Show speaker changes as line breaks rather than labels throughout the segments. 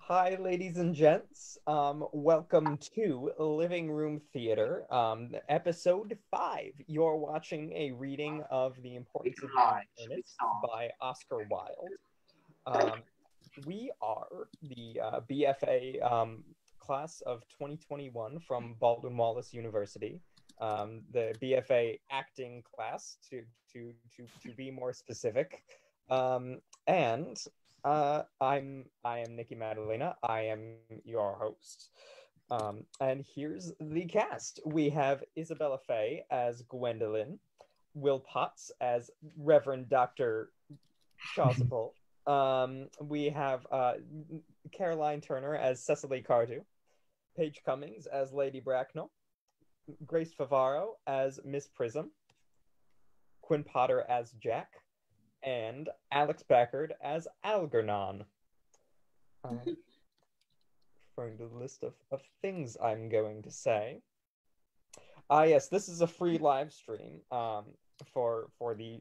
Hi, ladies and gents. Welcome to Living Room Theater, episode 5. You're watching a reading of The Importance of Being Earnest by Oscar Wilde. We are the BFA class of 2021 from Baldwin Wallace University, the BFA acting class, to be more specific. And I am Nicky Maddalina. I am your host. And here's the cast. We have Isabella Faye as Gwendolen, Will Potts as Reverend Dr. Chasuble. We have Caroline Turner as Cecily Cardew, Paige Cummings as Lady Bracknell, Grace Favarro as Miss Prism, Quin Potter as Jack, and Alex Packard as Algernon. Referring to the list of things I'm going to say. Yes, this is a free live stream for the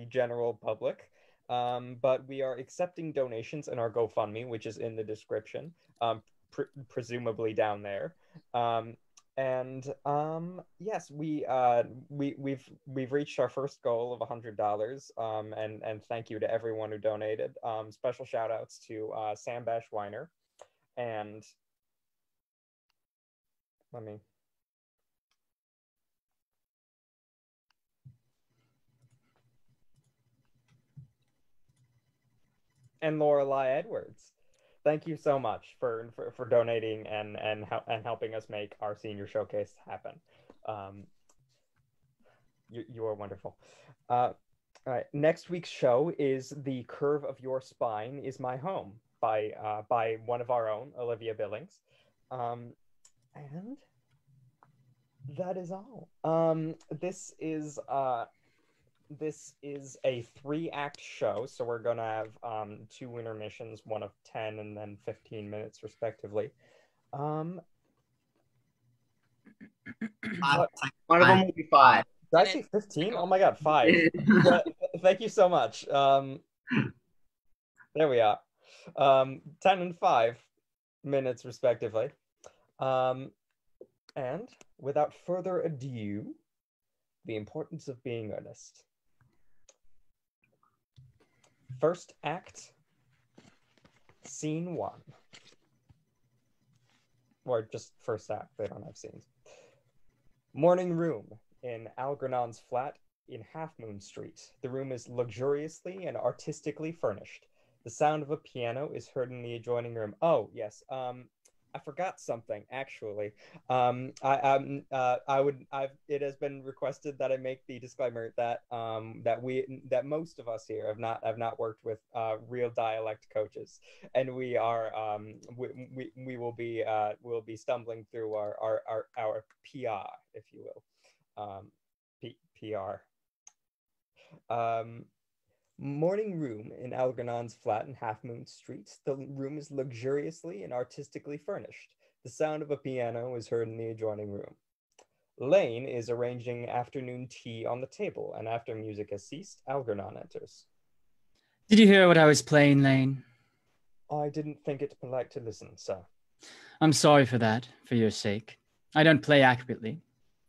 general public. But we are accepting donations in our GoFundMe, which is in the description, presumably down there. Yes, we've reached our first goal of $100. And thank you to everyone who donated. Special shout outs to Sam Bash Weiner and and Lorelei Edwards. Thank you so much for donating and helping us make our senior showcase happen. You are wonderful. All right, next week's show is "The Curve of Your Spine Is My Home" by one of our own, Olivia Billings, and that is all. This is a 3-act show, so we're gonna have 2 intermissions, one of 10 and then 15 minutes respectively.
One of them will be 5.
Did I say 15? Oh my god, 5. Thank you so much. There we are. 10 and 5 minutes respectively. And without further ado, The Importance of Being Earnest. First act, scene 1. Or just first act, they don't have scenes. Morning room in Algernon's flat in Half Moon Street. The room is luxuriously and artistically furnished. The sound of a piano is heard in the adjoining room. Oh, yes. I forgot something, actually. It has been requested that I make the disclaimer that that most of us here have not worked with real dialect coaches, and we will be stumbling through our PR, if you will, PR. Morning room in Algernon's flat in Half Moon Street. The room is luxuriously and artistically furnished. The sound of a piano is heard in the adjoining room. Lane is arranging afternoon tea on the table, and after music has ceased, Algernon enters.
Did you hear what I was playing, Lane?
I didn't think it polite to listen, sir.
I'm sorry for that, for your sake. I don't play accurately.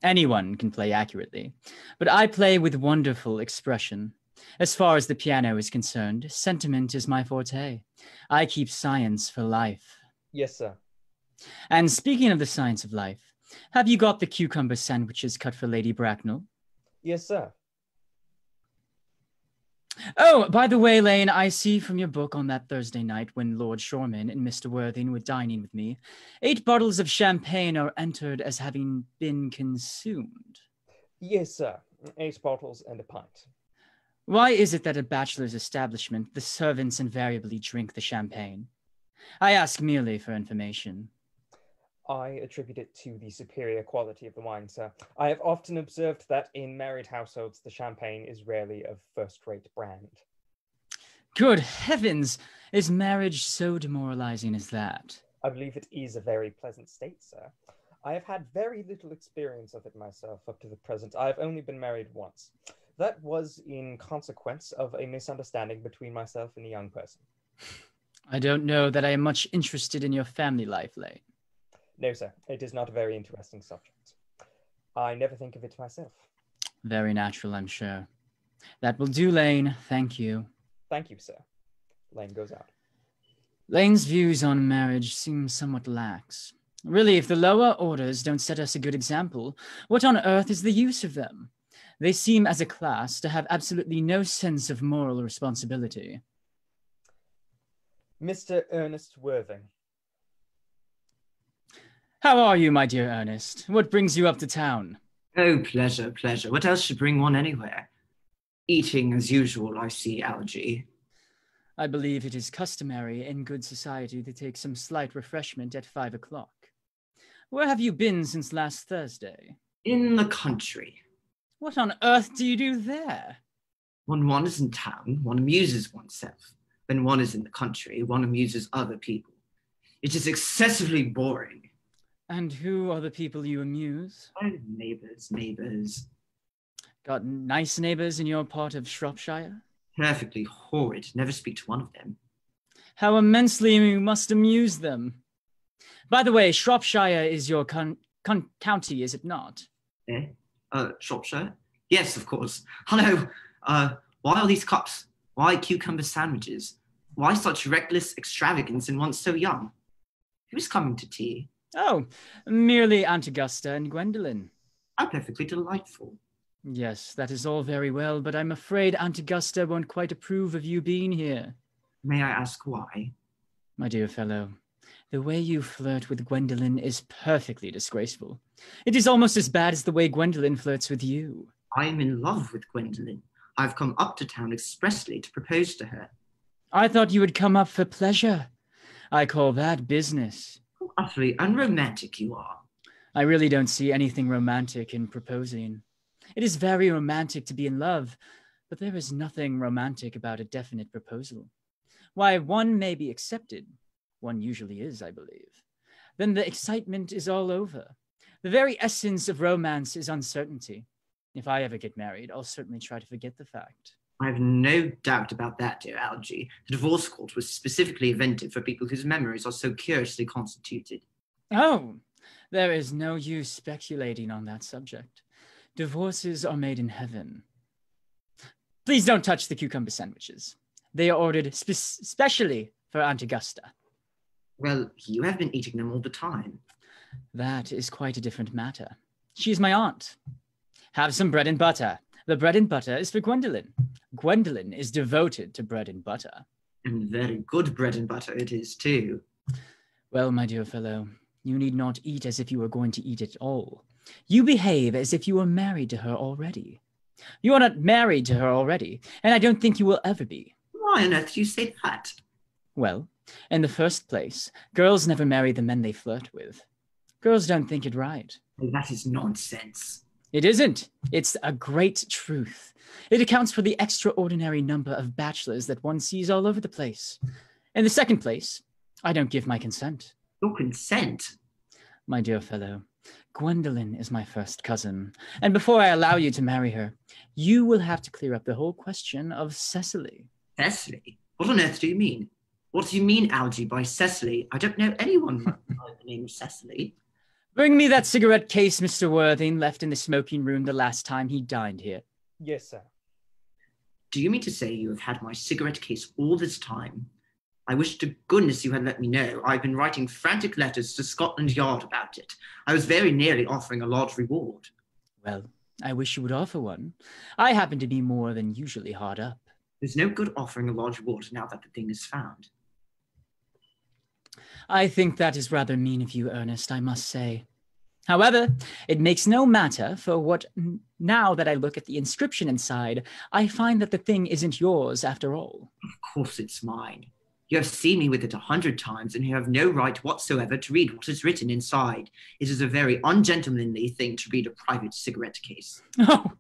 Anyone can play accurately, but I play with wonderful expression. As far as the piano is concerned, sentiment is my forte. I keep science for life.
Yes, sir.
And speaking of the science of life, have you got the cucumber sandwiches cut for Lady Bracknell?
Yes, sir.
Oh, by the way, Lane, I see from your book on that Thursday night when Lord Shorman and Mr. Worthing were dining with me, 8 bottles of champagne are entered as having been consumed.
Yes, sir. 8 bottles and a pint.
Why is it that at a bachelor's establishment, the servants invariably drink the champagne? I ask merely for information.
I attribute it to the superior quality of the wine, sir. I have often observed that in married households, the champagne is rarely of first-rate brand.
Good heavens! Is marriage so demoralizing as that?
I believe it is a very pleasant state, sir. I have had very little experience of it myself up to the present. I have only been married once. That was in consequence of a misunderstanding between myself and a young person.
I don't know that I am much interested in your family life, Lane.
No, sir. It is not a very interesting subject. I never think of it myself.
Very natural, I'm sure. That will do, Lane. Thank you.
Thank you, sir. Lane goes out.
Lane's views on marriage seem somewhat lax. Really, if the lower orders don't set us a good example, what on earth is the use of them? They seem, as a class, to have absolutely no sense of moral responsibility.
Mr. Ernest Worthing.
How are you, my dear Ernest? What brings you up to town?
Oh, pleasure, pleasure. What else should bring one anywhere? Eating as usual, I see, Algie.
I believe it is customary in good society to take some slight refreshment at 5 o'clock. Where have you been since last Thursday?
In the country.
What on earth do you do there?
When one is in town, one amuses oneself. When one is in the country, one amuses other people. It is excessively boring.
And who are the people you amuse?
Oh, neighbours.
Got nice neighbours in your part of Shropshire?
Perfectly horrid. Never speak to one of them.
How immensely you must amuse them. By the way, Shropshire is your county, is it not?
Shropshire? Yes, of course. Hello. Why all these cups? Why cucumber sandwiches? Why such reckless extravagance in one so young? Who's coming to tea?
Oh, merely Aunt Augusta and Gwendolen.
How perfectly delightful.
Yes, that is all very well, but I'm afraid Aunt Augusta won't quite approve of you being here.
May I ask why?
My dear fellow, the way you flirt with Gwendolen is perfectly disgraceful. It is almost as bad as the way Gwendolen flirts with you.
I am in love with Gwendolen. I've come up to town expressly to propose to her.
I thought you would come up for pleasure. I call that business.
How utterly unromantic you are.
I really don't see anything romantic in proposing. It is very romantic to be in love, but there is nothing romantic about a definite proposal. Why, one may be accepted. One usually is, I believe. Then the excitement is all over. The very essence of romance is uncertainty. If I ever get married, I'll certainly try to forget the fact.
I have no doubt about that, dear Algie. The divorce court was specifically invented for people whose memories are so curiously constituted.
Oh, there is no use speculating on that subject. Divorces are made in heaven. Please don't touch the cucumber sandwiches. They are ordered specially for Aunt Augusta.
Well, you have been eating them all the time.
That is quite a different matter. She is my aunt. Have some bread and butter. The bread and butter is for Gwendolen. Gwendolen is devoted to bread and butter.
And very good bread and butter it is, too.
Well, my dear fellow, you need not eat as if you were going to eat it all. You behave as if you were married to her already. You are not married to her already, and I don't think you will ever be.
Why on earth do you say that?
Well, in the first place, girls never marry the men they flirt with. Girls don't think it right.
Well, that is nonsense.
It isn't. It's a great truth. It accounts for the extraordinary number of bachelors that one sees all over the place. In the second place, I don't give my consent.
Your consent?
My dear fellow, Gwendolen is my first cousin, and before I allow you to marry her, you will have to clear up the whole question of Cecily.
Cecily? What on earth do you mean? What do you mean, Algie, by Cecily? I don't know anyone by the name of Cecily.
Bring me that cigarette case Mr. Worthing left in the smoking room the last time he dined here.
Yes, sir.
Do you mean to say you have had my cigarette case all this time? I wish to goodness you had let me know. I've been writing frantic letters to Scotland Yard about it. I was very nearly offering a large reward.
Well, I wish you would offer one. I happen to be more than usually hard up.
There's no good offering a large reward now that the thing is found.
I think that is rather mean of you, Ernest, I must say. However, it makes no matter, for what now that I look at the inscription inside, I find that the thing isn't yours after all.
Of course it's mine. You have seen me with it 100 times, and you have no right whatsoever to read what is written inside. It is a very ungentlemanly thing to read a private cigarette case.
Oh,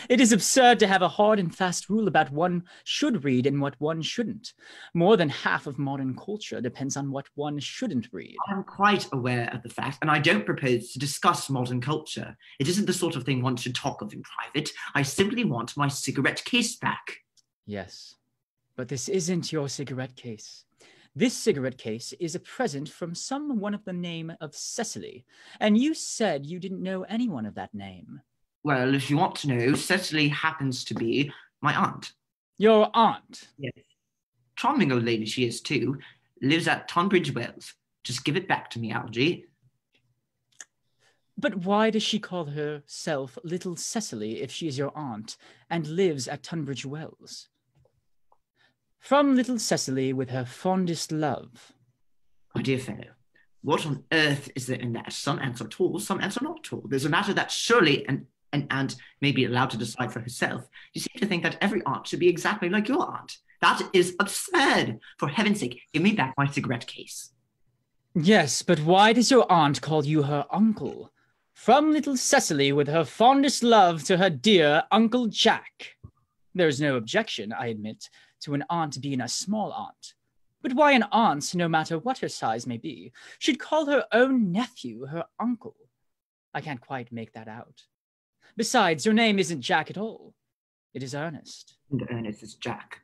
it is absurd to have a hard and fast rule about one should read and what one shouldn't. More than half of modern culture depends on what one shouldn't read.
I am quite aware of the fact, and I don't propose to discuss modern culture. It isn't the sort of thing one should talk of in private. I simply want my cigarette case back.
Yes, but this isn't your cigarette case. This cigarette case is a present from someone of the name of Cecily, and you said you didn't know anyone of that name.
Well, if you want to know, Cecily happens to be my aunt.
Your aunt?
Yes. Charming old lady she is, too. Lives at Tunbridge Wells. Just give it back to me, Algie.
But why does she call herself Little Cecily if she is your aunt and lives at Tunbridge Wells? From Little Cecily with her fondest love.
My dear fellow, what on earth is there in that? Some ants are tall, some ants are not tall. There's a matter that surely an ant may be allowed to decide for herself. You seem to think that every aunt should be exactly like your aunt. That is absurd. For heaven's sake, give me back my cigarette case.
Yes, but why does your aunt call you her uncle? From Little Cecily with her fondest love to her dear Uncle Jack. There's no objection, I admit, to an aunt being a small aunt. But why an aunt, no matter what her size may be, should call her own nephew her uncle? I can't quite make that out. Besides, your name isn't Jack at all. It is Earnest.
And Ernest is Jack.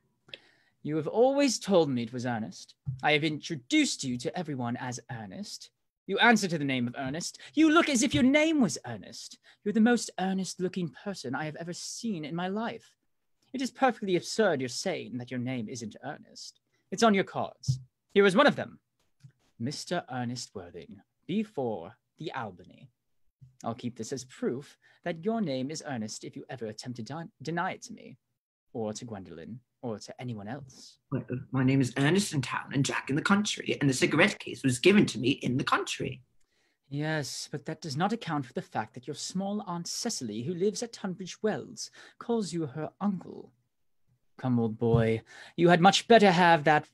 You have always told me it was Earnest. I have introduced you to everyone as Earnest. You answer to the name of Earnest. You look as if your name was Earnest. You're the most earnest-looking person I have ever seen in my life. It is perfectly absurd you're saying that your name isn't Earnest. It's on your cards. Here is one of them. Mr. Ernest Worthing, B4, the Albany. I'll keep this as proof that your name is Earnest if you ever attempt to deny it to me, or to Gwendolen, or to anyone else.
Well, my name is Ernest in town and Jack in the country, and the cigarette case was given to me in the country.
Yes, but that does not account for the fact that your small Aunt Cecily, who lives at Tunbridge Wells, calls you her uncle. Come, old boy, you had much better have that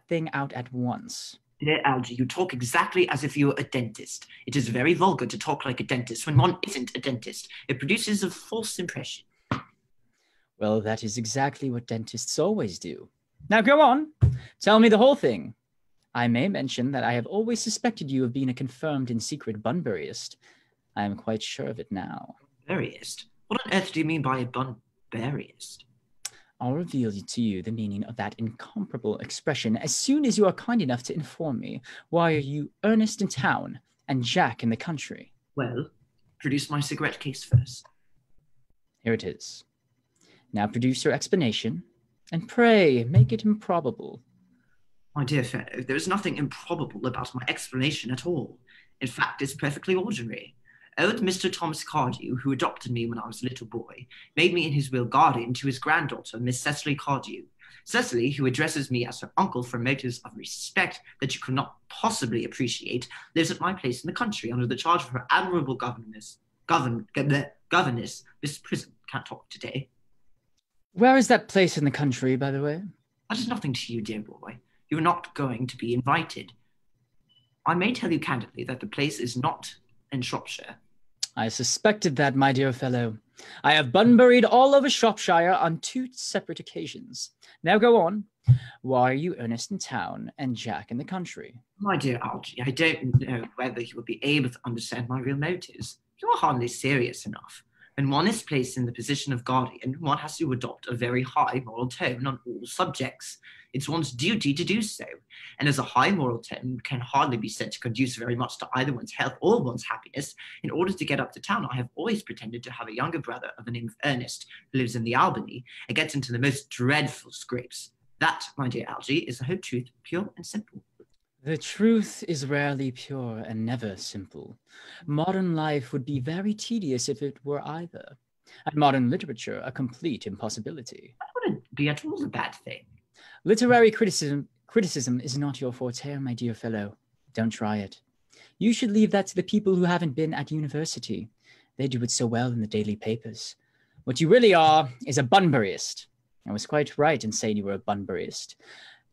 thing out at once.
Dear Algie, you talk exactly as if you were a dentist. It is very vulgar to talk like a dentist when one isn't a dentist. It produces a false impression.
Well, that is exactly what dentists always do. Now go on. Tell me the whole thing. I may mention that I have always suspected you of being a confirmed and secret Bunburyist. I am quite sure of it now.
Bunburyist? What on earth do you mean by a Bunburyist?
I'll reveal to you the meaning of that incomparable expression as soon as you are kind enough to inform me why are you Ernest in town and Jack in the country.
Well, produce my cigarette case first.
Here it is. Now produce your explanation, and pray make it improbable.
My dear fellow, there is nothing improbable about my explanation at all. In fact, it's perfectly ordinary. Old Mr. Thomas Cardew, who adopted me when I was a little boy, made me in his will guardian to his granddaughter, Miss Cecily Cardew. Cecily, who addresses me as her uncle for motives of respect that you could not possibly appreciate, lives at my place in the country under the charge of her admirable governess, Miss Prism. Can't talk today.
Where is that place in the country, by the way?
That is nothing to you, dear boy. You are not going to be invited. I may tell you candidly that the place is not in Shropshire.
I suspected that, my dear fellow. I have Bunburied all over Shropshire on 2 separate occasions. Now go on. Why are you Ernest in town and Jack in the country?
My dear Algie, I don't know whether you will be able to understand my real motives. You are hardly serious enough. When one is placed in the position of guardian, one has to adopt a very high moral tone on all subjects. It's one's duty to do so, and as a high moral tone can hardly be said to conduce very much to either one's health or one's happiness. In order to get up to town, I have always pretended to have a younger brother of the name of Earnest, who lives in the Albany, and gets into the most dreadful scrapes. That, my dear Algie, is the whole truth, pure and simple.
The truth is rarely pure and never simple. Modern life would be very tedious if it were either, and modern literature a complete impossibility.
That wouldn't be at all a bad thing.
Literary criticism is not your forte, my dear fellow. Don't try it. You should leave that to the people who haven't been at university. They do it so well in the daily papers. What you really are is a Bunburyist. I was quite right in saying you were a Bunburyist.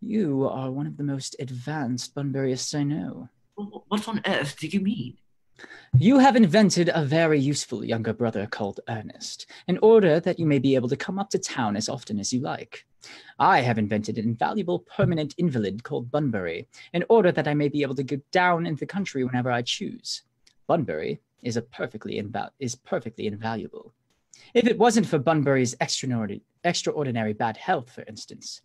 You are one of the most advanced Bunburyists I know.
What on earth do you mean?
You have invented a very useful younger brother called Earnest, in order that you may be able to come up to town as often as you like. I have invented an invaluable permanent invalid called Bunbury, in order that I may be able to go down into the country whenever I choose. Bunbury is perfectly invaluable. If it wasn't for Bunbury's extraordinary bad health, for instance,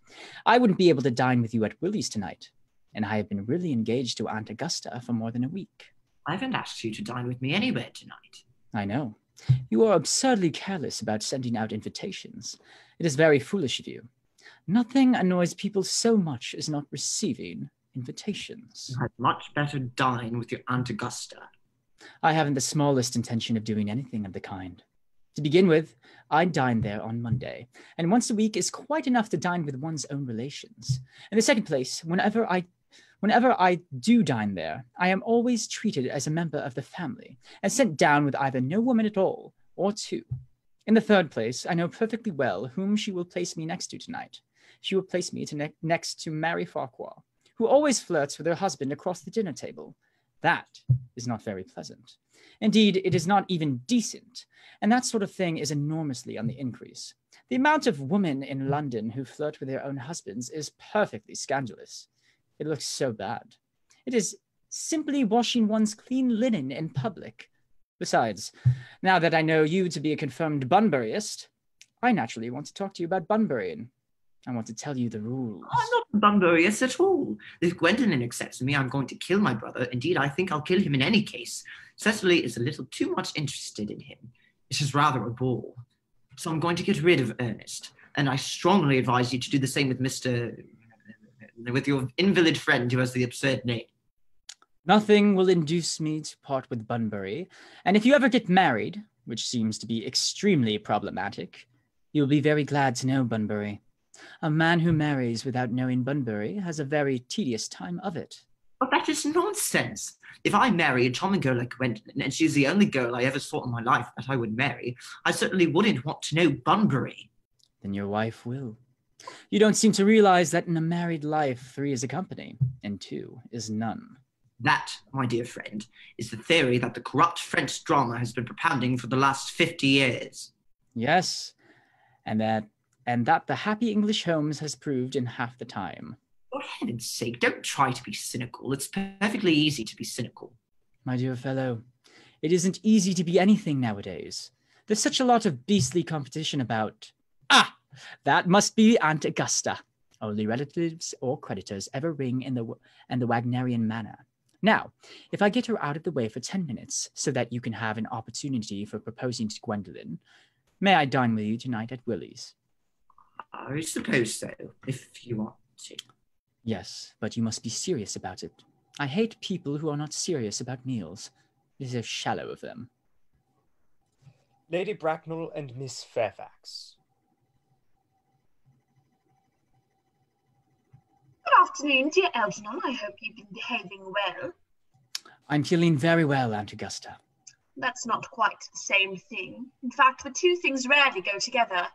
I wouldn't be able to dine with you at Willie's tonight. and I have been really engaged to Aunt Augusta for more than a week.
I haven't asked you to dine with me anywhere tonight.
I know. You are absurdly careless about sending out invitations. It is very foolish of you. Nothing annoys people so much as not receiving invitations.
I'd much better dine with your Aunt Augusta.
I haven't the smallest intention of doing anything of the kind. To begin with, I dine there on Monday, and once a week is quite enough to dine with one's own relations. In the second place, whenever I do dine there, I am always treated as a member of the family and sent down with either no woman at all or two. In the third place, I know perfectly well whom she will place me next to tonight. She will place me next to Mary Farquhar, who always flirts with her husband across the dinner table. That is not very pleasant. Indeed, it is not even decent, and that sort of thing is enormously on the increase. The amount of women in London who flirt with their own husbands is perfectly scandalous. It looks so bad. It is simply washing one's clean linen in public. Besides, now that I know you to be a confirmed Bunburyist, I naturally want to talk to you about Bunburying. I want to tell you the rules.
I'm not a Bunburyist at all. If Gwendolen accepts me, I'm going to kill my brother. Indeed, I think I'll kill him in any case. Cecily is a little too much interested in him. It is rather a bore. So I'm going to get rid of Earnest. And I strongly advise you to do the same with your invalid friend who has the absurd name.
Nothing will induce me to part with Bunbury, and if you ever get married, which seems to be extremely problematic, you'll be very glad to know Bunbury. A man who marries without knowing Bunbury has a very tedious time of it.
But that is nonsense. If I marry a charming girl like Gwendolen, and she's the only girl I ever saw in my life that I would marry, I certainly wouldn't want to know Bunbury.
Then your wife will. You don't seem to realize that in a married life, 3 is a company, and 2 is none.
That, my dear friend, is the theory that the corrupt French drama has been propounding for the last 50 years.
Yes, and that the happy English homes has proved in half the time.
For heaven's sake, don't try to be cynical. It's perfectly easy to be cynical.
My dear fellow, it isn't easy to be anything nowadays. There's such a lot of beastly competition about... Ah! That must be Aunt Augusta. Only relatives or creditors ever ring in the Wagnerian manner. Now, if I get her out of the way for 10 minutes so that you can have an opportunity for proposing to Gwendolen, may I dine with you tonight at Willie's?
I suppose so, if you want to.
Yes, but you must be serious about it. I hate people who are not serious about meals. It is so shallow of them.
Lady Bracknell and Miss Fairfax.
Good afternoon, dear Algernon. I hope you've been behaving well.
I'm feeling very well, Aunt Augusta.
That's not quite the same thing. In fact, the two things rarely go together.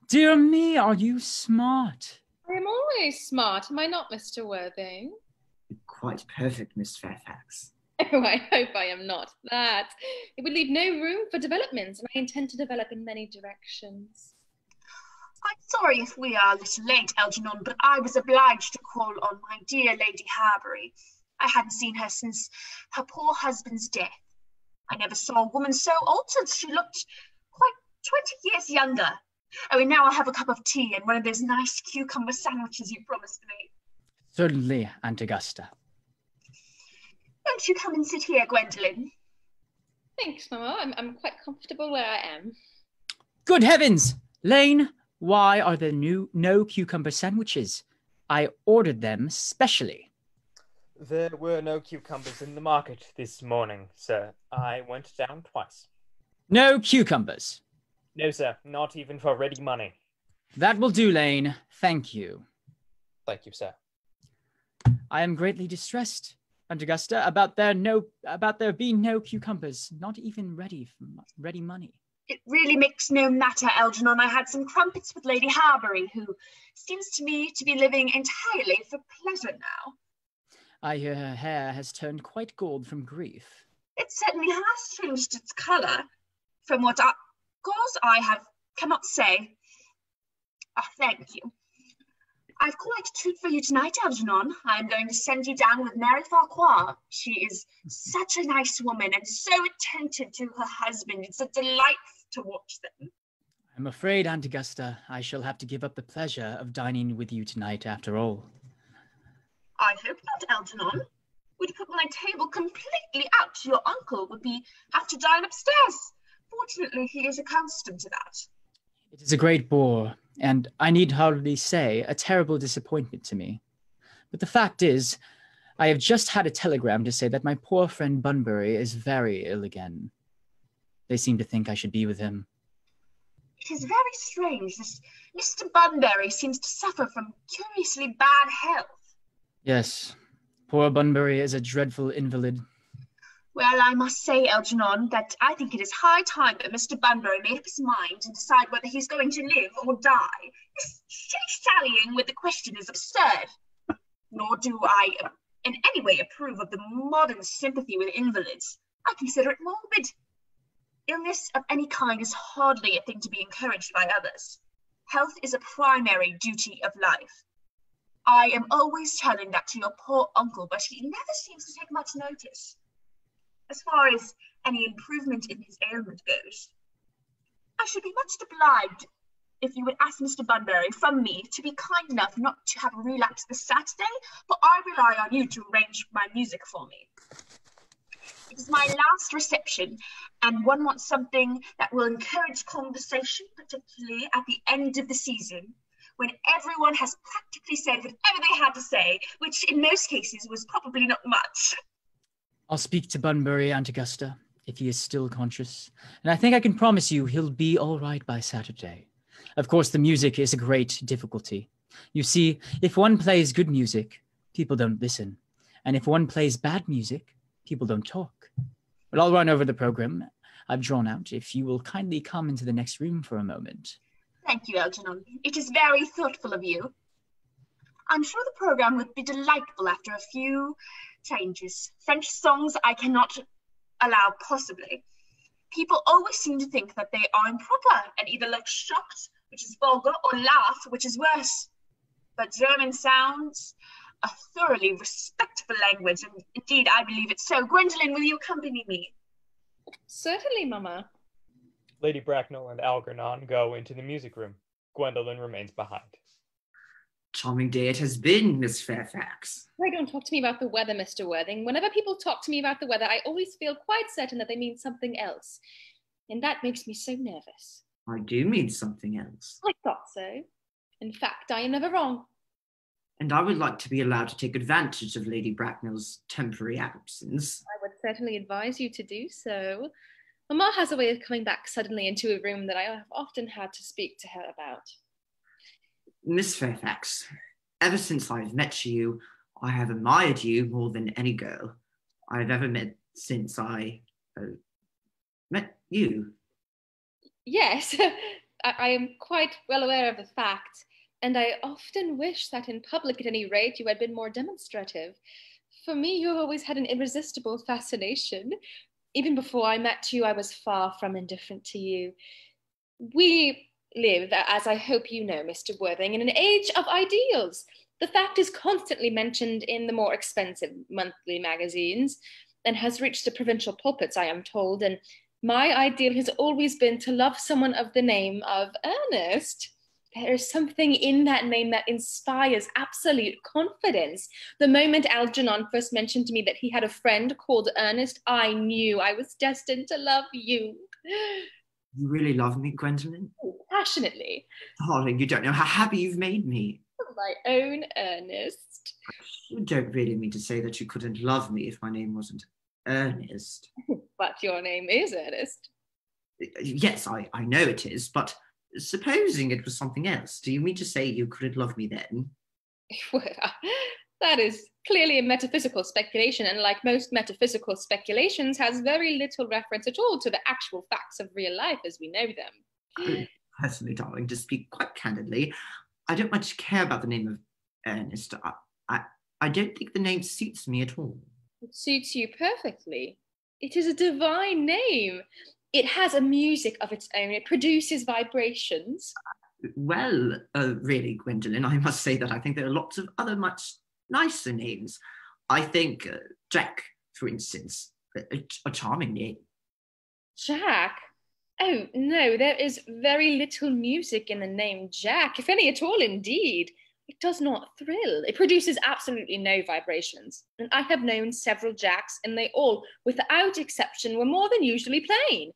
Dear me, are you smart?
I am always smart, am I not, Mr. Worthing?
Quite perfect, Miss Fairfax.
Oh, I hope I am not that. It would leave no room for development, and I intend to develop in many directions.
I'm sorry if we are a little late, Algernon, but I was obliged to call on my dear Lady Harbury. I hadn't seen her since her poor husband's death. I never saw a woman so altered. She looked quite 20 years younger. Oh, and now I'll have a cup of tea and one of those nice cucumber sandwiches you promised me.
Certainly, Aunt Augusta.
Won't you come and sit here, Gwendolen?
Thanks, Mama. I'm quite comfortable where I am.
Good heavens! Lane, why are there no cucumber sandwiches? I ordered them specially.
There were no cucumbers in the market this morning, sir. I went down twice.
No cucumbers?
No, sir. Not even for ready money.
That will do, Lane. Thank you.
Thank you, sir.
I am greatly distressed, Aunt Augusta, about there being no cucumbers, not even ready money.
It really makes no matter, Algernon. I had some crumpets with Lady Harbury, who seems to me to be living entirely for pleasure now.
I hear her hair has turned quite gold from grief.
It certainly has changed its colour. From what I cannot say. Thank you. I've quite a treat for you tonight, Algernon. I'm going to send you down with Mary Farquhar. She is such a nice woman and so attentive to her husband. It's a delight to watch them.
I'm afraid, Aunt Augusta, I shall have to give up the pleasure of dining with you tonight after all.
I hope not, Algernon. Would put my table completely out. Your uncle would have to dine upstairs. Fortunately, he is accustomed to that.
It is a great bore, and I need hardly say, a terrible disappointment to me. But the fact is, I have just had a telegram to say that my poor friend Bunbury is very ill again. They seem to think I should be with him.
It is very strange. This Mr. Bunbury seems to suffer from curiously bad health.
Yes, poor Bunbury is a dreadful invalid.
Well, I must say, Algernon, that I think it is high time that Mr. Bunbury made up his mind and decide whether he's going to live or die. This shilly-shallying with the question is absurd. Nor do I in any way approve of the modern sympathy with invalids. I consider it morbid. Illness of any kind is hardly a thing to be encouraged by others. Health is a primary duty of life. I am always telling that to your poor uncle, but he never seems to take much notice. As far as any improvement in his ailment goes, I should be much obliged if you would ask Mr. Bunbury from me to be kind enough not to have a relapse this Saturday, for I rely on you to arrange my music for me. It is my last reception, and one wants something that will encourage conversation, particularly at the end of the season, when everyone has practically said whatever they had to say, which in most cases was probably not much.
I'll speak to Bunbury, Aunt Augusta, if he is still conscious, and I think I can promise you he'll be all right by Saturday. Of course, the music is a great difficulty. You see, if one plays good music, people don't listen, and if one plays bad music, people don't talk. But I'll run over the program I've drawn out if you will kindly come into the next room for a moment.
Thank you, Algernon. It is very thoughtful of you. I'm sure the program would be delightful after a few changes. French songs I cannot allow possibly. People always seem to think that they are improper and either look shocked, which is vulgar, or laugh, which is worse. But German sounds a thoroughly respectable language, and indeed I believe it so. Gwendolen, will you accompany me?
Certainly, Mama.
Lady Bracknell and Algernon go into the music room. Gwendolen remains behind.
Charming day it has been, Miss Fairfax.
Why don't talk to me about the weather, Mr. Worthing. Whenever people talk to me about the weather, I always feel quite certain that they mean something else. And that makes me so nervous.
I do mean something else.
I thought so. In fact, I am never wrong.
And I would like to be allowed to take advantage of Lady Bracknell's temporary absence.
I would certainly advise you to do so. Mamma has a way of coming back suddenly into a room that I have often had to speak to her about.
Miss Fairfax, ever since I've met you, I have admired you more than any girl I've ever met since I met you.
Yes, I am quite well aware of the fact, and I often wish that in public at any rate you had been more demonstrative. For me, you always had an irresistible fascination. Even before I met you, I was far from indifferent to you. We live, as I hope you know, Mr. Worthing, in an age of ideals. The fact is constantly mentioned in the more expensive monthly magazines and has reached the provincial pulpits, I am told, and my ideal has always been to love someone of the name of Earnest. There is something in that name that inspires absolute confidence. The moment Algernon first mentioned to me that he had a friend called Earnest, I knew I was destined to love you.
You really love me, Gwendolen?
Passionately.
Darling, you don't know how happy you've made me.
My own Earnest.
You don't really mean to say that you couldn't love me if my name wasn't Earnest.
But your name is Earnest.
Yes, I know it is, but supposing it was something else, do you mean to say you couldn't love me then?
Well, that is clearly a metaphysical speculation, and like most metaphysical speculations, has very little reference at all to the actual facts of real life as we know them.
Personally, darling, to speak quite candidly, I don't much care about the name of Earnest. I don't think the name suits me at all.
It suits you perfectly. It is a divine name. It has a music of its own. It produces vibrations.
Well, really, Gwendolen, I must say that I think there are lots of other much nicer names. I think Jack, for instance, a charming name.
Jack? Oh, no, there is very little music in the name Jack, if any at all, indeed. It does not thrill. It produces absolutely no vibrations. And I have known several Jacks, and they all, without exception, were more than usually plain.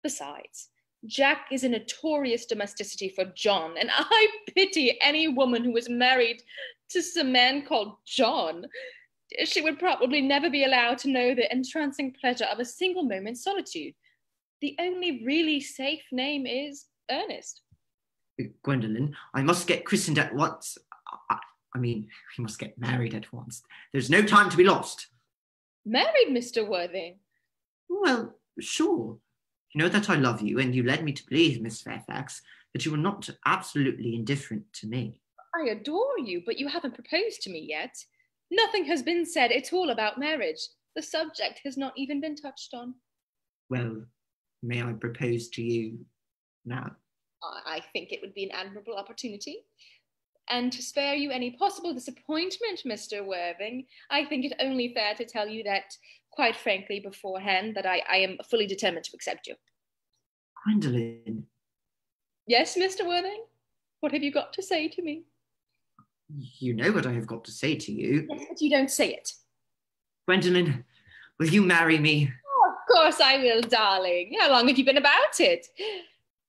Besides, Jack is a notorious domesticity for John, and I pity any woman who is married to some man called John. She would probably never be allowed to know the entrancing pleasure of a single moment's solitude. The only really safe name is Earnest.
Gwendolen, I must get christened at once. I mean, we must get married at once. There's no time to be lost.
Married, Mr. Worthing?
Well, sure. You know that I love you, and you led me to believe, Miss Fairfax, that you were not absolutely indifferent to me.
I adore you, but you haven't proposed to me yet. Nothing has been said at all about marriage. The subject has not even been touched on.
Well, may I propose to you now?
I think it would be an admirable opportunity. And to spare you any possible disappointment, Mr. Worthing, I think it only fair to tell you that, quite frankly, beforehand, that I am fully determined to accept you.
Gwendolen.
Yes, Mr. Worthing? What have you got to say to me?
You know what I have got to say to you.
Yes, but you don't say it.
Gwendolen, will you marry me?
Oh, of course I will, darling. How long have you been about it?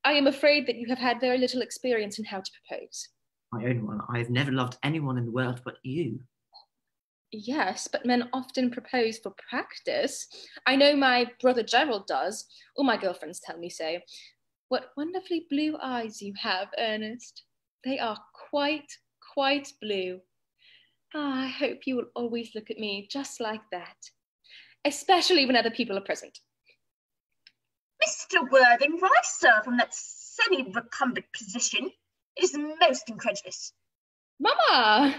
I am afraid that you have had very little experience in how to propose.
My own one. I have never loved anyone in the world but you.
Yes, but men often propose for practice. I know my brother Gerald does. All my girlfriends tell me so. What wonderfully blue eyes you have, Ernest. They are quite blue. I hope you will always look at me just like that, especially when other people are present.
Mr. Worthing, rise, sir, from that semi-recumbent position. It is most incredulous.
Mamma!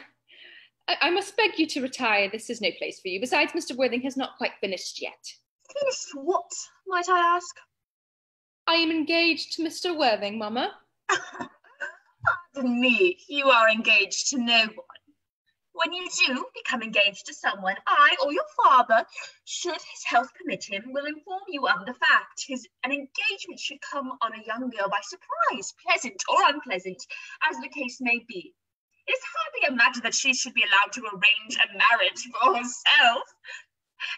I must beg you to retire. This is no place for you. Besides, Mr. Worthing has not quite finished yet.
Finished what, might I ask?
I am engaged to Mr. Worthing, Mamma.
Pardon me, you are engaged to no one. When you do become engaged to someone, I or your father, should his health permit him, will inform you of the fact. An engagement should come on a young girl by surprise, pleasant or unpleasant, as the case may be. It is hardly a matter that she should be allowed to arrange a marriage for herself.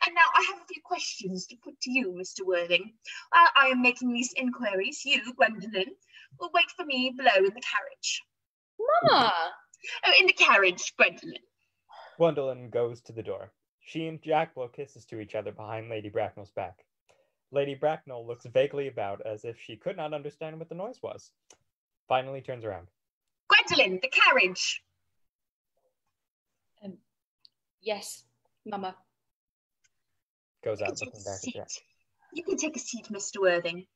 And now I have a few questions to put to you, Mr. Worthing. While I am making these inquiries, you, Gwendolen, will wait for me below in the carriage.
Mamma!
Oh, in the carriage, Gwendolen.
Gwendolen goes to the door. She and Jack blow kisses to each other behind Lady Bracknell's back. Lady Bracknell looks vaguely about as if she could not understand what the noise was. Finally turns around.
Gwendolen, the carriage.
Yes, Mamma.
Goes out looking back at Jack.
You can take a seat, Mr. Worthing.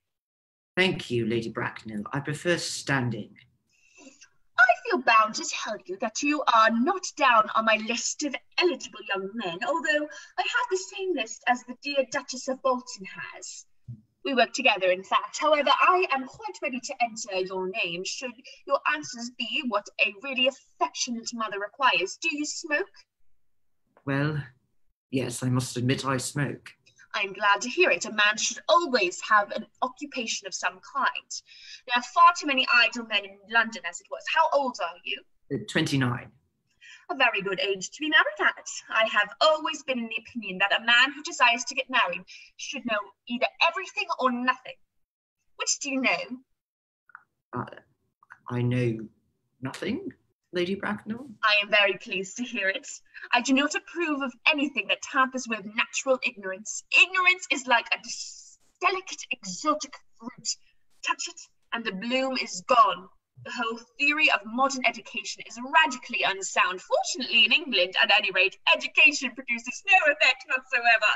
Thank you, Lady Bracknell. I prefer standing.
I feel bound to tell you that you are not down on my list of eligible young men, although I have the same list as the dear Duchess of Bolton has. We work together, in fact. However, I am quite ready to enter your name, should your answers be what a really affectionate mother requires. Do you smoke?
Well, yes, I must admit I smoke.
I am glad to hear it. A man should always have an occupation of some kind. There are far too many idle men in London as it was. How old are you?
29.
A very good age to be married at. I have always been in the opinion that a man who desires to get married should know either everything or nothing. Which do you know?
I know nothing, Lady Bracknell.
I am very pleased to hear it. I do not approve of anything that tampers with natural ignorance. Ignorance is like a delicate, exotic fruit. Touch it, and the bloom is gone. The whole theory of modern education is radically unsound. Fortunately, in England, at any rate, education produces no effect whatsoever.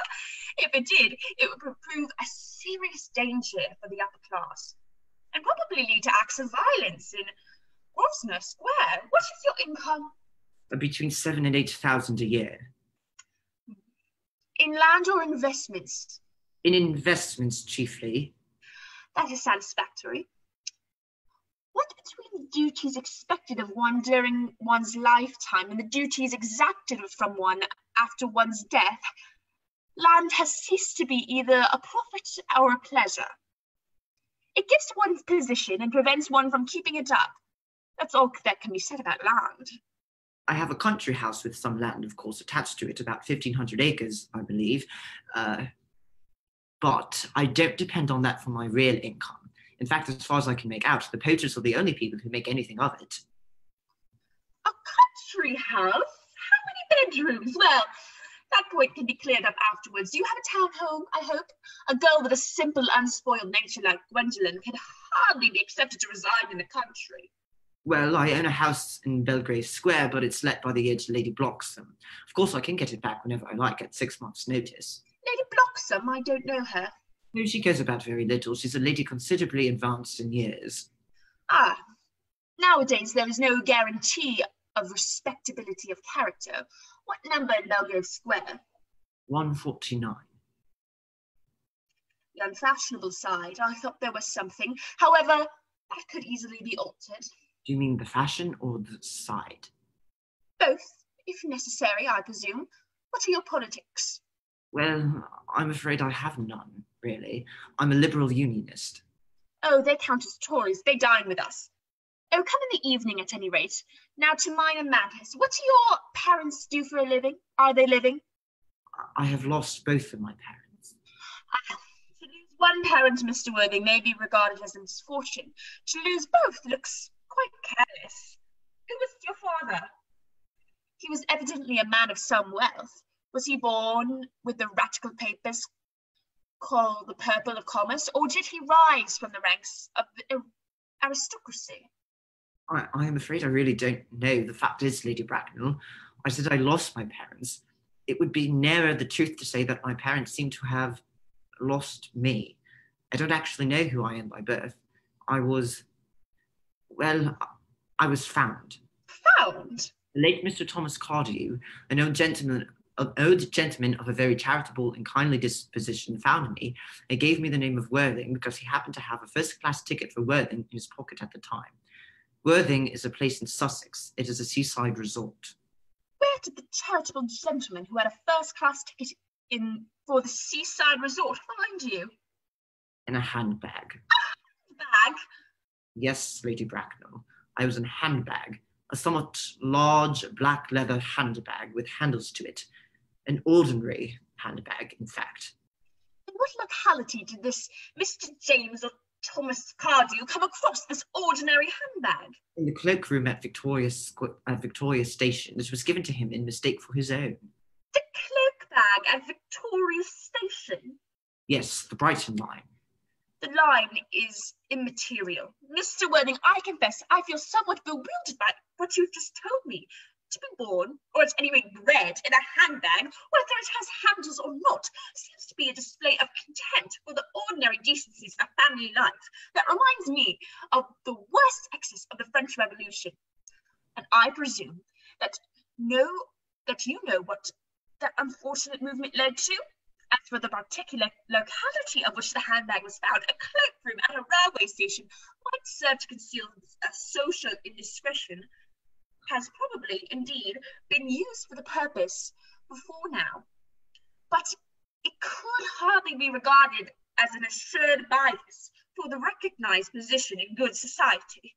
If it did, it would prove a serious danger for the upper class, and probably lead to acts of violence in Grosvenor Square. What is your income?
Between 7,000 and 8,000 a year.
In land or investments?
In investments, chiefly.
That is satisfactory. What between the duties expected of one during one's lifetime and the duties exacted from one after one's death, land has ceased to be either a profit or a pleasure. It gives one position and prevents one from keeping it up. That's all that can be said about land.
I have a country house with some land, of course, attached to it, about 1,500 acres, I believe. But I don't depend on that for my real income. In fact, as far as I can make out, the poachers are the only people who make anything of it.
A country house? How many bedrooms? Well, that point can be cleared up afterwards. You have a town home, I hope? A girl with a simple, unspoiled nature like Gwendolen can hardly be accepted to reside in the country.
Well, I own a house in Belgrave Square, but it's let by the year to Lady Bloxham. Of course, I can get it back whenever I like at 6 months' notice.
Lady Bloxham? I don't know her.
No, she cares about very little. She's a lady considerably advanced in years.
Ah, nowadays there is no guarantee of respectability of character. What number in Belgrave Square?
149.
The unfashionable side. I thought there was something. However, that could easily be altered.
Do you mean the fashion or the side?
Both, if necessary, I presume. What are your politics?
Well, I'm afraid I have none, really. I'm a liberal unionist.
Oh, they count as Tories. They dine with us. Oh, come in the evening at any rate. Now to mine and madness. What do your parents do for a living? Are they living?
I have lost both of my parents.
To lose one parent, Mr. Worthing, may be regarded as a misfortune. To lose both looks quite careless. Who was your father? He was evidently a man of some wealth. Was he born with the radical papers called the purple of commerce, or did he rise from the ranks of the aristocracy?
I am afraid I really don't know. The fact is, Lady Bracknell, I said I lost my parents. It would be nearer the truth to say that my parents seem to have lost me. I don't actually know who I am by birth. I was found.
Found?
The late Mr. Thomas Cardew, an old gentleman of a very charitable and kindly disposition, found me and gave me the name of Worthing because he happened to have a first-class ticket for Worthing in his pocket at the time. Worthing is a place in Sussex. It is a seaside resort.
Where did the charitable gentleman who had a first-class ticket for the seaside resort find you?
In a handbag.
A handbag?
Yes, Lady Bracknell. I was in a handbag, a somewhat large black leather handbag with handles to it. An ordinary handbag, in fact.
In what locality did this Mr. James or Thomas Cardew come across this ordinary handbag?
In the cloakroom at Victoria Station. It was given to him in mistake for his own.
The cloak bag at Victoria Station?
Yes, the Brighton line.
The line is immaterial. Mr. Worthing, I confess I feel somewhat bewildered by what you've just told me. To be born, or at any rate bred, in a handbag, whether it has handles or not, seems to be a display of contempt for the ordinary decencies of family life that reminds me of the worst excess of the French Revolution. And I presume that you know what that unfortunate movement led to. As for the particular locality of which the handbag was found, a cloakroom at a railway station might serve to conceal a social indiscretion, has probably, indeed, been used for the purpose before now. But it could hardly be regarded as an assured bias for the recognized position in good society.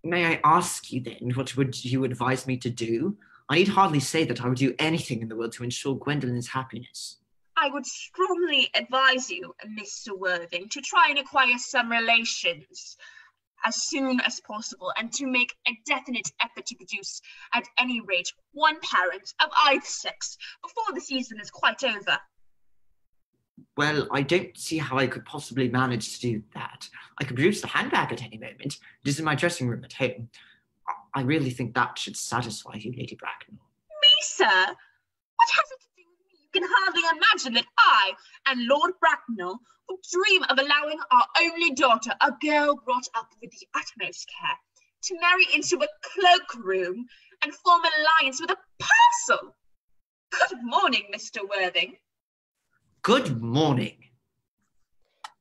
May I ask you then, what would you advise me to do? I need hardly say that I would do anything in the world to ensure Gwendolen's happiness.
I would strongly advise you, Mr. Worthing, to try and acquire some relations as soon as possible, and to make a definite effort to produce, at any rate, one parent of either sex before the season is quite over.
Well, I don't see how I could possibly manage to do that. I could produce the handbag at any moment. It is in my dressing room at home. I really think that should satisfy you, Lady Bracknell.
Me, sir? What has it to do with me? You can hardly imagine that I and Lord Bracknell would dream of allowing our only daughter, a girl brought up with the utmost care, to marry into a cloakroom and form an alliance with a parcel. Good morning, Mr. Worthing.
Good morning.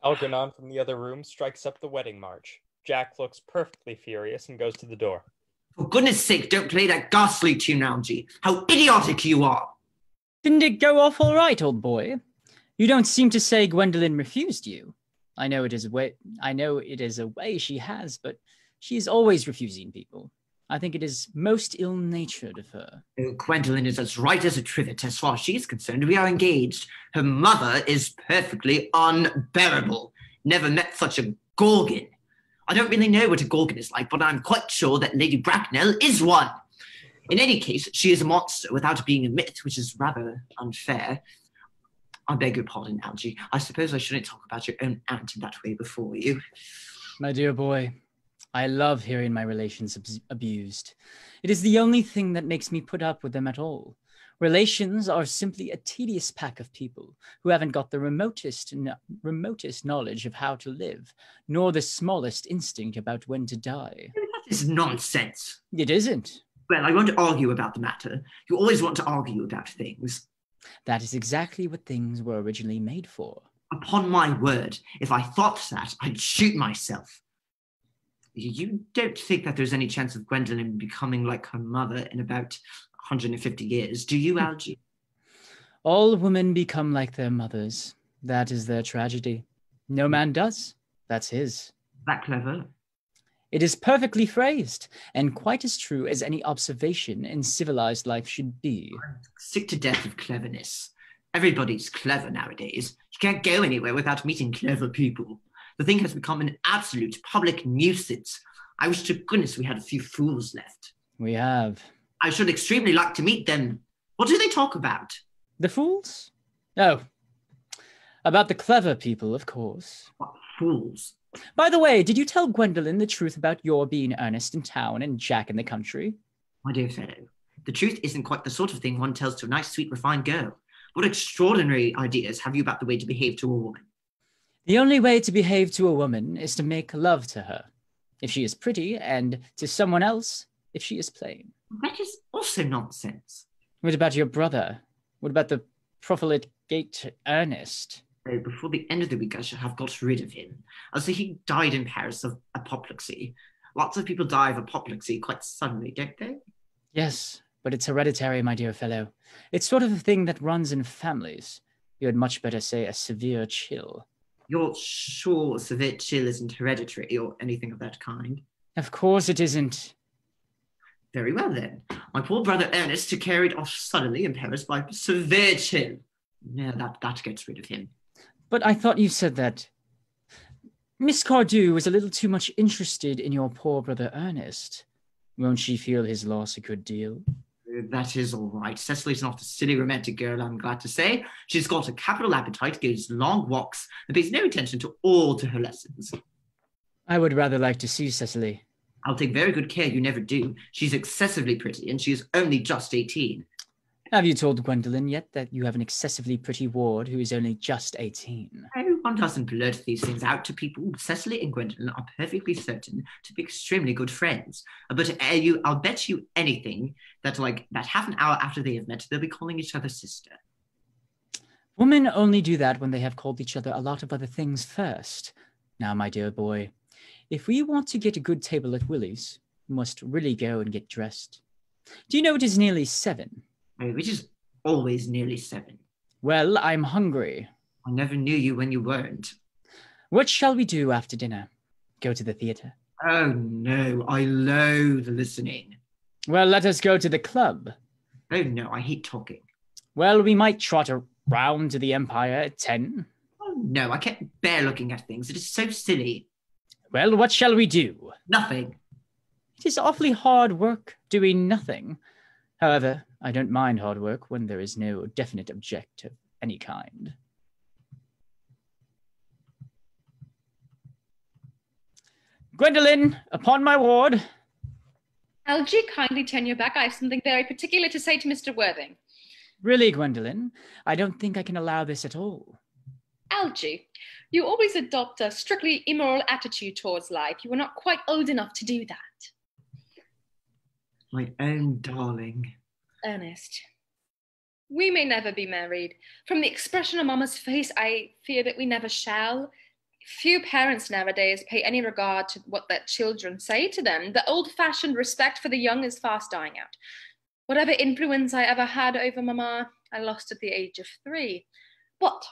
Algernon from the other room strikes up the wedding march. Jack looks perfectly furious and goes to the door.
For goodness sake, don't play that ghastly tune, Algie. How idiotic you are!
Didn't it go off all right, old boy? You don't seem to say Gwendolen refused you. I know it is a way she has, but She is always refusing people. I think it is most ill-natured of her.
Oh, Gwendolen is as right as a trivet. As far as she is concerned, we are engaged. Her mother is perfectly unbearable. Never met such a gorgon. I don't really know what a gorgon is like, but I'm quite sure that Lady Bracknell is one. In any case, she is a monster without being a myth, which is rather unfair. I beg your pardon, Algie. I suppose I shouldn't talk about your own aunt in that way before you.
My dear boy, I love hearing my relations abused. It is the only thing that makes me put up with them at all. Relations are simply a tedious pack of people who haven't got the remotest knowledge of how to live, nor the smallest instinct about when to die.
That is nonsense.
It isn't.
Well, I won't argue about the matter. You always want to argue about things.
That is exactly what things were originally made for.
Upon my word, if I thought that, I'd shoot myself. You don't think that there's any chance of Gwendolen becoming like her mother in about 150 years, do you, Algie?
All women become like their mothers. That is their tragedy. No man does. That's his.
That clever?
It is perfectly phrased, and quite as true as any observation in civilized life should be.
I'm sick to death of cleverness. Everybody's clever nowadays. You can't go anywhere without meeting clever people. The thing has become an absolute public nuisance. I wish to goodness we had a few fools left.
We have.
I should extremely like to meet them. What do they talk about?
The fools? Oh, about the clever people, of course.
What fools?
By the way, did you tell Gwendolen the truth about your being Ernest in town and Jack in the country?
My dear fellow, the truth isn't quite the sort of thing one tells to a nice, sweet, refined girl. What extraordinary ideas have you about the way to behave to a woman?
The only way to behave to a woman is to make love to her, if she is pretty, and to someone else, if she is plain.
That is also nonsense.
What about your brother? What about the profligate Earnest?
Before the end of the week, I shall have got rid of him. Also, he died in Paris of apoplexy. Lots of people die of apoplexy quite suddenly, don't they?
Yes, but it's hereditary, my dear fellow. It's sort of a thing that runs in families. You had much better say a severe chill.
You're sure severe chill isn't hereditary or anything of that kind?
Of course it isn't.
Very well, then. My poor brother Ernest took carried off suddenly in Paris by severe chill. Yeah, that gets rid of him.
But I thought you said that Miss Cardew was a little too much interested in your poor brother Ernest. Won't she feel his loss a good deal?
That is all right. Cecily's not a silly romantic girl, I'm glad to say. She's got a capital appetite, goes long walks, and pays no attention to her lessons.
I would rather like to see Cecily.
I'll take very good care you never do. She's excessively pretty, and she is only just 18.
Have you told Gwendolen yet that you have an excessively pretty ward who is only just 18?
No, one doesn't blurt these things out to people. Cecily and Gwendolen are perfectly certain to be extremely good friends. But I'll bet you anything that half an hour after they have met, they'll be calling each other sister.
Women only do that when they have called each other a lot of other things first. Now, my dear boy, if we want to get a good table at Willie's, we must really go and get dressed. Do you know it is nearly 7?
Which is always nearly 7.
Well, I'm hungry.
I never knew you when you weren't.
What shall we do after dinner? Go to the theatre?
Oh, no, I loathe listening.
Well, let us go to the club.
Oh, no, I hate talking.
Well, we might trot around to the Empire at 10.
Oh, no, I can't bear looking at things. It is so silly.
Well, what shall we do?
Nothing.
It is awfully hard work doing nothing. However, I don't mind hard work when there is no definite object of any kind. Gwendolen, upon my ward.
Algie, kindly turn your back. I have something very particular to say to Mr. Worthing.
Really, Gwendolen? I don't think I can allow this at all.
Algie, you always adopt a strictly immoral attitude towards life. You are not quite old enough to do that.
My own darling.
Ernest, we may never be married. From the expression on Mama's face, I fear that we never shall. Few parents nowadays pay any regard to what their children say to them. The old-fashioned respect for the young is fast dying out. Whatever influence I ever had over Mama, I lost at the age of 3. But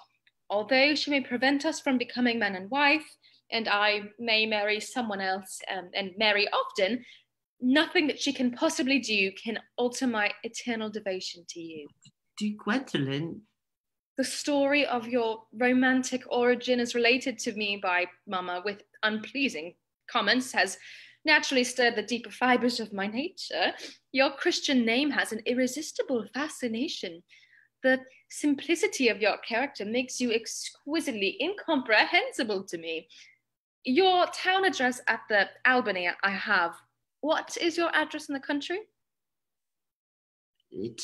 although she may prevent us from becoming man and wife, and I may marry someone else and marry often, nothing that she can possibly do can alter my eternal devotion to you.
Do Gwendolen?
The story of your romantic origin is related to me by Mama with unpleasing comments has naturally stirred the deeper fibers of my nature. Your Christian name has an irresistible fascination. The simplicity of your character makes you exquisitely incomprehensible to me. Your town address at the Albany I have. What is your address in the country?
It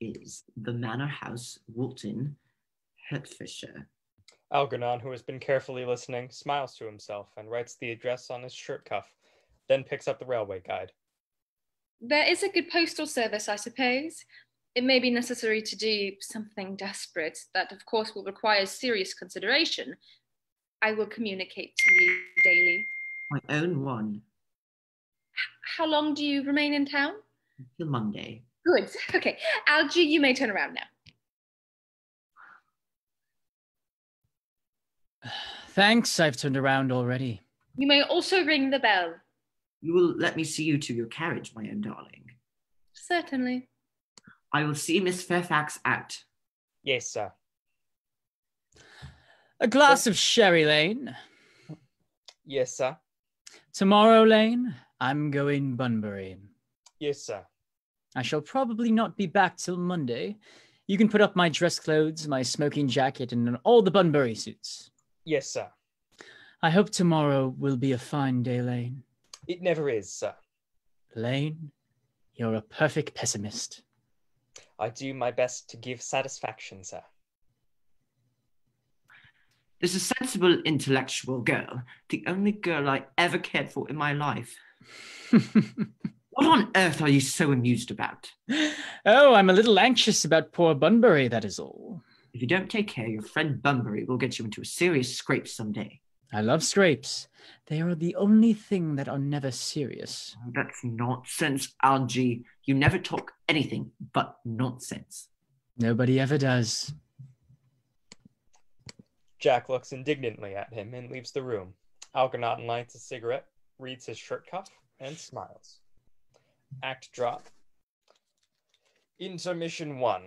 is the Manor House, Woolton, Hertfordshire.
Algernon, who has been carefully listening, smiles to himself and writes the address on his shirt cuff, then picks up the railway guide.
There is a good postal service, I suppose. It may be necessary to do something desperate that, of course, will require serious consideration. I will communicate to you daily.
My own one.
How long do you remain in town?
Until Monday.
Good. Okay. Algie, you may turn around now.
Thanks, I've turned around already.
You may also ring the bell.
You will let me see you to your carriage, my own darling.
Certainly.
I will see Miss Fairfax out.
Yes, sir.
A glass of sherry, Lane.
Yes, sir.
Tomorrow, Lane, I'm going Bunbury.
Yes, sir.
I shall probably not be back till Monday. You can put up my dress clothes, my smoking jacket, and all the Bunbury suits.
Yes, sir.
I hope tomorrow will be a fine day, Lane.
It never is, sir.
Lane, you're a perfect pessimist.
I do my best to give satisfaction, sir.
There's a sensible, intellectual girl, the only girl I ever cared for in my life. What on earth are you so amused about?
Oh, I'm a little anxious about poor Bunbury, that is all.
If you don't take care, your friend Bunbury will get you into a serious scrape someday.
I love scrapes. They are the only thing that are never serious.
That's nonsense, Algie. You never talk anything but nonsense.
Nobody ever does.
Jack looks indignantly at him and leaves the room. Algernon lights a cigarette, reads his shirt cuff, and smiles. Act drop. Intermission 1.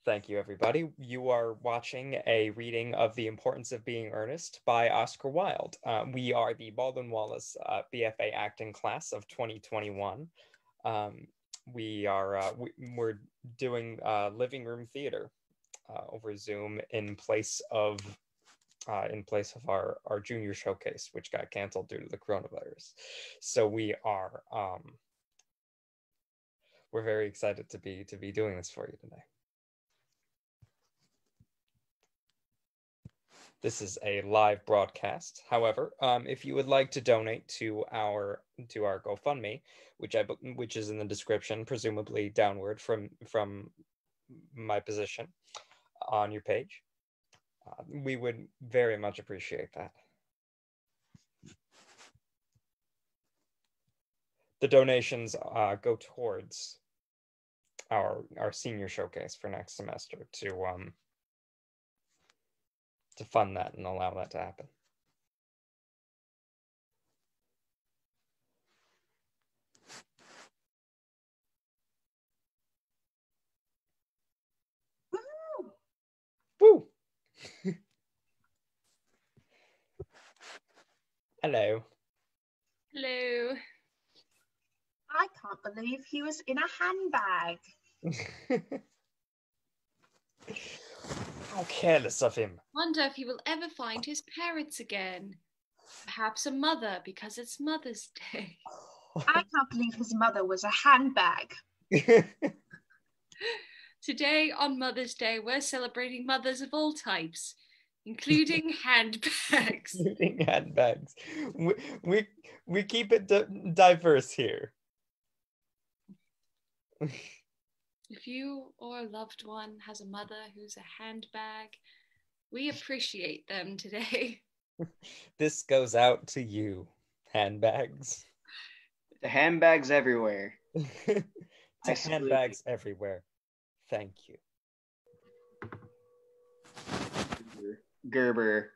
Thank you, everybody. You are watching a reading of The Importance of Being Earnest by Oscar Wilde. We are the Baldwin Wallace BFA acting class of 2021. We're doing living room theater over Zoom in place of our junior showcase, which got canceled due to the coronavirus. So we're very excited to be doing this for you today. This is a live broadcast. However, if you would like to donate to our GoFundMe, which is in the description, presumably downward from my position on your page, we would very much appreciate that. The donations go towards our senior showcase for next semester to fund that and allow that to happen. Woo! Hello.
Hello.
I can't believe he was in a handbag.
How careless of him.
Wonder if he will ever find his parents again. Perhaps a mother, because it's Mother's Day.
I can't believe his mother was a handbag.
Today, on Mother's Day, we're celebrating mothers of all types, including handbags.
Including handbags. We keep it diverse here.
If you or a loved one has a mother who's a handbag, we appreciate them today.
This goes out to you, handbags.
The handbags everywhere.
To handbags everywhere. Thank you.
Gerber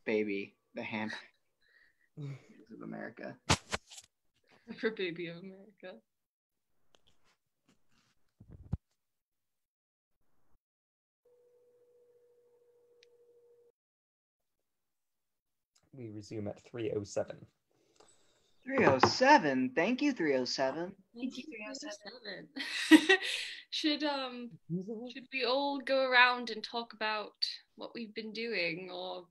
baby, the ham of America.
For baby of America.
We resume at 3:07.
307. Thank you, 307.
Thank you, 307. Should we all go around and talk about what we've been doing, or?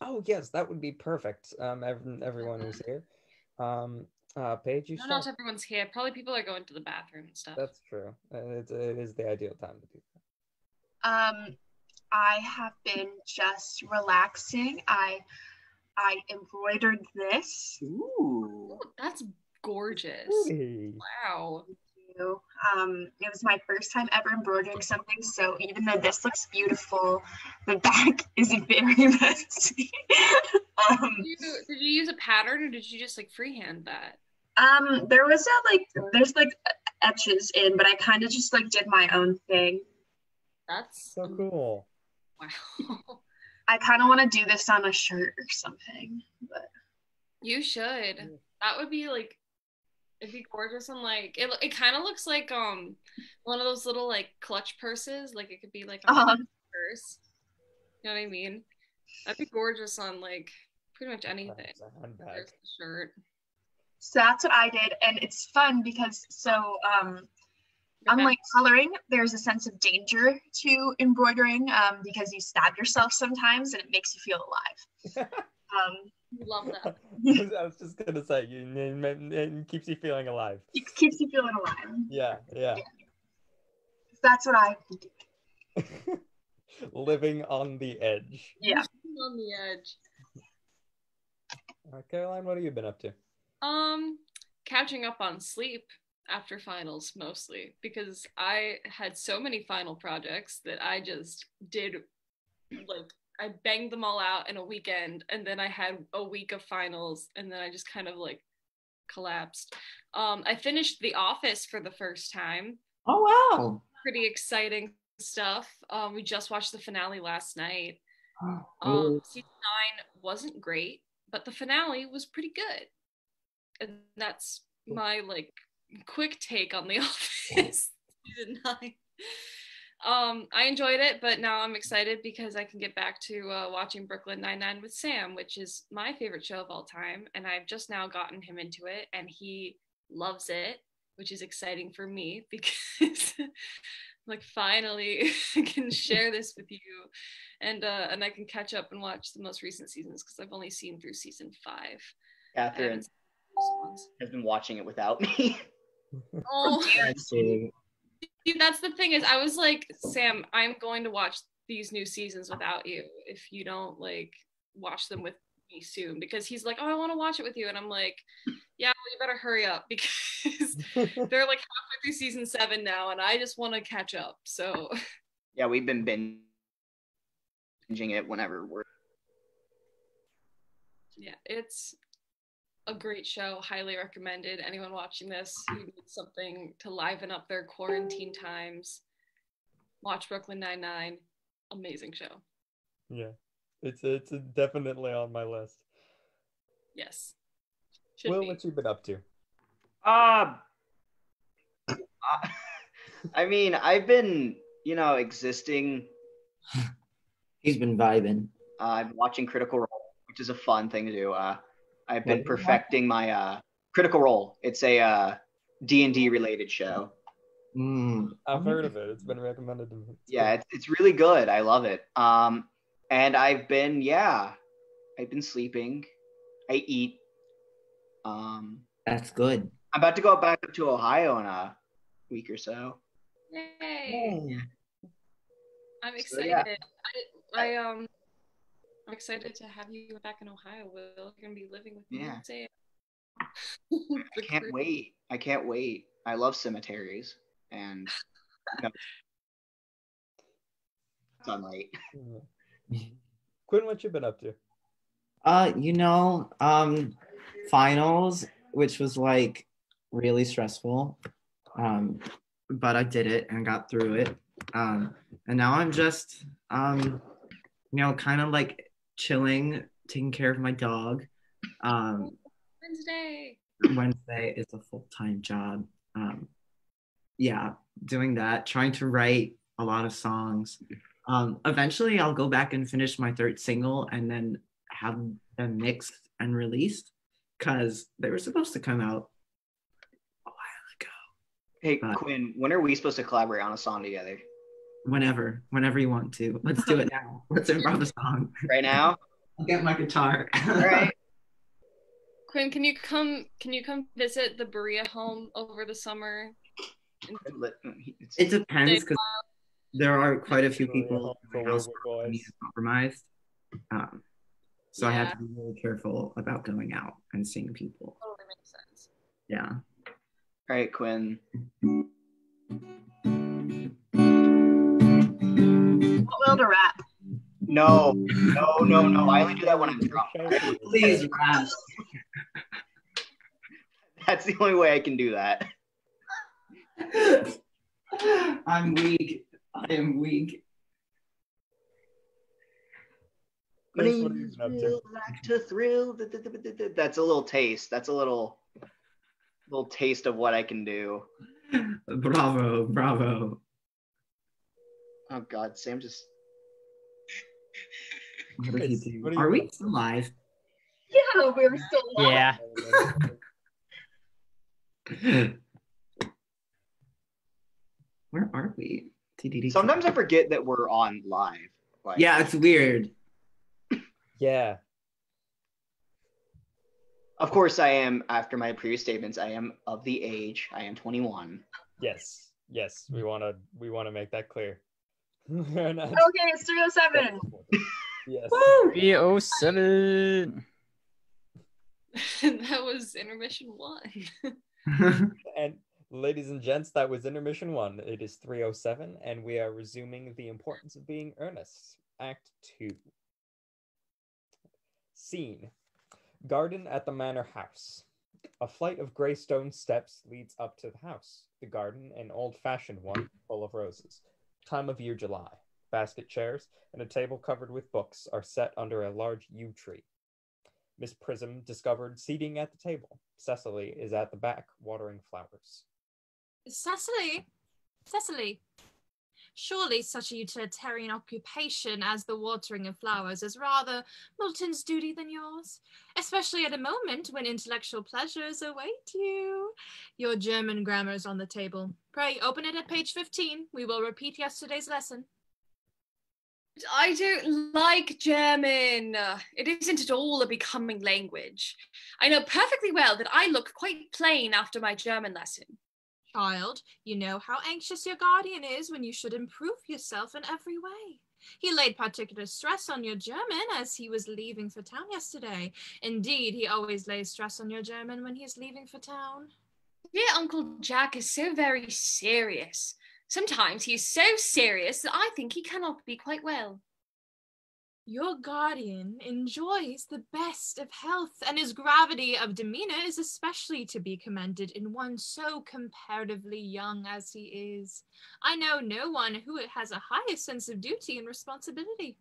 Oh yes, that would be perfect. Everyone who's here. Paige, you
No,
start.
not everyone's here. Probably people are going to the bathroom and stuff.
That's true. It is the ideal time to do
I have been just relaxing. I embroidered this.
Ooh.
Ooh, that's gorgeous.
that.
Wow.
It was my first time ever embroidering something, so even though this looks beautiful, the back is very messy.
Did you use a pattern, or did you just like freehand that?
There's etches in, but I kind of just like did my own thing.
That's
So cool.
Wow.
I kind of want to do this on a shirt or something, but
You should. That would be like, it'd be gorgeous, and like it kind of looks like one of those little like clutch purses. Like it could be like a purse. You know what I mean? That'd be gorgeous on like pretty much anything.
That's a handbag.
There's the shirt.
so that's what I did, and it's fun because unlike coloring, there's a sense of danger to embroidering because you stab yourself sometimes, and it makes you feel alive.
Love that.
I was just gonna say, it keeps you feeling alive.
It keeps you feeling alive.
Yeah.
That's what I've been doing.
Living on the edge.
Yeah.
On the edge.
Caroline, what have you been up to?
Catching up on sleep after finals mostly, because I had so many final projects that I just did, like I banged them all out in a weekend, and then I had a week of finals, and then I just kind of like collapsed. I finished The Office for the first time.
Oh, wow.
Pretty exciting stuff. We just watched the finale last night.
Cool.
Season 9 wasn't great, but the finale was pretty good. And that's my like quick take on The Office season 9. I enjoyed it, but now I'm excited because I can get back to watching Brooklyn Nine-Nine with Sam, which is my favorite show of all time, and I've just now gotten him into it, and he loves it, which is exciting for me because like finally I can share this with you, and I can catch up and watch the most recent seasons because I've only seen through season 5.
Catherine has been watching it without me.
Oh,
Fancy.
dude, that's the thing is I was like, Sam, I'm going to watch these new seasons without you if you don't like watch them with me soon, because he's like, oh, I want to watch it with you, and I'm like, yeah, well, you better hurry up because they're like halfway through season 7 now, and I just want to catch up. So
Yeah, we've been binging it whenever we're.
yeah, it's a great show, highly recommended. Anyone watching this who needs something to liven up their quarantine times, watch Brooklyn Nine-Nine. Amazing show.
Yeah, it's definitely on my list.
Yes. Should
Will,
be.
what you been up to?
I mean, I've been, existing.
He's been vibing.
I'm watching Critical Role, which is a fun thing to do. I've been perfecting my Critical Role. It's a D&D related show.
I've heard of it. It's been recommended to me.
It's really good. I love it. And I've been sleeping. I eat.
That's good.
I'm about to go back up to Ohio in a week or so.
Yay. I'm
So,
excited.
yeah.
I'm excited to have you back in Ohio, Will. You're gonna be living with me.
Yeah.
Say it.
I can't wait. I love cemeteries and sunlight.
Quin, what you been up to?
Finals, which was like really stressful. But I did it and got through it. And now I'm just kind of like chilling, taking care of my dog. Wednesday is a full-time job. Yeah, doing that, trying to write a lot of songs. Eventually, I'll go back and finish my third single and then have them mixed and released because they were supposed to come out a while ago.
Hey, Quinn, when are we supposed to collaborate on a song together?
Whenever you want to. Let's do it now. Let's improv a song.
Right now?
I'll get my guitar.
All right.
Quinn, can you come visit the Berea home over the summer?
It depends because there are quite a few people in my house who are compromised. So I have to be really careful about going out and seeing people.
Totally makes sense.
Yeah.
All right, Quinn.
Will to rap.
No. I only do that when I'm drunk.
Please rap.
That's the only way I can do that.
I'm weak. I am weak.
Chris, what are you up to?
Like to thrill. That's a little taste. That's a little taste of what I can do.
Bravo.
Oh God, Sam just.
What did he do? Are we still live?
Yeah, we're still live.
Yeah.
Where are we? TDD.
Sometimes I forget that we're on live. Like,
yeah, it's weird.
Yeah.
Of course, I am. After my previous statements, I am of the age. I am 21.
Yes. We want to make that clear.
Okay, it's 3:07.
Yes.
3:07.
That was intermission 1.
And ladies and gents, that was intermission 1. It is 3:07, and we are resuming The Importance of Being Earnest, Act 2. Scene: garden at the manor house. A flight of gray stone steps leads up to the house. The garden, an old-fashioned one, full of roses. Time of year, July. Basket chairs and a table covered with books are set under a large yew tree. Miss Prism discovered seating at the table. Cecily is at the back, watering flowers.
Cecily, surely such a utilitarian occupation as the watering of flowers is rather Milton's duty than yours, especially at a moment when intellectual pleasures await you. Your German grammar is on the table. Pray, open it at page 15. We will repeat yesterday's lesson.
I don't like German. It isn't at all a becoming language. I know perfectly well that I look quite plain after my German lesson.
Child, you know how anxious your guardian is when you should improve yourself in every way. He laid particular stress on your German as he was leaving for town yesterday. Indeed, he always lays stress on your German when he is leaving for town.
Dear Uncle Jack is so very serious. Sometimes he is so serious that I think he cannot be quite well.
Your guardian enjoys the best of health, and his gravity of demeanor is especially to be commended in one so comparatively young as he is. I know no one who has a higher sense of duty and responsibility.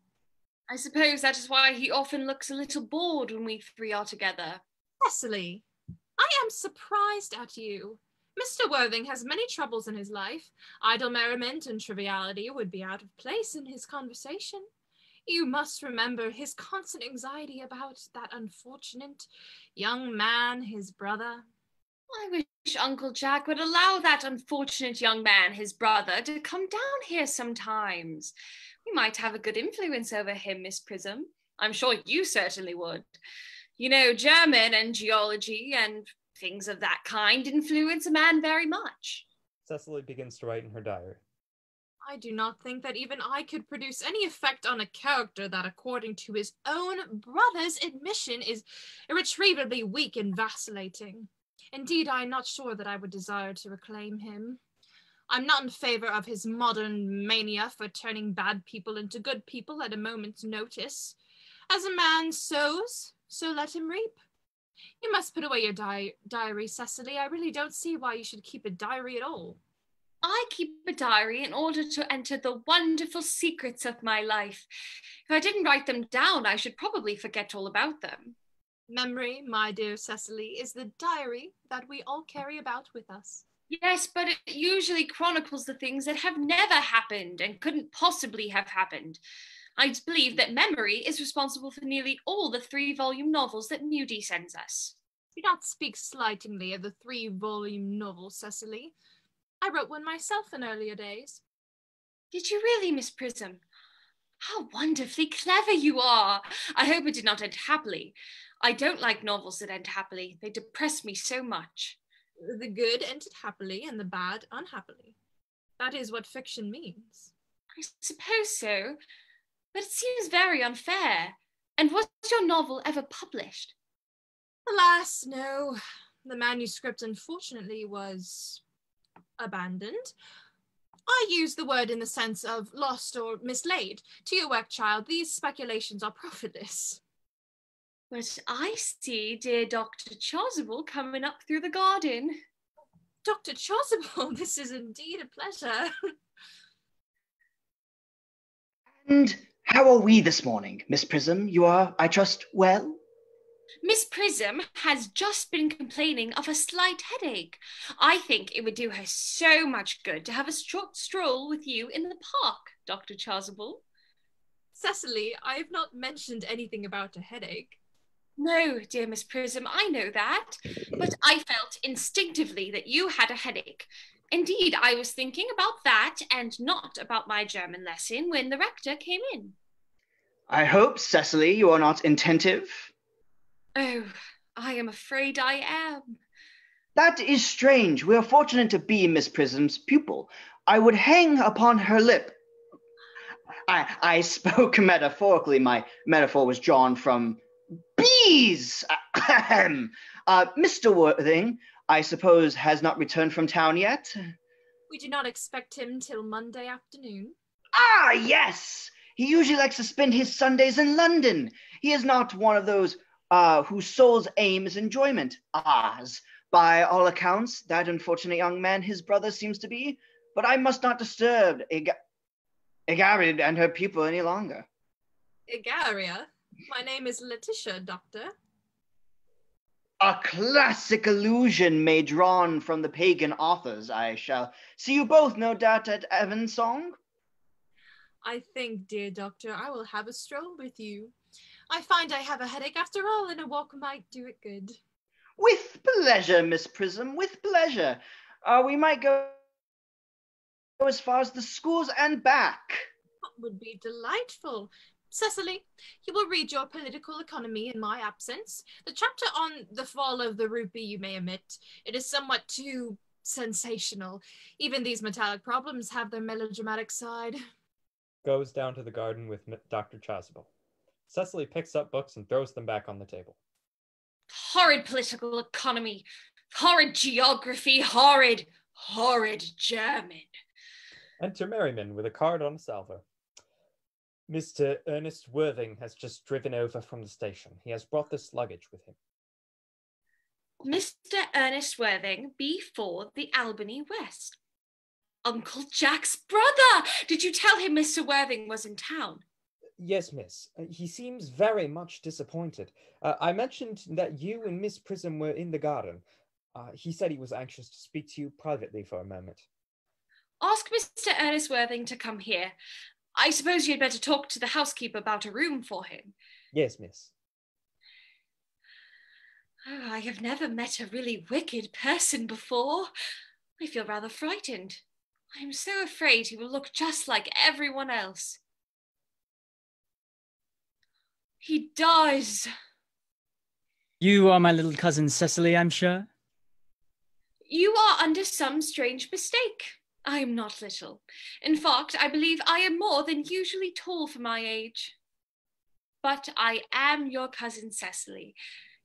I suppose that is why he often looks a little bored when we three are together.
Cecily, I am surprised at you. Mr. Worthing has many troubles in his life. Idle merriment and triviality would be out of place in his conversation. You must remember his constant anxiety about that unfortunate young man, his brother.
I wish Uncle Jack would allow that unfortunate young man, his brother, to come down here sometimes. We might have a good influence over him, Miss Prism. I'm sure you certainly would. You know, German and geology and things of that kind influence a man very much.
Cecily begins to write in her diary.
I do not think that even I could produce any effect on a character that, according to his own brother's admission, is irretrievably weak and vacillating. Indeed, I am not sure that I would desire to reclaim him. I'm not in favor of his modern mania for turning bad people into good people at a moment's notice. As a man sows, so let him reap. You must put away your diary, Cecily. I really don't see why you should keep a diary at all.
I keep a diary in order to enter the wonderful secrets of my life. If I didn't write them down, I should probably forget all about them.
Memory, my dear Cecily, is the diary that we all carry about with us.
Yes, but it usually chronicles the things that have never happened and couldn't possibly have happened. I believe that memory is responsible for nearly all the 3-volume novels that Moody sends us.
Do not speak slightingly of the 3-volume novel, Cecily. I wrote one myself in earlier days.
Did you really, Miss Prism? How wonderfully clever you are! I hope it did not end happily. I don't like novels that end happily. They depress me so much.
The good ended happily and the bad unhappily. That is what fiction means.
I suppose so, but it seems very unfair. And was your novel ever published?
Alas, no. The manuscript, unfortunately, was abandoned. I use the word in the sense of lost or mislaid. To your work, child, these speculations are profitless.
But I see dear Dr. Chasuble coming up through the garden.
Dr. Chasuble, this is indeed a pleasure.
And how are we this morning, Miss Prism? You are, I trust, well?
Miss Prism has just been complaining of a slight headache. I think it would do her so much good to have a short stroll with you in the park, Dr. Chasuble.
Cecily, I have not mentioned anything about a headache.
No, dear Miss Prism, I know that, but I felt instinctively that you had a headache. Indeed, I was thinking about that and not about my German lesson when the rector came in.
I hope, Cecily, you are not inattentive.
Oh, I am afraid I am.
That is strange. We are fortunate to be Miss Prism's pupil. I would hang upon her lip. I spoke metaphorically. My metaphor was drawn from bees. Mr. Worthing, I suppose, has not returned from town yet?
We do not expect him till Monday afternoon.
Ah, yes! He usually likes to spend his Sundays in London. He is not one of those whose soul's aim is enjoyment. As, by all accounts, that unfortunate young man his brother seems to be. But I must not disturb Igarid and her people any longer.
Igaria? My name is Letitia, Doctor.
A classic allusion drawn from the pagan authors. I shall see you both, no doubt, at Evensong.
I think, dear Doctor, I will have a stroll with you. I find I have a headache after all, and a walk might do it good.
With pleasure, Miss Prism, with pleasure. We might go as far as the schools and back.
That would be delightful. Cecily, you will read your political economy in my absence. The chapter on the fall of the rupee you may omit. It is somewhat too sensational. Even these metallic problems have their melodramatic side.
Goes down to the garden with Dr. Chasuble. Cecily picks up books and throws them back on the table.
Horrid political economy, horrid geography, horrid German.
Enter Merriman with a card on a salver. Mr. Ernest Worthing has just driven over from the station. He has brought this luggage with him.
Mr. Ernest Worthing, B4, the Albany West. Uncle Jack's brother! Did you tell him Mr. Worthing was in town?
Yes, miss. He seems very much disappointed. I mentioned that you and Miss Prism were in the garden. He said he was anxious to speak to you privately for a moment.
Ask Mr. Ernest Worthing to come here. I suppose you'd better talk to the housekeeper about a room for him.
Yes, miss.
Oh, I have never met a really wicked person before. I feel rather frightened. I am so afraid he will look just like everyone else. He does.
You are my little cousin Cecily, I'm sure?
You are under some strange mistake. I am not little. In fact, I believe I am more than usually tall for my age. But I am your cousin Cecily.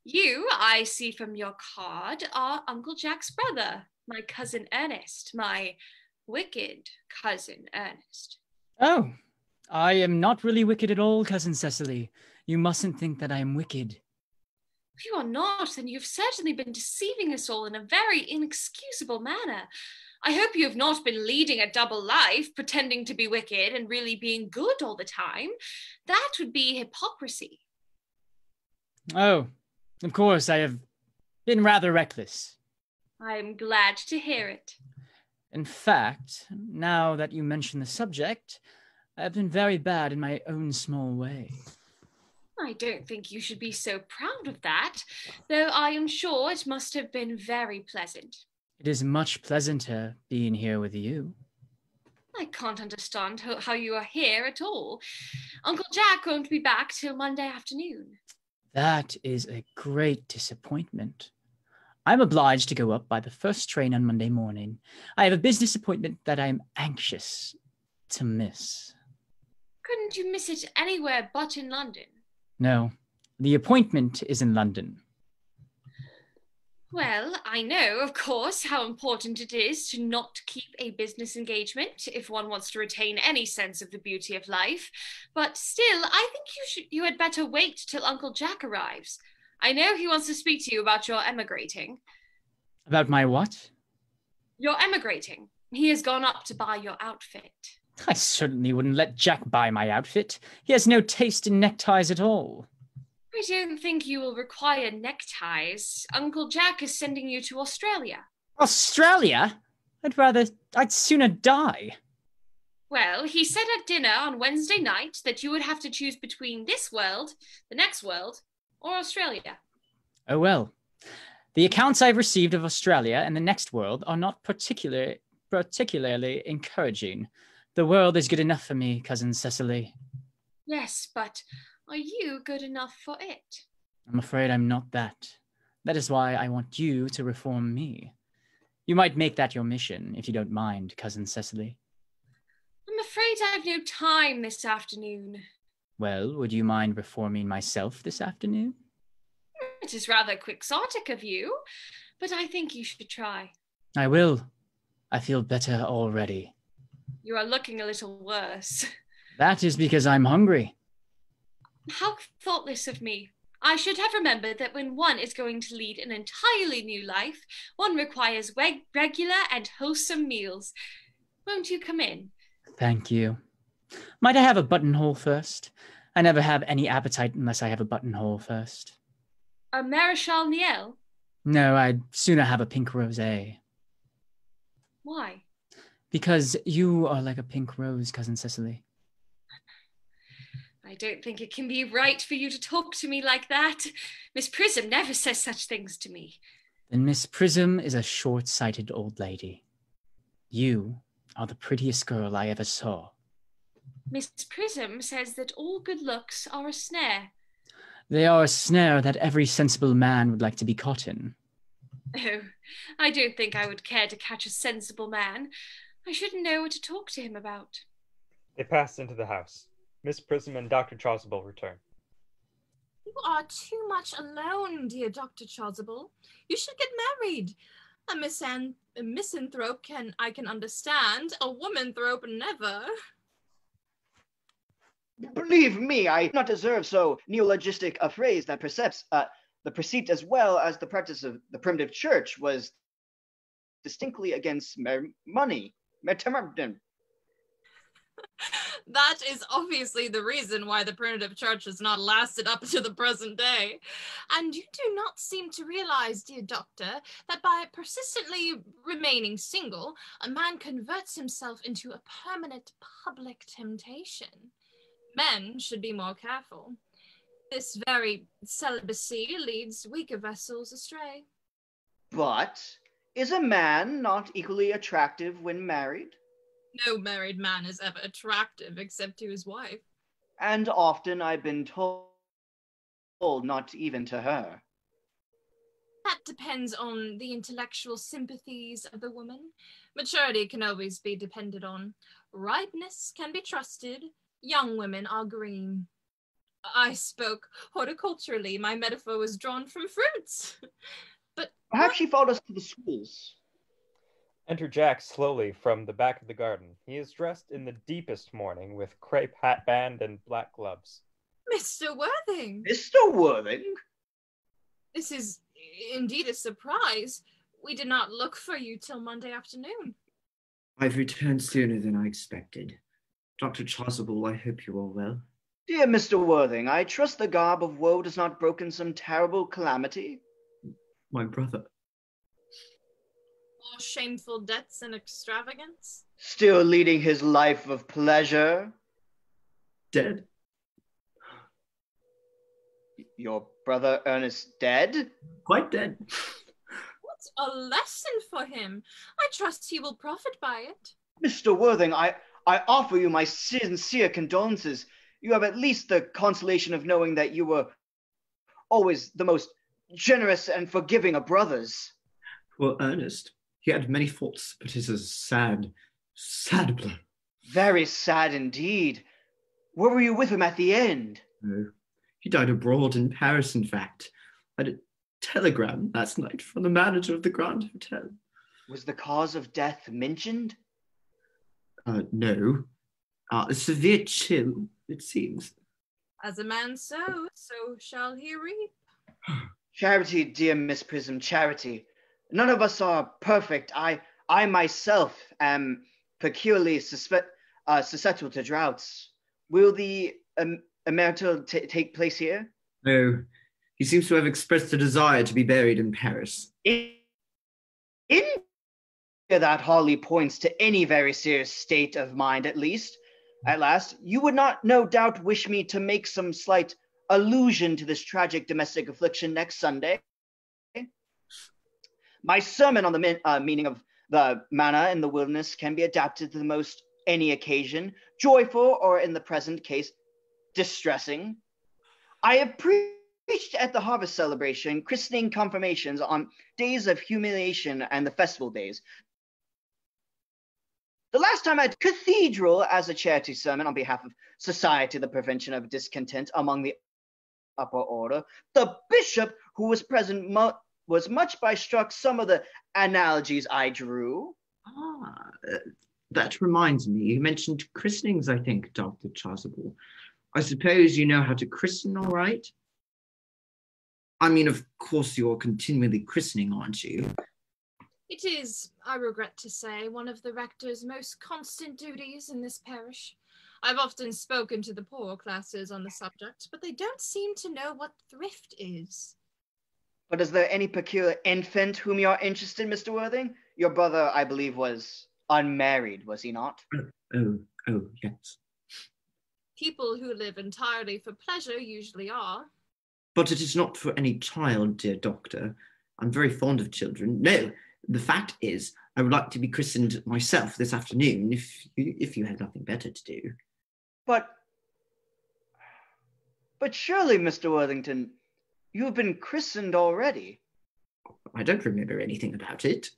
You, I see from your card, are Uncle Jack's brother, my cousin Ernest, my wicked cousin Ernest.
Oh, I am not really wicked at all, cousin Cecily. You mustn't think that I am wicked.
If you are not, then you've certainly been deceiving us all in a very inexcusable manner. I hope you have not been leading a double life, pretending to be wicked and really being good all the time. That would be hypocrisy.
Oh, of course, I have been rather reckless.
I'm glad to hear it.
In fact, now that you mention the subject, I have been very bad in my own small way.
I don't think you should be so proud of that, though I am sure it must have been very pleasant.
It is much pleasanter being here with you.
I can't understand how you are here at all. Uncle Jack won't be back till Monday afternoon.
That is a great disappointment. I'm obliged to go up by the first train on Monday morning. I have a business appointment that I am anxious to miss.
Couldn't you miss it anywhere but in London?
No, the appointment is in London.
Well, I know, of course, how important it is to not keep a business engagement if one wants to retain any sense of the beauty of life. But still, I think you had better wait till Uncle Jack arrives. I know he wants to speak to you about your emigrating.
About my what?
Your emigrating. He has gone up to buy your outfit.
I certainly wouldn't let Jack buy my outfit. He has no taste in neckties at all.
I don't think you will require neckties. Uncle Jack is sending you to Australia.
Australia? I'd sooner die.
Well, he said at dinner on Wednesday night that you would have to choose between this world, the next world, or Australia.
Oh well. The accounts I've received of Australia and the next world are not particularly encouraging. The world is good enough for me, Cousin Cecily.
Yes, but are you good enough for it?
I'm afraid I'm not that. That is why I want you to reform me. You might make that your mission, if you don't mind, Cousin Cecily.
I'm afraid I've no time this afternoon.
Well, would you mind reforming myself this afternoon?
It is rather quixotic of you, but I think you should try.
I will. I feel better already.
You are looking a little worse.
That is because I'm hungry.
How thoughtless of me. I should have remembered that when one is going to lead an entirely new life, one requires regular and wholesome meals. Won't you come in?
Thank you. Might I have a buttonhole first? I never have any appetite unless I have a buttonhole first.
A Maréchal Niel?
No, I'd sooner have a pink rosé.
Why?
Because you are like a pink rose, Cousin Cecily.
I don't think it can be right for you to talk to me like that. Miss Prism never says such things to me.
Then Miss Prism is a short-sighted old lady. You are the prettiest girl I ever saw.
Miss Prism says that all good looks are a snare.
They are a snare that every sensible man would like to be caught in.
Oh, I don't think I would care to catch a sensible man. I shouldn't know what to talk to him about.
They pass into the house. Miss Prism and Dr. Chasuble return.
You are too much alone, dear Dr. Chasuble. You should get married. A misanthrope I can understand. A womanthrope never.
Believe me, I do not deserve so neologistic a phrase that percepts the preceit as well as the practice of the primitive church was distinctly against money.
That is obviously the reason why the primitive church has not lasted up to the present day. And you do not seem to realize, dear doctor, that by persistently remaining single, a man converts himself into a permanent public temptation. Men should be more careful. This very celibacy leads weaker vessels astray.
But is a man not equally attractive when married?
No married man is ever attractive except to his wife.
And often I've been told not even to her.
That depends on the intellectual sympathies of the woman. Maturity can always be depended on. Ripeness can be trusted. Young women are green. I spoke horticulturally. My metaphor was drawn from fruits. But
perhaps she followed us to the schools.
Enter Jack slowly from the back of the garden. He is dressed in the deepest mourning with crepe hatband and black gloves.
Mr. Worthing!
Mr. Worthing?
This is indeed a surprise. We did not look for you till Monday afternoon.
I've returned sooner than I expected. Dr. Chasuble, I hope you are well.
Dear Mr. Worthing, I trust the garb of woe does not broken some terrible calamity.
My brother.
More shameful debts and extravagance?
Still leading his life of pleasure.
Dead.
Your brother Ernest dead?
Quite dead.
What a lesson for him. I trust he will profit by it.
Mr. Worthing, I offer you my sincere condolences. You have at least the consolation of knowing that you were always the most generous and forgiving of brothers.
Well, Ernest, he had many faults, but it's a sad, sad blow.
Very sad indeed. Where were you with him at the end?
No, he died abroad in Paris, in fact. I had a telegram last night from the manager of the Grand Hotel.
Was the cause of death mentioned?
No. A severe chill, it seems.
As a man sows, so shall he reap.
Charity, dear Miss Prism, charity. None of us are perfect. I myself am peculiarly susceptible to droughts. Will the emerital take place here?
No. He seems to have expressed a desire to be buried in Paris.
In that hardly points to any very serious state of mind, at least. At last, you would not, no doubt, wish me to make some slight allusion to this tragic domestic affliction next Sunday. My sermon on the meaning of the manna in the wilderness can be adapted to the most any occasion, joyful or, in the present case, distressing. I have preached at the harvest celebration, christening confirmations on days of humiliation and the festival days. The last time I had cathedral as a charity sermon on behalf of Society, the Prevention of Discontent among the Upper Order, the bishop who was present was much struck some of the analogies I drew.
That reminds me, you mentioned christenings, I think, Dr. Chasuble. I suppose you know how to christen, all right? I mean, of course, you're continually christening, aren't you?
It is, I regret to say, one of the rector's most constant duties in this parish. I've often spoken to the poorer classes on the subject, but they don't seem to know what thrift is.
But is there any peculiar infant whom you are interested in, Mr. Worthing? Your brother, I believe, was unmarried, was he not?
Oh, yes.
People who live entirely for pleasure usually are.
But it is not for any child, dear doctor. I'm very fond of children. No, the fact is, I would like to be christened myself this afternoon, if you had nothing better to do.
But surely, Mr. Worthington, you have been christened already.
I don't remember anything about it.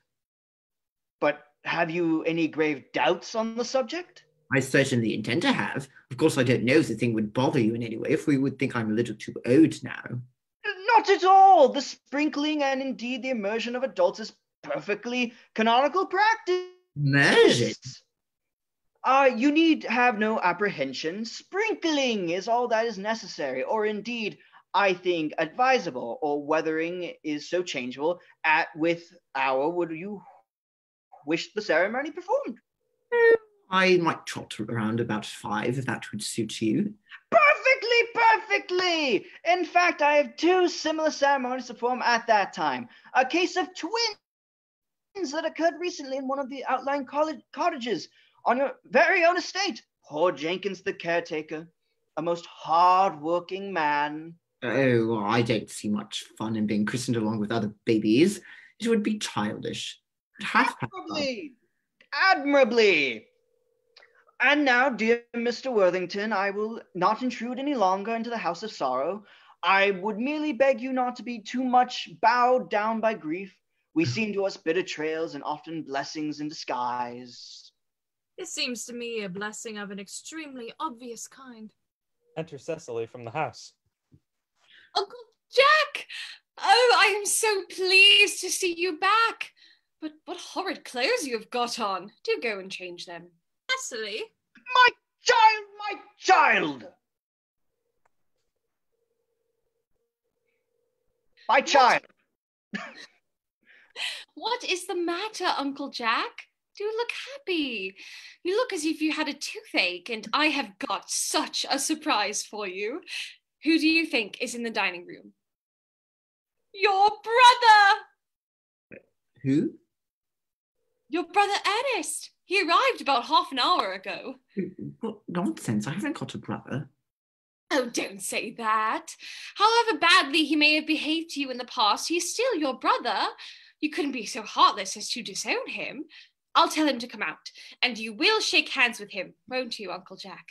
But have you any grave doubts on the subject?
I certainly intend to have. Of course, I don't know if the thing would bother you in any way, if we would think I'm a little too old now.
Not at all. The sprinkling and indeed the immersion of adults is perfectly canonical practice.
Immersion?
You need have no apprehension. Sprinkling is all that is necessary, or indeed, I think, advisable, or weathering is so changeable, with hour would you wish the ceremony performed?
I might trot around about 5, if that would suit you.
Perfectly! In fact, I have 2 similar ceremonies to perform at that time. A case of twins that occurred recently in one of the outlying cottages on your very own estate. Poor Jenkins, the caretaker, a most hard-working man.
Oh, well, I don't see much fun in being christened along with other babies. It would be childish.
Admirably! And now, dear Mr. Worthington, I will not intrude any longer into the house of sorrow. I would merely beg you not to be too much bowed down by grief. We seem to us bitter trails and often blessings in disguise.
This seems to me a blessing of an extremely obvious kind.
Enter Cecily from the house.
Uncle Jack! Oh, I am so pleased to see you back. But what horrid clothes you have got on. Do go and change them.
Cecily?
My child! My child!
What is the matter, Uncle Jack? Do look happy. You look as if you had a toothache, and I have got such a surprise for you. Who do you think is in the dining room? Your brother!
Who?
Your brother Ernest. He arrived about half an hour ago.
What nonsense. I haven't got a brother.
Oh, don't say that. However badly he may have behaved to you in the past, he is still your brother. You couldn't be so heartless as to disown him. I'll tell him to come out, and you will shake hands with him, won't you, Uncle Jack?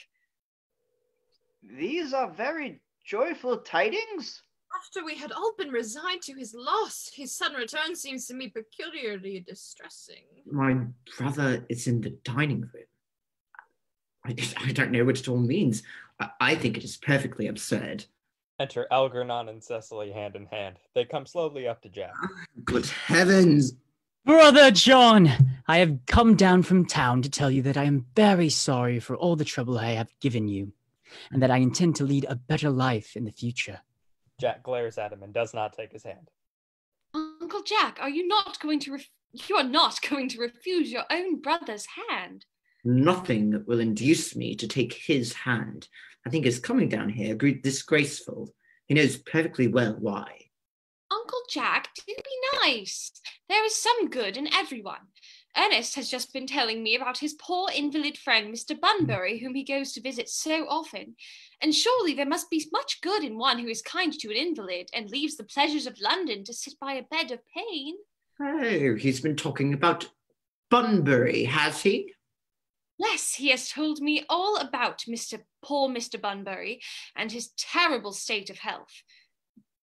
These are very joyful tidings.
After we had all been resigned to his loss, his sudden return seems to me peculiarly distressing.
My brother is in the dining room. I don't know what it all means. I think it is perfectly absurd.
Enter Algernon and Cecily hand in hand. They come slowly up to Jack.
Good heavens!
Brother John, I have come down from town to tell you that I am very sorry for all the trouble I have given you, and that I intend to lead a better life in the future.
Jack glares at him and does not take his hand.
Uncle Jack, are you not going to you are not going to refuse your own brother's hand?
Nothing will induce me to take his hand. I think his coming down here disgraceful. He knows perfectly well why.
Uncle Jack, do be nice. There is some good in everyone. Ernest has just been telling me about his poor invalid friend, Mr. Bunbury, whom he goes to visit so often. And surely there must be much good in one who is kind to an invalid and leaves the pleasures of London to sit by a bed of pain.
Oh, he's been talking about Bunbury, has he?
Yes, he has told me all about poor Mr. Bunbury and his terrible state of health.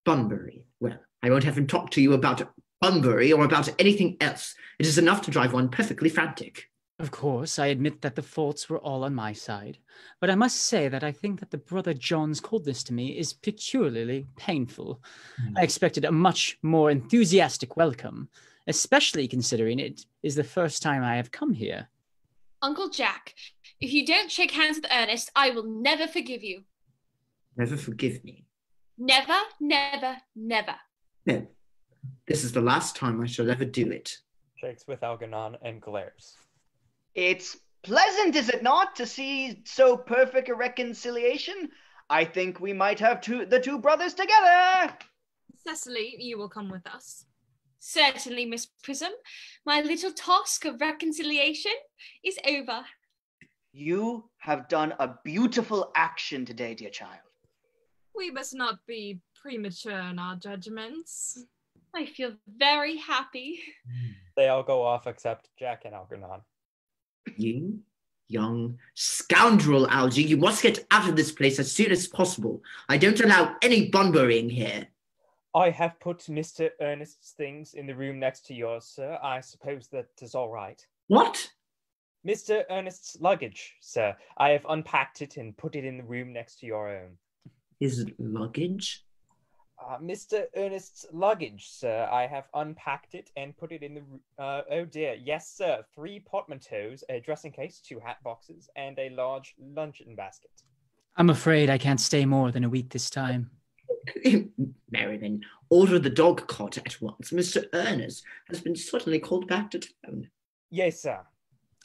Bunbury. Well, I won't have him talk to you about Bunbury or about anything else. It is enough to drive one perfectly frantic.
Of course, I admit that the faults were all on my side, but I must say that I think that the brother John's coldness to me is peculiarly painful. I expected a much more enthusiastic welcome, especially considering it is the first time I have come here.
Uncle Jack, if you don't shake hands with Ernest, I will never forgive you.
Never forgive me.
Never, never, never.
No, this is the last time I shall ever do it.
Shakes with Algernon and glares.
It's pleasant, is it not, to see so perfect a reconciliation? I think we might have the two brothers together.
Cecily, you will come with us.
Certainly, Miss Prism. My little task of reconciliation is over.
You have done a beautiful action today, dear child.
We must not be premature in our judgments.
I feel very happy.
They all go off except Jack and Algernon.
You young scoundrel, Algy, you must get out of this place as soon as possible. I don't allow any Bunburying here.
I have put Mr. Earnest's things in the room next to yours, sir. I suppose that is all right.
What?
Mr. Earnest's luggage, sir. I have unpacked it and put it in the room next to your own.
His luggage?
Mr. Earnest's luggage, sir. I have unpacked it and put it in the... oh dear, yes, sir. 3 portmanteaus, a dressing case, 2 hat boxes, and a large luncheon basket.
I'm afraid I can't stay more than a week this time.
Merriman, order the dog cart at once. Mr. Ernest has been suddenly called back to town.
Yes, sir.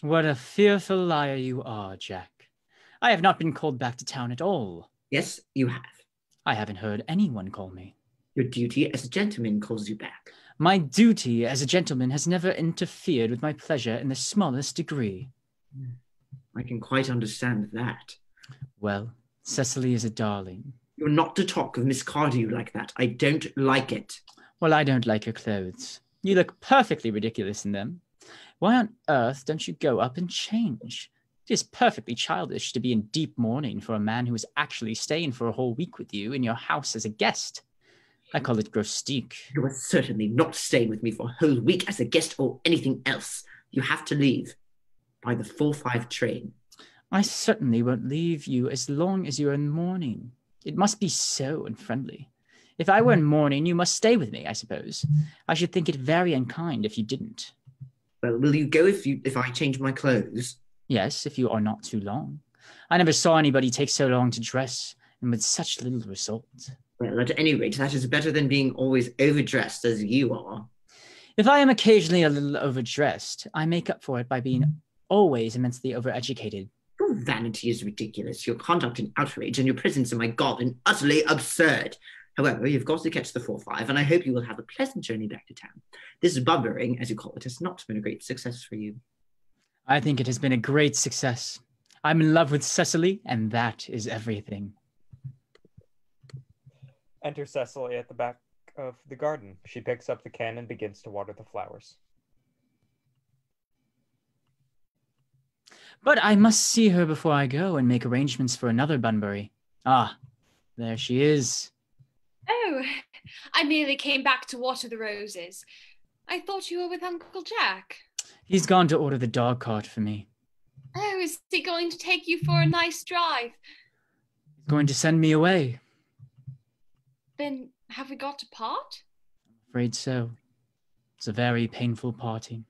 What a fearful liar you are, Jack. I have not been called back to town at all.
Yes, you have.
I haven't heard anyone call me.
Your duty as a gentleman calls you back.
My duty as a gentleman has never interfered with my pleasure in the smallest degree.
I can quite understand that.
Well, Cecily is a darling.
You're not to talk of Miss Cardew like that. I don't like it.
Well, I don't like her clothes. You look perfectly ridiculous in them. Why on earth don't you go up and change? It is perfectly childish to be in deep mourning for a man who is actually staying for a whole week with you in your house as a guest. I call it grostique.
You are certainly not staying with me for a whole week as a guest or anything else. You have to leave by the 4:05 train.
I certainly won't leave you as long as you're in mourning. It must be so unfriendly. If I were in mourning, you must stay with me, I suppose. I should think it very unkind if you didn't.
Well, will you go if I change my clothes?
Yes, if you are not too long. I never saw anybody take so long to dress, and with such little result.
Well, at any rate, that is better than being always overdressed as you are.
If I am occasionally a little overdressed, I make up for it by being always immensely overeducated.
Your vanity is ridiculous, your conduct an outrage, and your presence in my garden utterly absurd. However, you've got to catch the 4-5, and I hope you will have a pleasant journey back to town. This bumbering, as you call it, has not been a great success for you.
I think it has been a great success. I'm in love with Cecily, and that is everything.
Enter Cecily at the back of the garden. She picks up the can and begins to water the flowers.
But I must see her before I go and make arrangements for another Bunbury. Ah, there she is.
Oh, I merely came back to water the roses. I thought you were with Uncle Jack.
He's gone to order the dog cart for me.
Oh, is he going to take you for a nice drive?
He's going to send me away.
Then have we got to part?
I'm afraid so. It's a very painful parting.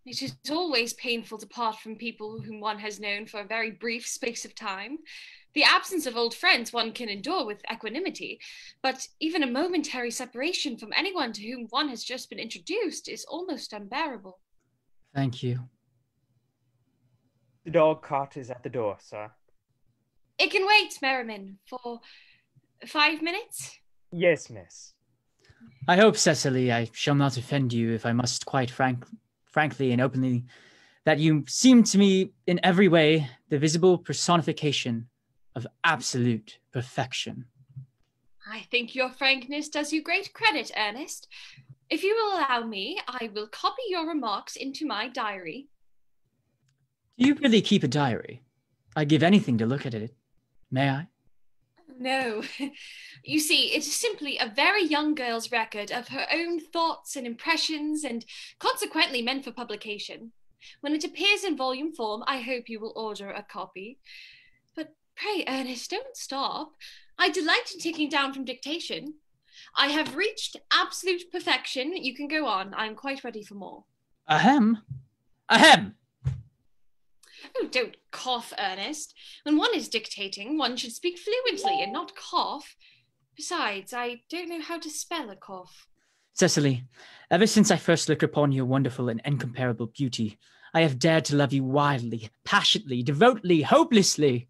It is always painful to part from people whom one has known for a very brief space of time. The absence of old friends one can endure with equanimity, but even a momentary separation from anyone to whom one has just been introduced is almost unbearable.
Thank you.
The dog cart is at the door, sir.
It can wait, Merriman, for 5 minutes?
Yes, miss.
I hope, Cecily, I shall not offend you if I must quite frankly and openly that you seem to me in every way the visible personification of absolute perfection.
I think your frankness does you great credit, Ernest. If you will allow me, I will copy your remarks into my diary.
Do you really keep a diary? I'd give anything to look at it. May I?
No. You see, it is simply a very young girl's record of her own thoughts and impressions, and consequently meant for publication. When it appears in volume form, I hope you will order a copy. But pray, Ernest, don't stop. I delight in taking down from dictation. I have reached absolute perfection. You can go on. I'm quite ready for more.
Ahem. Ahem.
Oh, don't cough, Ernest. When one is dictating, one should speak fluently and not cough. Besides, I don't know how to spell a cough.
Cecily, ever since I first looked upon your wonderful and incomparable beauty, I have dared to love you wildly, passionately, devotedly, hopelessly.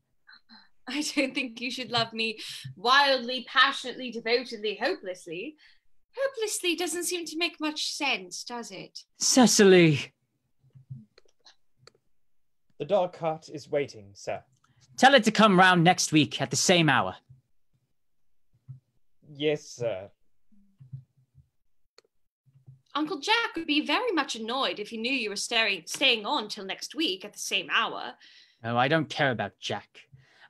I don't think you should love me wildly, passionately, devotedly, hopelessly. Hopelessly doesn't seem to make much sense, does it?
Cecily!
The dog cart is waiting, sir.
Tell it to come round next week at the same hour.
Yes, sir.
Uncle Jack would be very much annoyed if he knew you were staying on till next week at the same hour.
No, I don't care about Jack.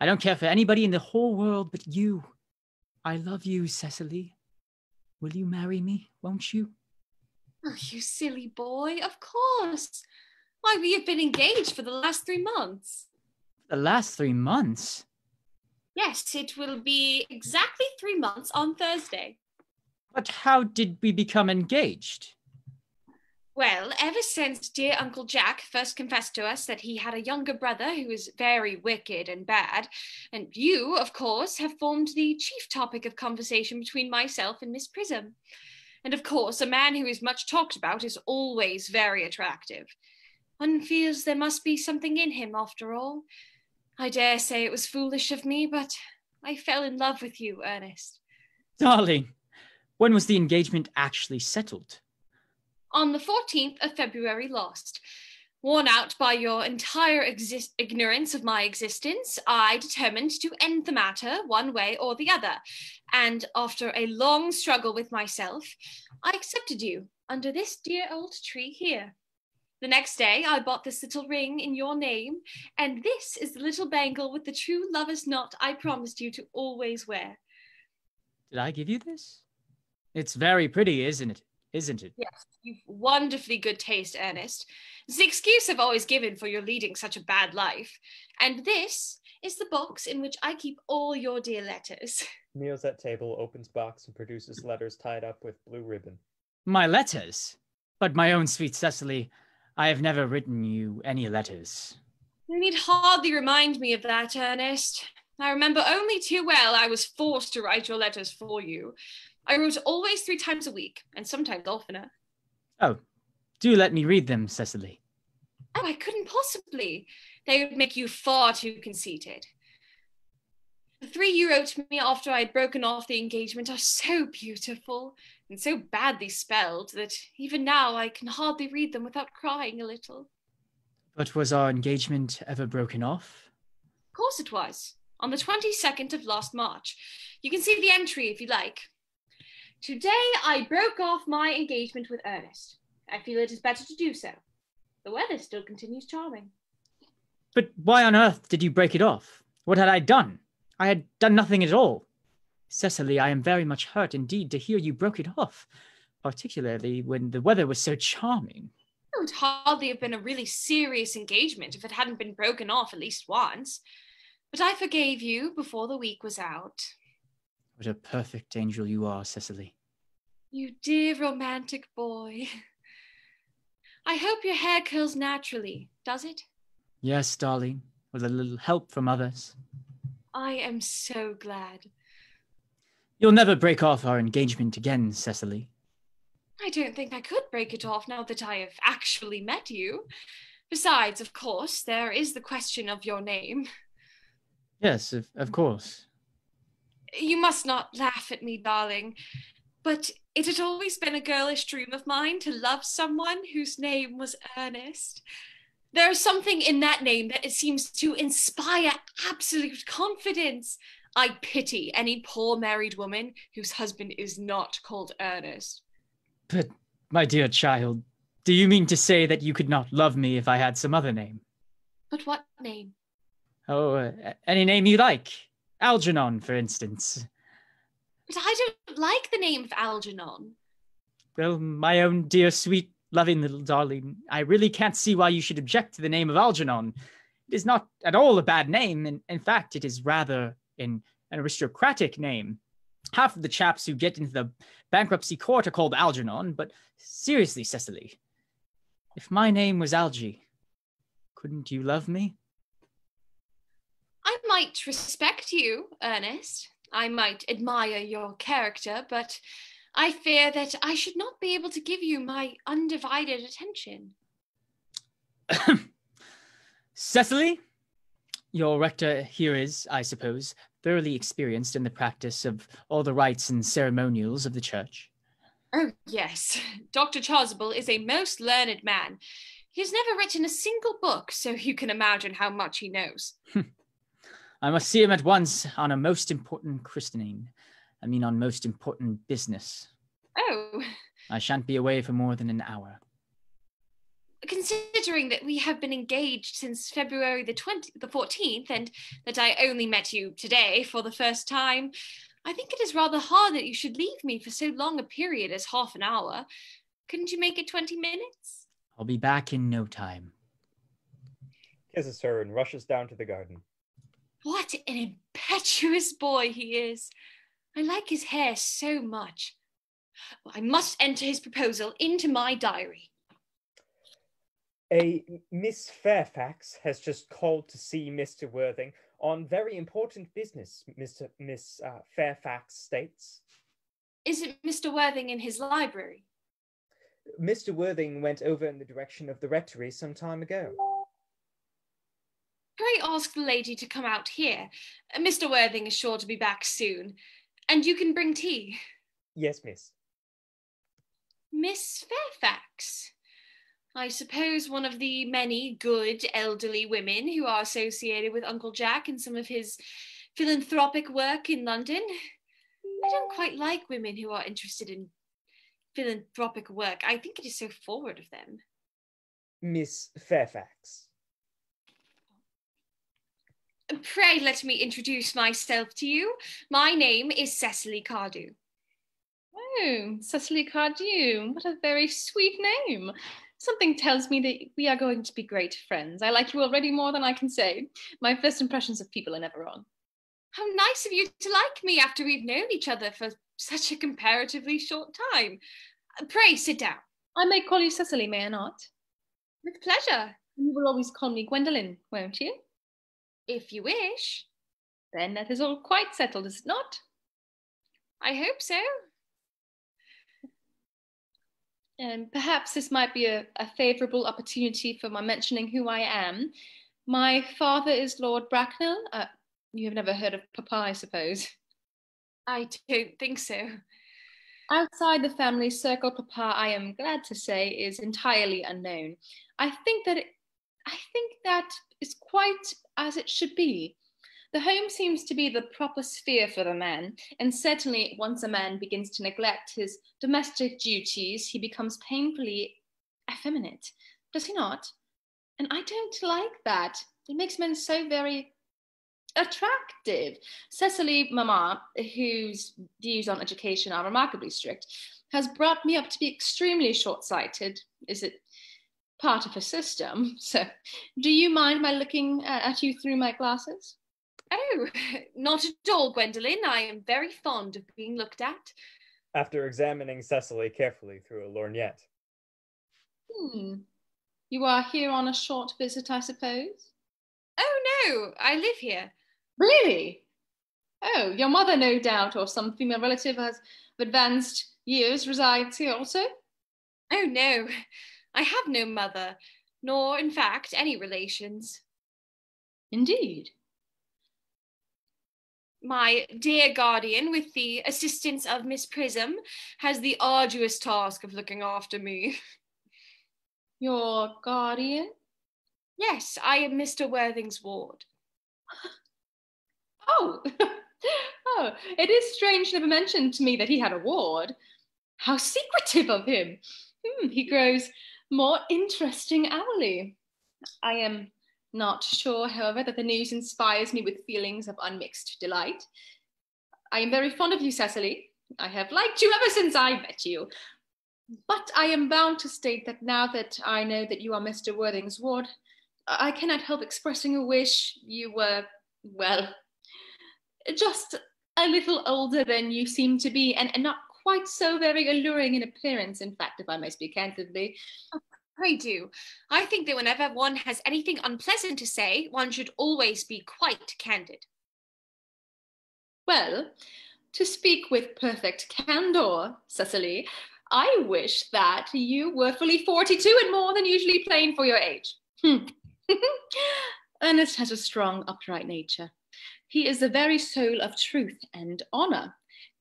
I don't care for anybody in the whole world but you. I love you, Cecily. Will you marry me, won't you?
Oh, you silly boy, of course. Why, we have been engaged for the last 3 months.
The last 3 months?
Yes, it will be exactly 3 months on Thursday.
But how did we become engaged?
Well, ever since dear Uncle Jack first confessed to us that he had a younger brother who was very wicked and bad, and you, of course, have formed the chief topic of conversation between myself and Miss Prism. And of course, a man who is much talked about is always very attractive. One feels there must be something in him after all. I dare say it was foolish of me, but I fell in love with you, Ernest.
Darling, when was the engagement actually settled?
On the 14th of February last. Worn out by your entire ignorance of my existence, I determined to end the matter one way or the other. And after a long struggle with myself, I accepted you under this dear old tree here. The next day, I bought this little ring in your name, and this is the little bangle with the true lover's knot I promised you to always wear.
Did I give you this? It's very pretty, isn't it?
Yes, you've wonderfully good taste, Ernest. It's the excuse I've always given for your leading such a bad life. And this is the box in which I keep all your dear letters.
Kneels at table, opens box, and produces letters tied up with blue ribbon.
My letters? But my own sweet Cecily, I have never written you any letters.
You need hardly remind me of that, Ernest. I remember only too well I was forced to write your letters for you. I wrote always 3 times a week, and sometimes oftener.
Oh, do let me read them, Cecily.
Oh, I couldn't possibly. They would make you far too conceited. The three you wrote to me after I had broken off the engagement are so beautiful and so badly spelled that even now I can hardly read them without crying a little.
But was our engagement ever broken off?
Of course it was. On the 22nd of last March. You can see the entry if you like. Today I broke off my engagement with Ernest. I feel it is better to do so. The weather still continues charming.
But why on earth did you break it off? What had I done? I had done nothing at all. Cecily, I am very much hurt indeed to hear you broke it off, particularly when the weather was so charming.
It would hardly have been a really serious engagement if it hadn't been broken off at least once. But I forgave you before the week was out.
What a perfect angel you are, Cecily.
You dear romantic boy. I hope your hair curls naturally, does it?
Yes, darling, with a little help from others.
I am so glad.
You'll never break off our engagement again, Cecily.
I don't think I could break it off now that I have actually met you. Besides, of course, there is the question of your name.
Yes, of course.
You must not laugh at me, darling, but it had always been a girlish dream of mine to love someone whose name was Earnest. There is something in that name that it seems to inspire absolute confidence. I pity any poor married woman whose husband is not called Ernest.
But, my dear child, do you mean to say that you could not love me if I had some other name?
But what name?
Oh, any name you like. Algernon, for instance.
But I don't like the name of Algernon.
Well, my own dear, sweet, loving little darling, I really can't see why you should object to the name of Algernon. It is not at all a bad name, and in fact, it is rather an aristocratic name. Half of the chaps who get into the bankruptcy court are called Algernon, but seriously, Cecily, if my name was Algie, couldn't you love me?
I might respect you, Ernest. I might admire your character, but I fear that I should not be able to give you my undivided attention.
Cecily, your rector here is, I suppose, thoroughly experienced in the practice of all the rites and ceremonials of the church.
Oh, yes. Dr. Chasuble is a most learned man. He has never written a single book, so you can imagine how much he knows.
I must see him at once on a most important christening. I mean, on most important business.
Oh.
I shan't be away for more than an hour.
Considering that we have been engaged since February the 14th, and that I only met you today for the first time, I think it is rather hard that you should leave me for so long a period as half an hour. Couldn't you make it 20 minutes?
I'll be back in no time.
Kisses her and rushes down to the garden.
What an impetuous boy he is. I like his hair so much. Well, I must enter his proposal into my diary.
A Miss Fairfax has just called to see Mr. Worthing on very important business, Miss Fairfax states.
Isn't Mr. Worthing in his library?
Mr. Worthing went over in the direction of the rectory some time ago.
Pray ask the lady to come out here. Mr. Worthing is sure to be back soon. And you can bring tea.
Yes, miss.
Miss Fairfax. I suppose one of the many good elderly women who are associated with Uncle Jack and some of his philanthropic work in London. I don't quite like women who are interested in philanthropic work. I think it is so forward of them.
Miss Fairfax.
Pray let me introduce myself to you. My name is Cecily Cardew.
Oh, Cecily Cardew. What a very sweet name. Something tells me that we are going to be great friends. I like you already more than I can say. My first impressions of people are never wrong.
How nice of you to like me after we've known each other for such a comparatively short time. Pray sit down.
I may call you Cecily, may I not?
With pleasure.
You will always call me Gwendolen, won't you?
If you wish.
Then that is all quite settled, is it not?
I hope so.
Perhaps this might be a favourable opportunity for my mentioning who I am. My father is Lord Bracknell. You have never heard of Papa, I suppose.
I don't think so.
Outside the family circle, Papa, I am glad to say, is entirely unknown. I think that is quite as it should be. The home seems to be the proper sphere for the man, and certainly once a man begins to neglect his domestic duties, he becomes painfully effeminate. Does he not? And I don't like that. It makes men so very attractive. Cecily, Mama, whose views on education are remarkably strict, has brought me up to be extremely short-sighted. Is it part of her system? So, do you mind my looking at you through my glasses?
Oh, not at all, Gwendolen. I am very fond of being looked at.
After examining Cecily carefully through a lorgnette.
You are here on a short visit, I suppose?
Oh, no, I live here.
Really? Oh, your mother, no doubt, or some female relative of advanced years resides here also?
Oh, no, I have no mother, nor, in fact, any relations.
Indeed.
My dear guardian, with the assistance of Miss Prism, has the arduous task of looking after me.
Your guardian?
Yes, I am Mr. Worthing's ward.
Oh, oh, it is strange never mentioned to me that he had a ward. How secretive of him. He grows more interesting hourly. I am not sure, however, that the news inspires me with feelings of unmixed delight. I am very fond of you, Cecily. I have liked you ever since I met you. But I am bound to state that now that I know that you are Mr. Worthing's ward, I cannot help expressing a wish you were, well, just a little older than you seem to be, and not quite so very alluring in appearance, in fact, if I may speak candidly.
Oh, pray do. I think that whenever one has anything unpleasant to say, one should always be quite candid.
Well, to speak with perfect candour, Cecily, I wish that you were fully 42 and more than usually plain for your age. Ernest has a strong, upright nature. He is the very soul of truth and honour.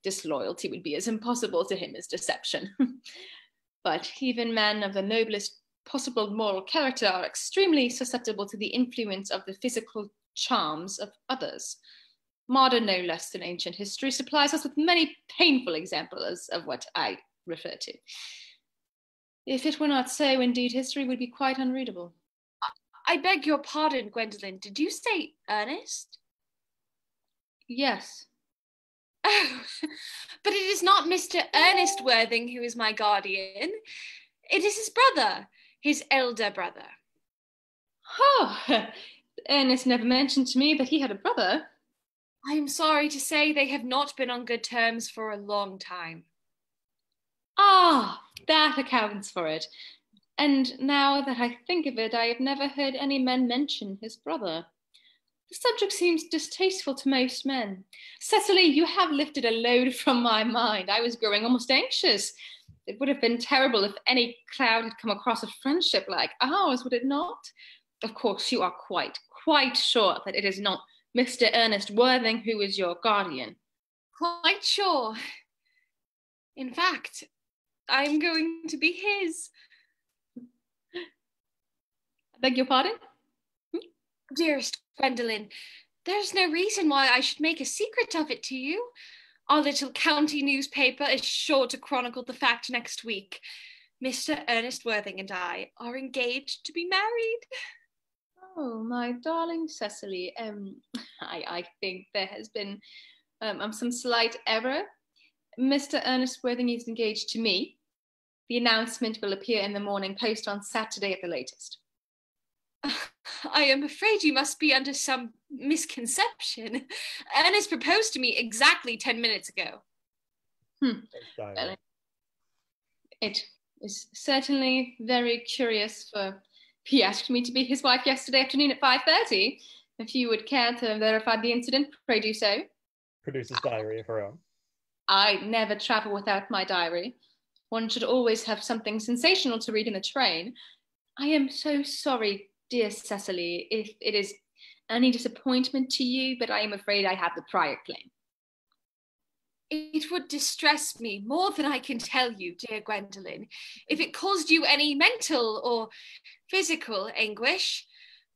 Disloyalty would be as impossible to him as deception. But even men of the noblest possible moral character are extremely susceptible to the influence of the physical charms of others. Modern, no less than ancient history, supplies us with many painful examples of what I refer to. If it were not so, indeed, history would be quite unreadable.
I beg your pardon, Gwendolen. Did you say Ernest?
Yes.
Oh, but it is not Mr. Ernest Worthing who is my guardian. It is his brother, his elder brother.
Oh, Ernest never mentioned to me that he had a brother.
I am sorry to say they have not been on good terms for a long time.
Ah, that accounts for it. And now that I think of it, I have never heard any men mention his brother. The subject seems distasteful to most men. Cecily, you have lifted a load from my mind. I was growing almost anxious. It would have been terrible if any cloud had come across a friendship like ours, would it not? Of course, you are quite sure that it is not Mr. Ernest Worthing who is your guardian.
Quite sure. In fact, I am going to be his.
I beg your pardon?
Dearest Gwendolen, there's no reason why I should make a secret of it to you. Our little county newspaper is sure to chronicle the fact next week. Mr. Ernest Worthing and I are engaged to be married.
Oh, my darling Cecily, I think there has been some slight error. Mr. Ernest Worthing is engaged to me. The announcement will appear in the Morning Post on Saturday at the latest.
I am afraid you must be under some misconception. Ernest proposed to me exactly 10 minutes ago.
Well, it is certainly very curious, for he asked me to be his wife yesterday afternoon at 5:30. If you would care to verify the incident, pray do so.
Produces diary of her own.
I never travel without my diary. One should always have something sensational to read in the train. I am so sorry, dear Cecily, if it is any disappointment to you, but I am afraid I have the prior claim.
It would distress me more than I can tell you, dear Gwendolen, if it caused you any mental or physical anguish.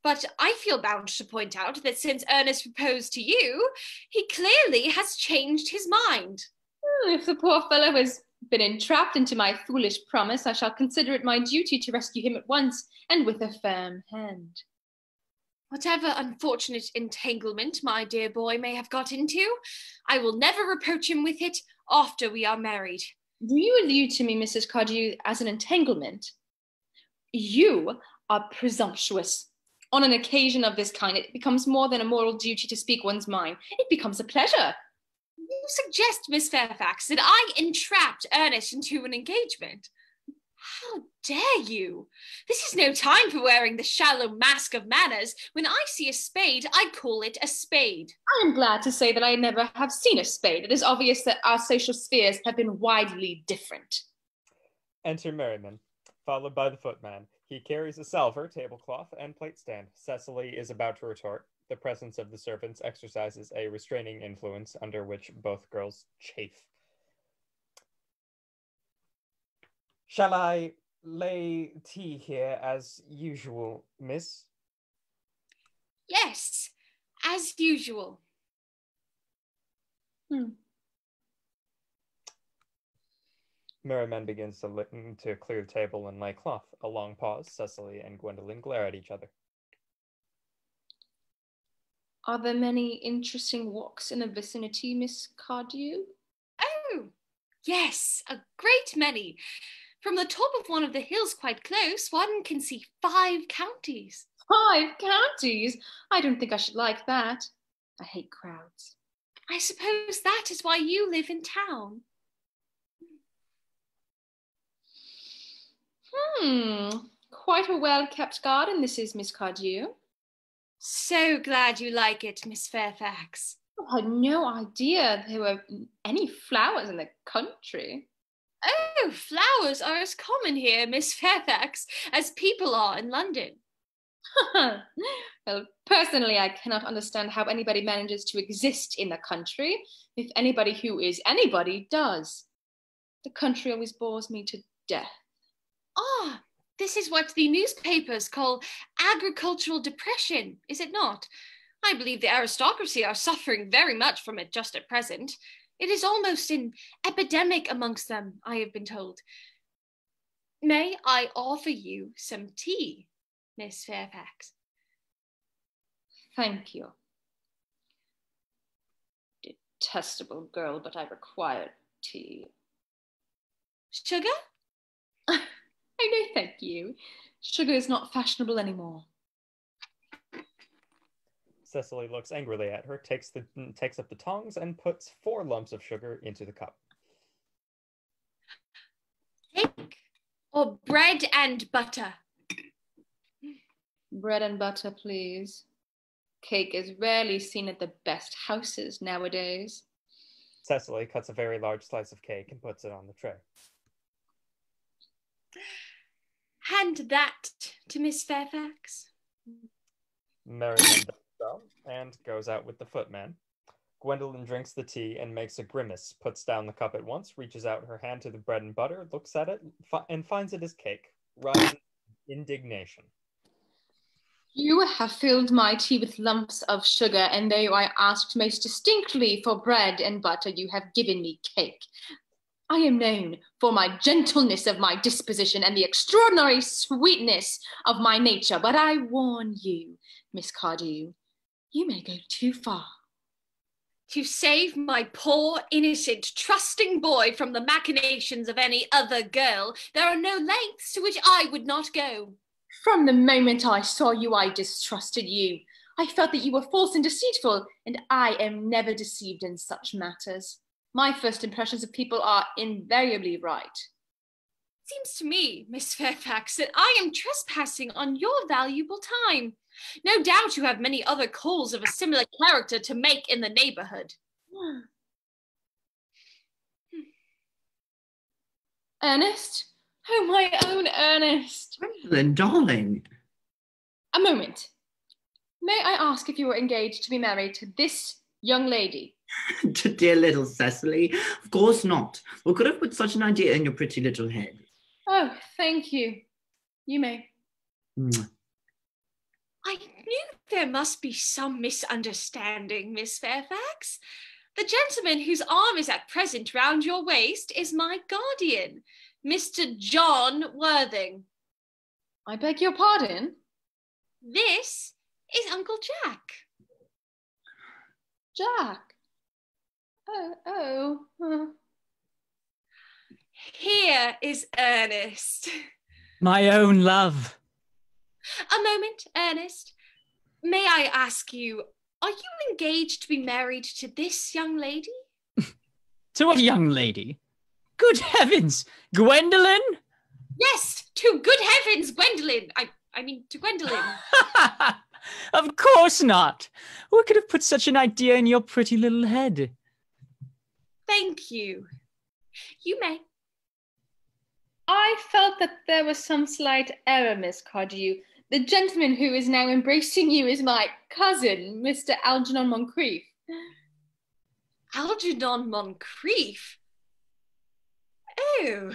But I feel bound to point out that since Ernest proposed to you, he clearly has changed his mind.
If the poor fellow has been entrapped into my foolish promise, I shall consider it my duty to rescue him at once, and with a firm hand.
Whatever unfortunate entanglement my dear boy may have got into, I will never reproach him with it after we are married.
Do you allude to me, Mrs. Cardew, as an entanglement? You are presumptuous. On an occasion of this kind, it becomes more than a moral duty to speak one's mind. It becomes a pleasure.
You suggest, Miss Fairfax, that I entrapped Ernest into an engagement? How dare you? This is no time for wearing the shallow mask of manners. When I see a spade, I call it a spade.
I am glad to say that I never have seen a spade. It is obvious that our social spheres have been widely different.
Enter Merriman, followed by the footman. He carries a salver, tablecloth, and plate stand. Cecily is about to retort. The presence of the servants exercises a restraining influence under which both girls chafe. Shall I lay tea here as usual, miss?
Yes, as usual.
Merriman begins to clear the table and lay cloth. A long pause. Cecily and Gwendolen glare at each other.
Are there many interesting walks in the vicinity, Miss Cardew?
Oh, yes, a great many. From the top of one of the hills quite close, one can see 5 counties.
5 counties? I don't think I should like that. I hate crowds.
I suppose that is why you live in town.
Quite a well-kept garden this is, Miss Cardew.
So glad you like it, Miss Fairfax.
I had no idea there were any flowers in the country.
Oh, flowers are as common here, Miss Fairfax, as people are in London.
Well, personally, I cannot understand how anybody manages to exist in the country, if anybody who is anybody does. The country always bores me to death.
Ah, this is what the newspapers call agricultural depression, is it not? I believe the aristocracy are suffering very much from it just at present. It is almost an epidemic amongst them, I have been told. May I offer you some tea, Miss Fairfax?
Thank you. Detestable girl, but I require tea.
Sugar?
Oh, no, thank you. Sugar is not fashionable anymore.
Cecily looks angrily at her, takes up the tongs, and puts 4 lumps of sugar into the cup.
Cake or bread and butter?
Bread and butter, please. Cake is rarely seen at the best houses nowadays.
Cecily cuts a very large slice of cake and puts it on the tray.
Hand that to Miss Fairfax.
Merriman does so and goes out with the footman. Gwendolen drinks the tea and makes a grimace, puts down the cup at once, reaches out her hand to the bread and butter, looks at it, and finds it is cake. Rises in indignation.
You have filled my tea with lumps of sugar, and though I asked most distinctly for bread and butter, you have given me cake. I am known for my gentleness of my disposition and the extraordinary sweetness of my nature, but I warn you, Miss Cardew, you may go too far.
To save my poor, innocent, trusting boy from the machinations of any other girl, there are no lengths to which I would not go.
From the moment I saw you, I distrusted you. I felt that you were false and deceitful, and I am never deceived in such matters. My first impressions of people are invariably right.
It seems to me, Miss Fairfax, that I am trespassing on your valuable time. No doubt you have many other calls of a similar character to make in the neighbourhood.
Ernest? Oh, my own Ernest.
Gwendolen, darling.
A moment. May I ask if you were engaged to be married to this young lady?
To dear little Cecily? Of course not. What could have put such an idea in your pretty little head?
Oh, thank you. You may.
I knew there must be some misunderstanding, Miss Fairfax. The gentleman whose arm is at present round your waist is my guardian, Mr. John Worthing.
I beg your pardon?
This is Uncle Jack.
Jack?
Here is Ernest.
My own love.
A moment, Ernest. May I ask you, are you engaged to be married to this young lady?
To what young lady? Good heavens, Gwendolen?
Yes, to good heavens, Gwendolen. I mean, to Gwendolen.
Of course not. Who could have put such an idea in your pretty little head?
Thank you. You may.
I felt that there was some slight error, Miss Cardew. The gentleman who is now embracing you is my cousin, Mr. Algernon Moncrieff.
Algernon Moncrieff? Oh.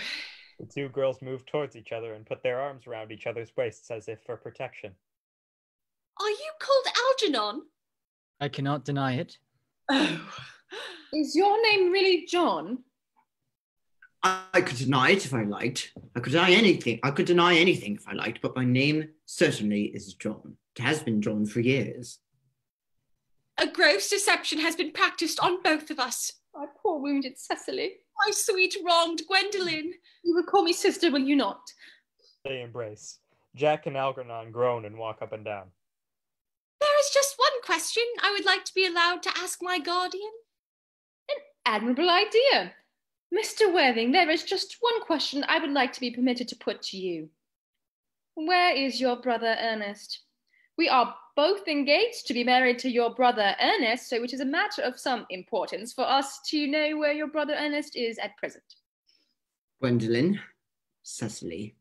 The two girls move towards each other and put their arms around each other's waists as if for protection.
Are you called Algernon?
I cannot deny it.
Oh.
Is your name really John?
I could deny it if I liked. I could deny anything if I liked, but my name certainly is John. It has been John for years.
A gross deception has been practiced on both of us.
My poor wounded Cecily.
My sweet wronged Gwendolen.
You will call me sister, will you not?
They embrace. Jack and Algernon groan and walk up and down.
There is just one question I would like to be allowed to ask my guardian.
An admirable idea. Mr. Worthing, there is just one question I would like to be permitted to put to you. Where is your brother Ernest? We are both engaged to be married to your brother Ernest, so it is a matter of some importance for us to know where your brother Ernest is at present.
Gwendolen, Cecily,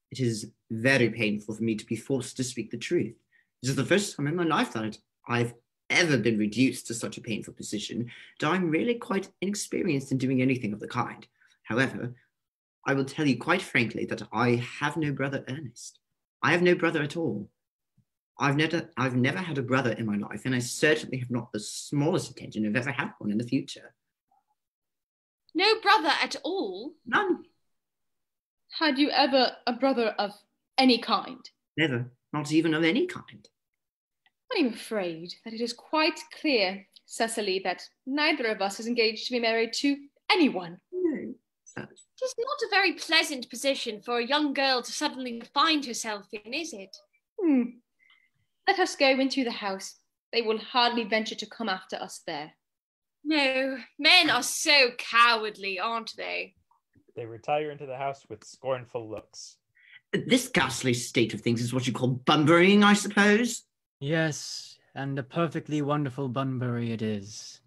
it is very painful for me to be forced to speak the truth. This is the first time in my life that I've ever been reduced to such a painful position, and I'm really quite inexperienced in doing anything of the kind. However, I will tell you quite frankly that I have no brother Ernest. I have no brother at all. I've never had a brother in my life, and I certainly have not the smallest intention of ever having one in the future.
No brother at all?
None.
Had you ever a brother of any kind?
Never, not even of any kind.
I'm afraid that it is quite clear, Cecily, that neither of us is engaged to be married to anyone.
No.
It is not a very pleasant position for a young girl to suddenly find herself in, is it?
Let us go into the house. They will hardly venture to come after us there.
No, men are so cowardly, aren't they?
They retire into the house with scornful looks.
This ghastly state of things is what you call bunburying, I suppose?
Yes, and a perfectly wonderful Bunbury it is.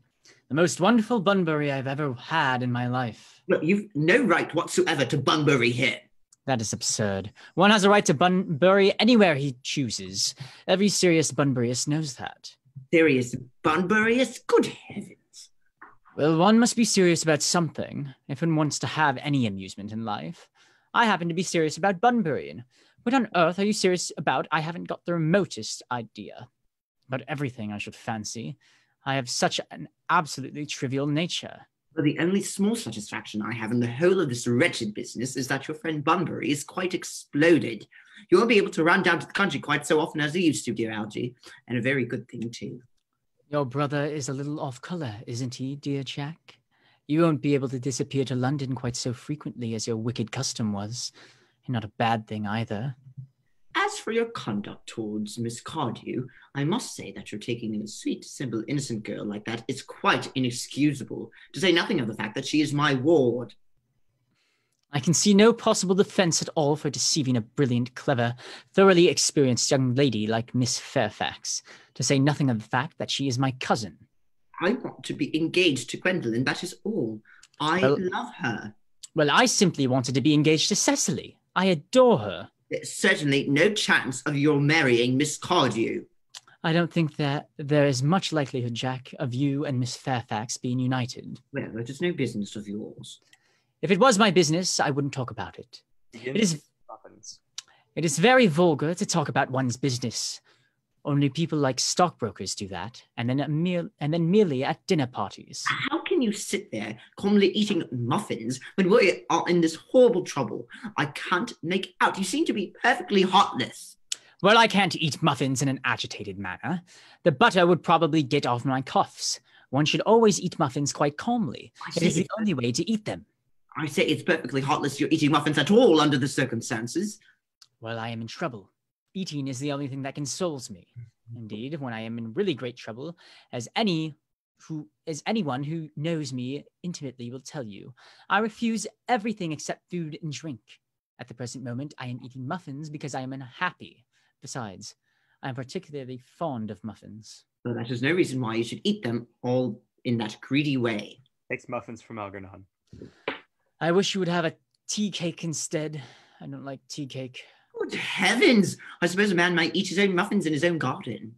The most wonderful Bunbury I've ever had in my life.
Look, you've no right whatsoever to Bunbury here.
That is absurd. One has a right to Bunbury anywhere he chooses. Every serious Bunburyist knows that.
Serious Bunburyist? Good heavens.
Well, one must be serious about something if one wants to have any amusement in life. I happen to be serious about Bunburying. What on earth are you serious about? I haven't got the remotest idea. About everything, I should fancy. I have such an absolutely trivial nature.
Well, the only small satisfaction I have in the whole of this wretched business is that your friend Bunbury is quite exploded. You won't be able to run down to the country quite so often as you used to, dear Algie, and a very good thing, too.
Your brother is a little off colour, isn't he, dear Jack? You won't be able to disappear to London quite so frequently as your wicked custom was. And not a bad thing either.
As for your conduct towards Miss Cardew, I must say that you're taking in a sweet, simple, innocent girl like that is quite inexcusable, to say nothing of the fact that she is my ward.
I can see no possible defence at all for deceiving a brilliant, clever, thoroughly experienced young lady like Miss Fairfax, to say nothing of the fact that she is my cousin.
I want to be engaged to Gwendolen, that is all. I love her.
Well, I simply wanted to be engaged to Cecily. I adore her.
There's certainly no chance of your marrying Miss Cardew.
I don't think that there is much likelihood, Jack, of you and Miss Fairfax being united.
Well, it is no business of yours.
If it was my business, I wouldn't talk about it. It is very vulgar to talk about one's business. Only people like stockbrokers do that, and then merely at dinner parties.
How can you sit there calmly eating muffins when we are in this horrible trouble? I can't make out. You seem to be perfectly heartless.
Well, I can't eat muffins in an agitated manner. The butter would probably get off my cuffs. One should always eat muffins quite calmly. It is the only way to eat them.
I say it's perfectly heartless you're eating muffins at all under the circumstances.
Well, I am in trouble. Eating is the only thing that consoles me. Indeed, when I am in really great trouble, as anyone who knows me intimately will tell you, I refuse everything except food and drink. At the present moment, I am eating muffins because I am unhappy. Besides, I am particularly fond of muffins.
Well, that is no reason why you should eat them all in that greedy way.
Takes muffins from Algernon.
I wish you would have a tea cake instead. I don't like tea cake.
Good heavens! I suppose a man might eat his own muffins in his own garden.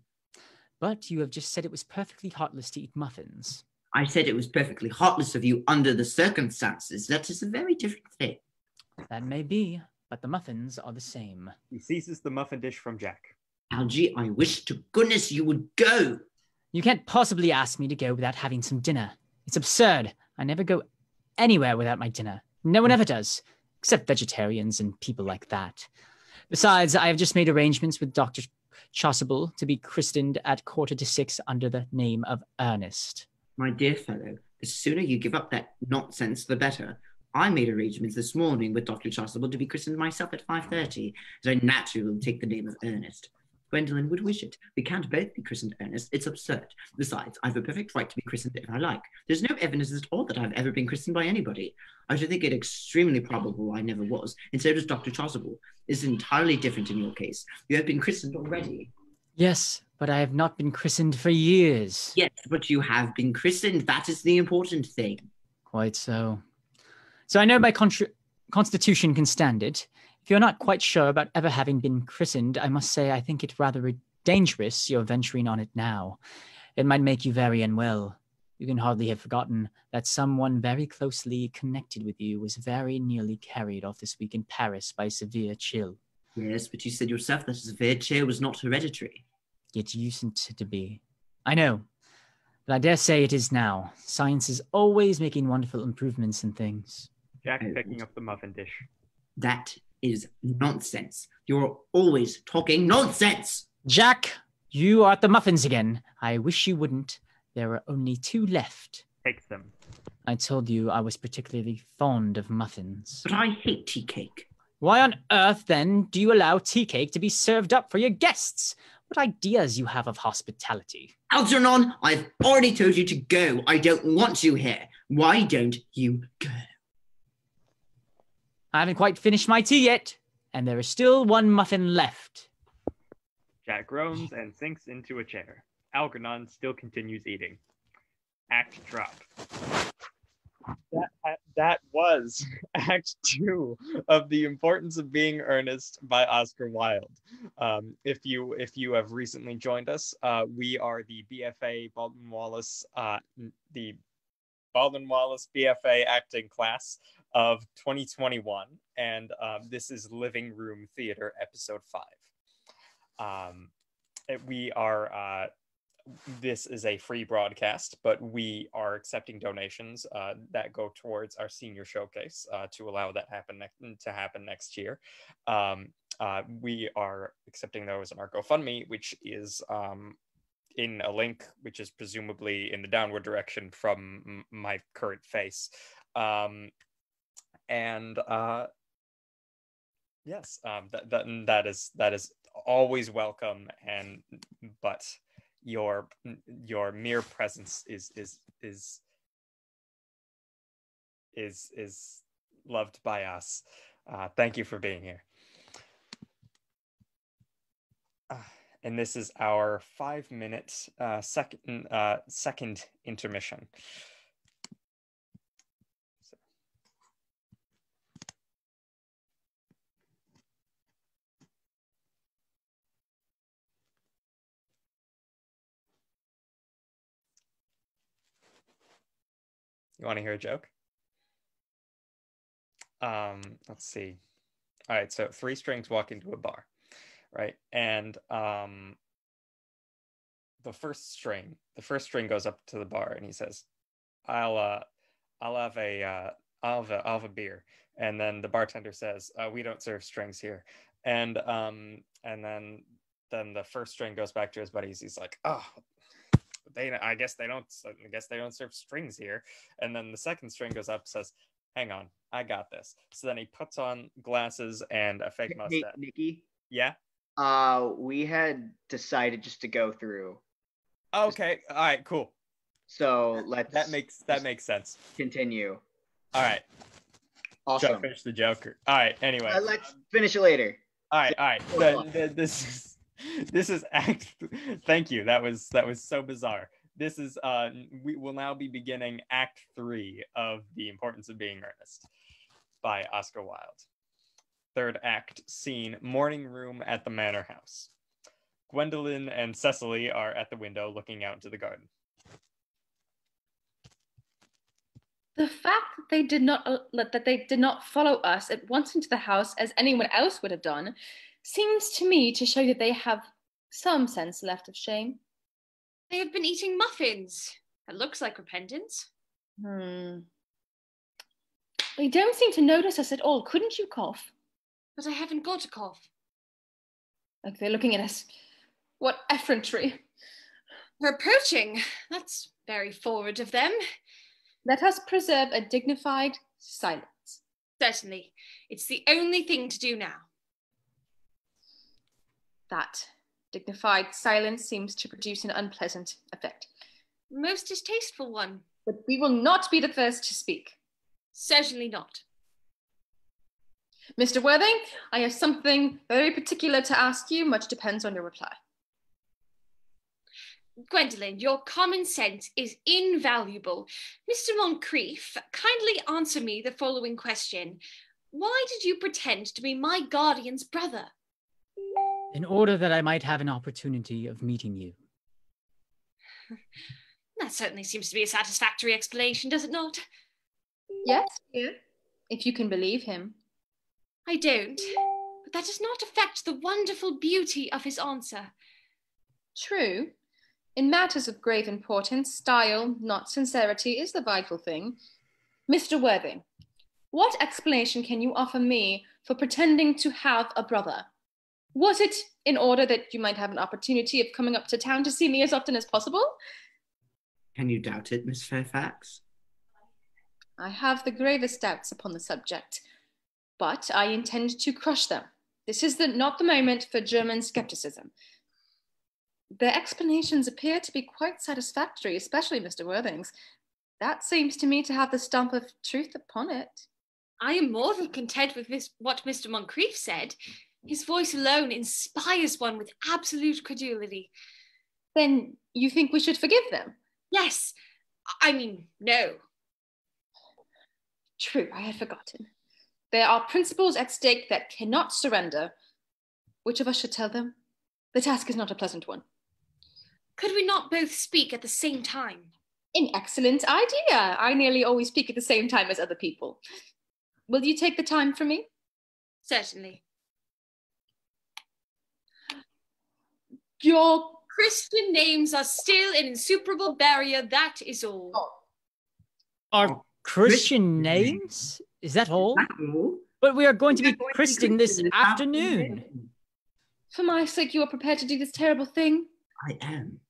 But you have just said it was perfectly heartless to eat muffins.
I said it was perfectly heartless of you under the circumstances. That is a very different thing.
That may be, but the muffins are the same.
He seizes the muffin dish from Jack.
Algie, I wish to goodness you would go.
You can't possibly ask me to go without having some dinner. It's absurd. I never go anywhere without my dinner. No one ever does, except vegetarians and people like that. Besides, I have just made arrangements with Dr. Chasuble to be christened at 5:45 under the name of Earnest.
My dear fellow, the sooner you give up that nonsense, the better. I made arrangements this morning with Dr. Chasuble to be christened myself at 5:30, as I naturally will take the name of Earnest. Gwendolen would wish it. We can't both be christened Earnest. It's absurd. Besides, I have a perfect right to be christened if I like. There's no evidence at all that I've ever been christened by anybody. I should think it extremely probable I never was, and so does Dr. Chasuble. It's entirely different in your case. You have been christened already.
Yes, but I have not been christened for years.
Yes, but you have been christened. That is the important thing.
Quite so. So I know my constitution can stand it. If you're not quite sure about ever having been christened, I must say I think it rather dangerous you're venturing on it now. It might make you very unwell. You can hardly have forgotten that someone very closely connected with you was very nearly carried off this week in Paris by a severe chill.
Yes, but you said yourself that a severe chill was not hereditary.
It used to be. I know, but I dare say it is now. Science is always making wonderful improvements in things.
Jack picking up the muffin dish.
That is nonsense. You're always talking nonsense.
Jack, you are at the muffins again. I wish you wouldn't. There are only 2 left.
Takes them.
I told you I was particularly fond of muffins.
But I hate tea cake.
Why on earth, then, do you allow tea cake to be served up for your guests? What ideas you have of hospitality.
Algernon, I've already told you to go. I don't want you here. Why don't you go?
I haven't quite finished my tea yet, and there is still 1 muffin left.
Jack groans and sinks into a chair. Algernon still continues eating. Act drop. That was Act 2 of The Importance of Being Earnest by Oscar Wilde. If you have recently joined us, we are the BFA Baldwin Wallace BFA acting class of 2021, and this is Living Room Theater episode 5. We are this is a free broadcast, but we are accepting donations that go towards our senior showcase to allow that to happen next year. We are accepting those in our GoFundMe, which is in a link, which is presumably in the downward direction from my current face. Yes, that is always welcome, but your mere presence is loved by us. Thank you for being here. And this is our 5-minute second intermission. You want to hear a joke? Let's see. All right, so 3 strings walk into a bar, right? And the first string goes up to the bar and he says, I'll have a beer. And then the bartender says, we don't serve strings here. And then the first string goes back to his buddies. He's like, oh, I guess they don't serve strings here. And then the second string goes up, says, hang on, I got this. So then he puts on glasses and a fake mustache.
Hey, Nicky?
Yeah?
We had decided just to go through.
Okay, all right, cool.
So let's...
That makes sense.
Continue.
All right.
Awesome.
Try to finish the Joker. All right, anyway.
Let's finish it later.
All right. This is act. Thank you. That was so bizarre. This is we will now be beginning Act 3 of The Importance of Being Earnest by Oscar Wilde. Third act, scene, morning room at the manor house. Gwendolen and Cecily are at the window looking out into the garden.
The fact that they did not follow us at once into the house as anyone else would have done seems to me to show that they have some sense left of shame.
They have been eating muffins. That looks like repentance.
They don't seem to notice us at all. Couldn't you cough?
But I haven't got a cough.
Like they're looking at us. What effrontery.
We're approaching. That's very forward of them.
Let us preserve a dignified silence.
Certainly. It's the only thing to do now.
That dignified silence seems to produce an unpleasant effect.
Most distasteful one.
But we will not be the first to speak.
Certainly not.
Mr. Worthing, I have something very particular to ask you. Much depends on your reply.
Gwendolen, your common sense is invaluable. Mr. Moncrieff, kindly answer me the following question. Why did you pretend to be my guardian's brother?
In order that I might have an opportunity of meeting you.
That certainly seems to be a satisfactory explanation, does it not?
Yes, dear, if you can believe him.
I don't, but that does not affect the wonderful beauty of his answer.
True. In matters of grave importance, style, not sincerity, is the vital thing. Mr. Worthing, what explanation can you offer me for pretending to have a brother? Was it in order that you might have an opportunity of coming up to town to see me as often as possible?
Can you doubt it, Miss Fairfax?
I have the gravest doubts upon the subject, but I intend to crush them. This is not the moment for German skepticism. Their explanations appear to be quite satisfactory, especially Mr. Worthing's. That seems to me to have the stamp of truth upon it.
I am more than content with what Mr. Moncrieff said. His voice alone inspires one with absolute credulity.
Then you think we should forgive them?
Yes. I mean, no.
True, I had forgotten. There are principles at stake that cannot surrender. Which of us should tell them? The task is not a pleasant one.
Could we not both speak at the same time?
An excellent idea. I nearly always speak at the same time as other people. Will you take the time for me?
Certainly.
Your
Christian names are still an insuperable barrier, that is all.
Our Christian names? Is that all? But we are going to be Christian this afternoon.
For my sake, you are prepared to do this terrible thing?
I am.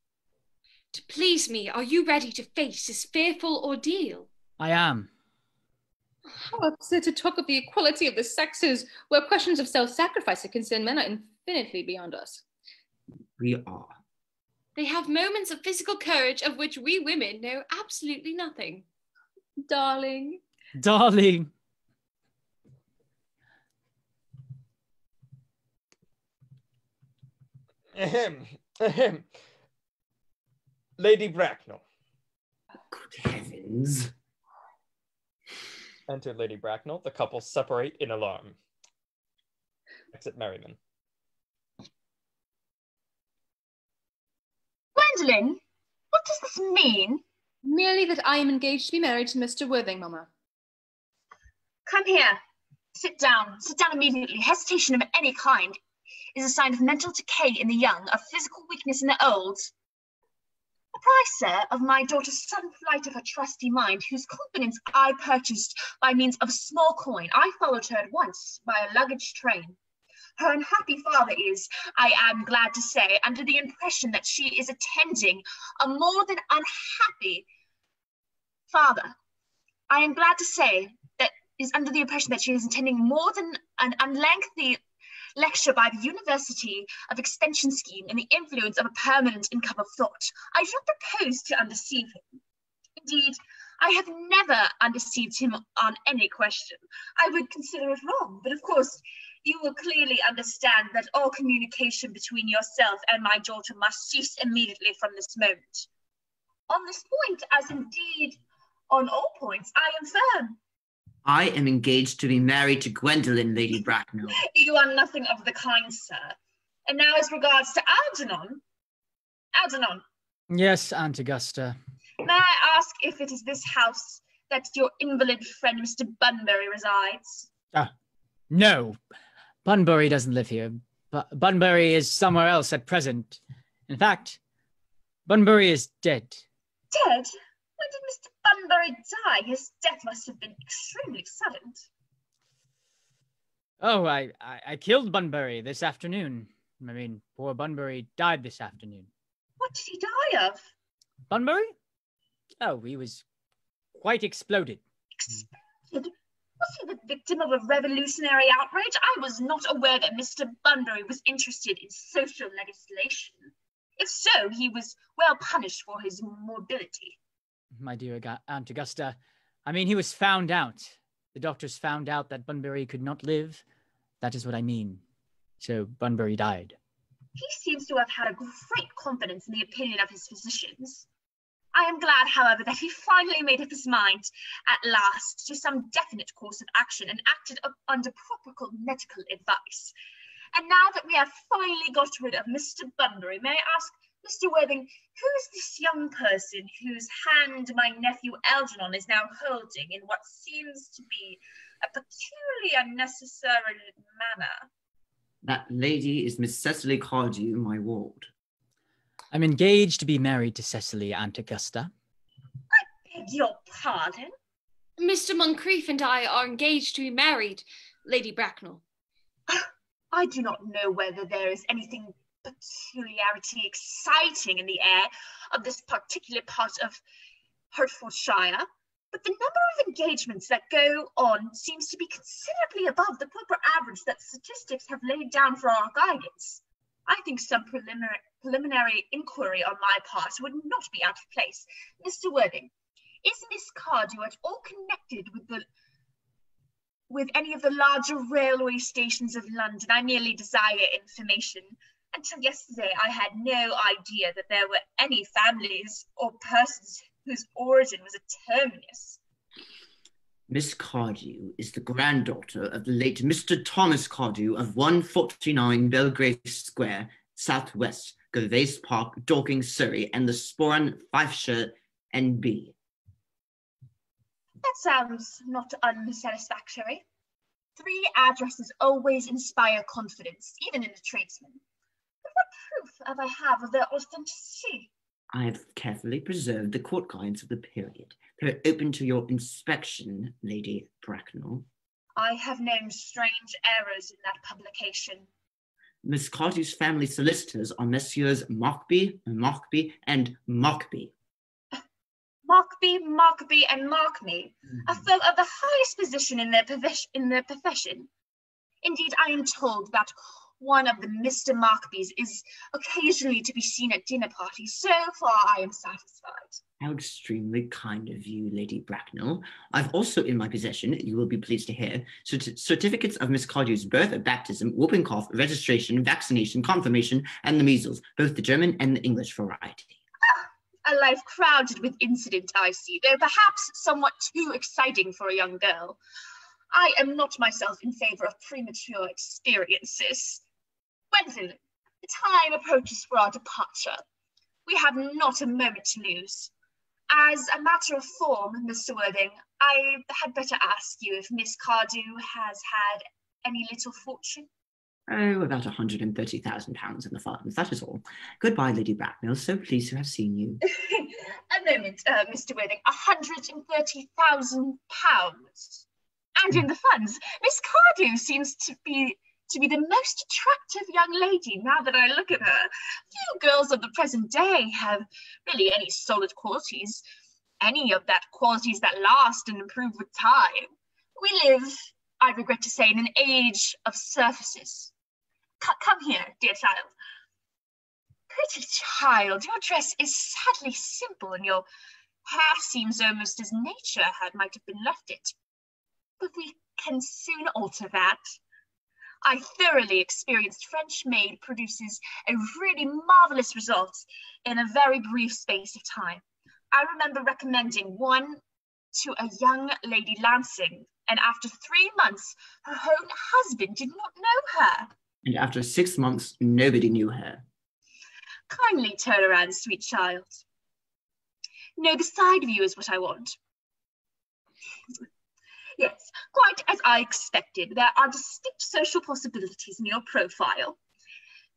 To please me, are you ready to face this fearful ordeal?
I am.
How absurd to talk of the equality of the sexes, where questions of self-sacrifice are concerned. Men are infinitely beyond us.
We are.
They have moments of physical courage of which we women know absolutely nothing.
Darling.
Darling.
Ahem. Lady Bracknell.
Good heavens.
Enter Lady Bracknell. The couple separate in alarm. Exit Merriman.
Gwendolen, what does this mean?
Merely that I am engaged to be married to Mr. Worthing, Mamma.
Come here. Sit down. Sit down immediately. Hesitation of any kind is a sign of mental decay in the young, of physical weakness in the old. Apprise, sir, of my daughter's sudden flight of her trusty mind, whose confidence I purchased by means of a small coin. I followed her at once by a luggage train. Her unhappy father is, I am glad to say, under the impression that she is attending a more than unhappy father. I am glad to say that is under the impression that she is attending more than an unlengthy lecture by the University of Extension Scheme in the influence of a permanent income of thought. I do not propose to undeceive him. Indeed, I have never undeceived him on any question. I would consider it wrong, but of course, you will clearly understand that all communication between yourself and my daughter must cease immediately from this moment. On this point, as indeed on all points, I am firm.
I am engaged to be married to Gwendolen, Lady Bracknell.
You are nothing of the kind, sir. And now as regards to Algernon. Algernon.
Yes, Aunt Augusta.
May I ask if it is this house that your invalid friend Mr. Bunbury resides?
No. Bunbury doesn't live here. Bunbury is somewhere else at present. In fact, Bunbury is dead.
Dead? When did Mr. Bunbury die? His death must have been extremely sudden.
Oh, I killed Bunbury this afternoon. I mean, poor Bunbury died this afternoon.
What did he die of?
Bunbury? Oh, he was quite exploded.
Exploded? Was he the victim of a revolutionary outrage? I was not aware that Mr. Bunbury was interested in social legislation. If so, he was well punished for his morbidity.
My dear Aunt Augusta, I mean, he was found out. The doctors found out that Bunbury could not live. That is what I mean. So Bunbury died.
He seems to have had a great confidence in the opinion of his physicians. I am glad, however, that he finally made up his mind at last to some definite course of action and acted under proper medical advice. And now that we have finally got rid of Mr. Bunbury, may I ask, Mr. Worthing, who is this young person whose hand my nephew Algernon is now holding in what seems to be a peculiarly unnecessary manner?
That lady is Miss Cecily Cardew, my ward.
I'm engaged to be married to Cecily, Aunt Augusta.
I beg your pardon?
Mr. Moncrieff and I are engaged to be married, Lady Bracknell.
I do not know whether there is anything peculiarity exciting in the air of this particular part of Hertfordshire, but the number of engagements that go on seems to be considerably above the proper average that statistics have laid down for our guidance. I think some preliminary inquiry on my part would not be out of place. Mr. Worthing, is Miss Cardew at all connected with any of the larger railway stations of London? I merely desire information. Until yesterday, I had no idea that there were any families or persons whose origin was a terminus.
Miss Cardew is the granddaughter of the late Mr. Thomas Cardew of 149 Belgrave Square, Southwest, Gervais Park, Dorking, Surrey, and the Sporran, Fifeshire, NB.
That sounds not unsatisfactory. 3 addresses always inspire confidence, even in a tradesman. But what proof have I have of their authenticity?
I have carefully preserved the court guides of the period. They're open to your inspection, Lady Bracknell.
I have known strange errors in that publication.
Miss Cardew's family solicitors are Messrs. Markby, and Markby.
Markby, and Markby, a firm of the highest position in their profession. Indeed, I am told that one of the Mr. Markbys is occasionally to be seen at dinner parties. So far, I am satisfied.
How extremely kind of you, Lady Bracknell. I've also in my possession, you will be pleased to hear, certificates of Miss Cardew's birth, baptism, whooping cough, registration, vaccination, confirmation, and the measles, both the German and the English variety.
A life crowded with incident, I see, though perhaps somewhat too exciting for a young girl. I am not myself in favour of premature experiences. Gwendolen, the time approaches for our departure. We have not a moment to lose. As a matter of form, Mr. Worthing, I had better ask you if Miss Cardew has had any little fortune.
Oh, about £130,000 in the funds, that is all. Goodbye, Lady Bracknell. So pleased to have seen you.
A moment, Mr. Worthing. £130,000. And in the funds, Miss Cardew seems to be the most attractive young lady now that I look at her. Few girls of the present day have really any solid qualities, any of that qualities that last and improve with time. We live, I regret to say, in an age of surfaces. Come here, dear child. Pretty child, your dress is sadly simple, and your hair seems almost as nature might have been left it. But we can soon alter that. I thoroughly experienced French maid produces a really marvellous result in a very brief space of time. I remember recommending one to a young Lady Lansing, and after 3 months, her own husband did not know her.
And after 6 months, nobody knew her.
Kindly turn around, sweet child. No, the side view is what I want. Yes, quite as I expected. There are distinct social possibilities in your profile.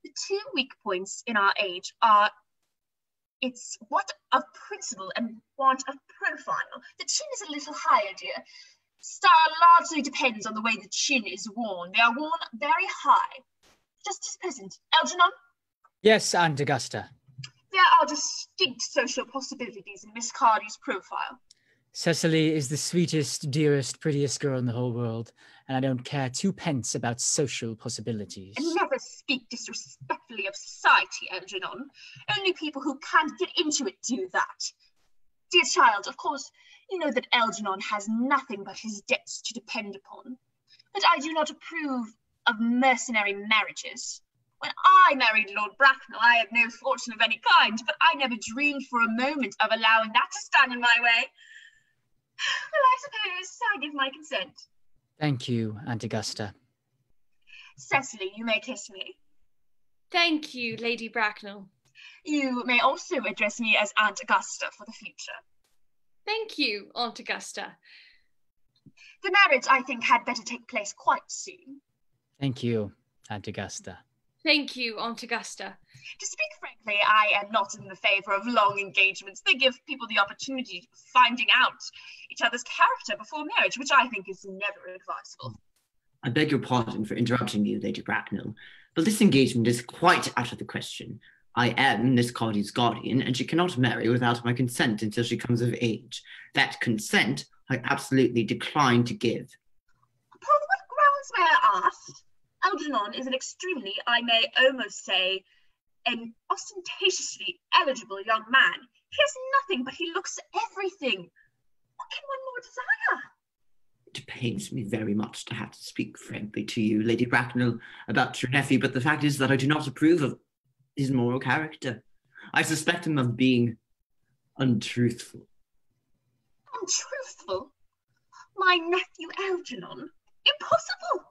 The 2 weak points in our age are its want of principle and want of profile. The chin is a little higher, dear. Style largely depends on the way the chin is worn. They are worn very high. Just as present. Algernon?
Yes, Aunt Augusta.
There are distinct social possibilities in Miss Cardew's profile.
Cecily is the sweetest, dearest, prettiest girl in the whole world, and I don't care 2 pence about social possibilities.
And never speak disrespectfully of society, Algernon. Only people who can't get into it do that. Dear child, of course, you know that Algernon has nothing but his debts to depend upon. But I do not approve of mercenary marriages. When I married Lord Bracknell, I had no fortune of any kind, but I never dreamed for a moment of allowing that to stand in my way. Well, I suppose I give my consent.
Thank you, Aunt Augusta.
Cecily, you may kiss me.
Thank you, Lady Bracknell.
You may also address me as Aunt Augusta for the future.
Thank you, Aunt Augusta.
The marriage, I think, had better take place quite soon.
Thank you, Aunt Augusta.
Thank you, Aunt Augusta.
To speak frankly, I am not in the favour of long engagements. They give people the opportunity of finding out each other's character before marriage, which I think is never advisable.
I beg your pardon for interrupting you, Lady Bracknell, but this engagement is quite out of the question. I am Miss Cardew's guardian, and she cannot marry without my consent until she comes of age. That consent I absolutely decline to give.
Upon what grounds, may I ask? Algernon is an extremely, I may almost say, an ostentatiously eligible young man. He has nothing, but he looks everything. What can one more desire?
It pains me very much to have to speak frankly to you, Lady Bracknell, about your nephew, but the fact is that I do not approve of his moral character. I suspect him of being untruthful.
Untruthful? My nephew Algernon? Impossible!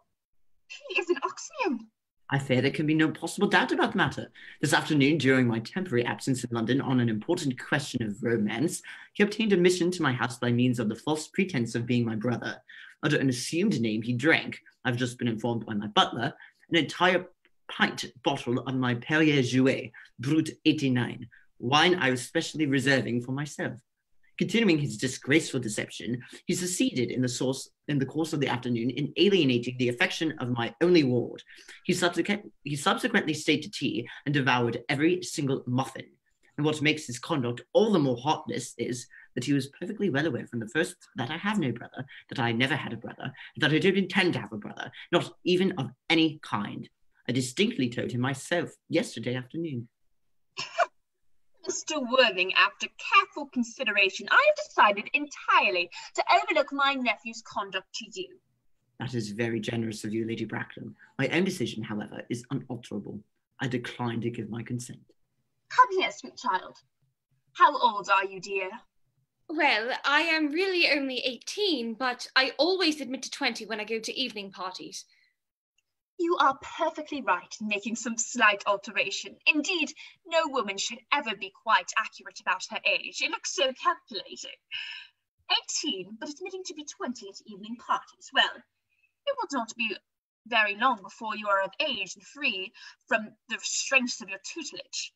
He is an Oxonian.
I fear there can be no possible doubt about the matter. This afternoon, during my temporary absence in London on an important question of romance, he obtained admission to my house by means of the false pretense of being my brother. Under an assumed name, he drank, I've just been informed by my butler, an entire pint bottle of my Perrier Jouet, Brut 89, wine I was specially reserving for myself. Continuing his disgraceful deception, he succeeded in the course of the afternoon in alienating the affection of my only ward. He subsequently stayed to tea and devoured every single muffin. And what makes his conduct all the more heartless is that he was perfectly well aware from the first that I have no brother, that I never had a brother, that I don't intend to have a brother, not even of any kind. I distinctly told him myself yesterday afternoon.
Mr. Worthing, after careful consideration, I have decided entirely to overlook my nephew's conduct to you.
That is very generous of you, Lady Bracknell. My own decision, however, is unalterable. I decline to give my consent.
Come here, sweet child. How old are you, dear?
Well, I am really only 18, but I always admit to 20 when I go to evening parties.
You are perfectly right in making some slight alteration. Indeed, no woman should ever be quite accurate about her age. It looks so calculating. 18, but admitting to be 20 at evening parties. Well, it will not be very long before you are of age and free from the restraints of your tutelage.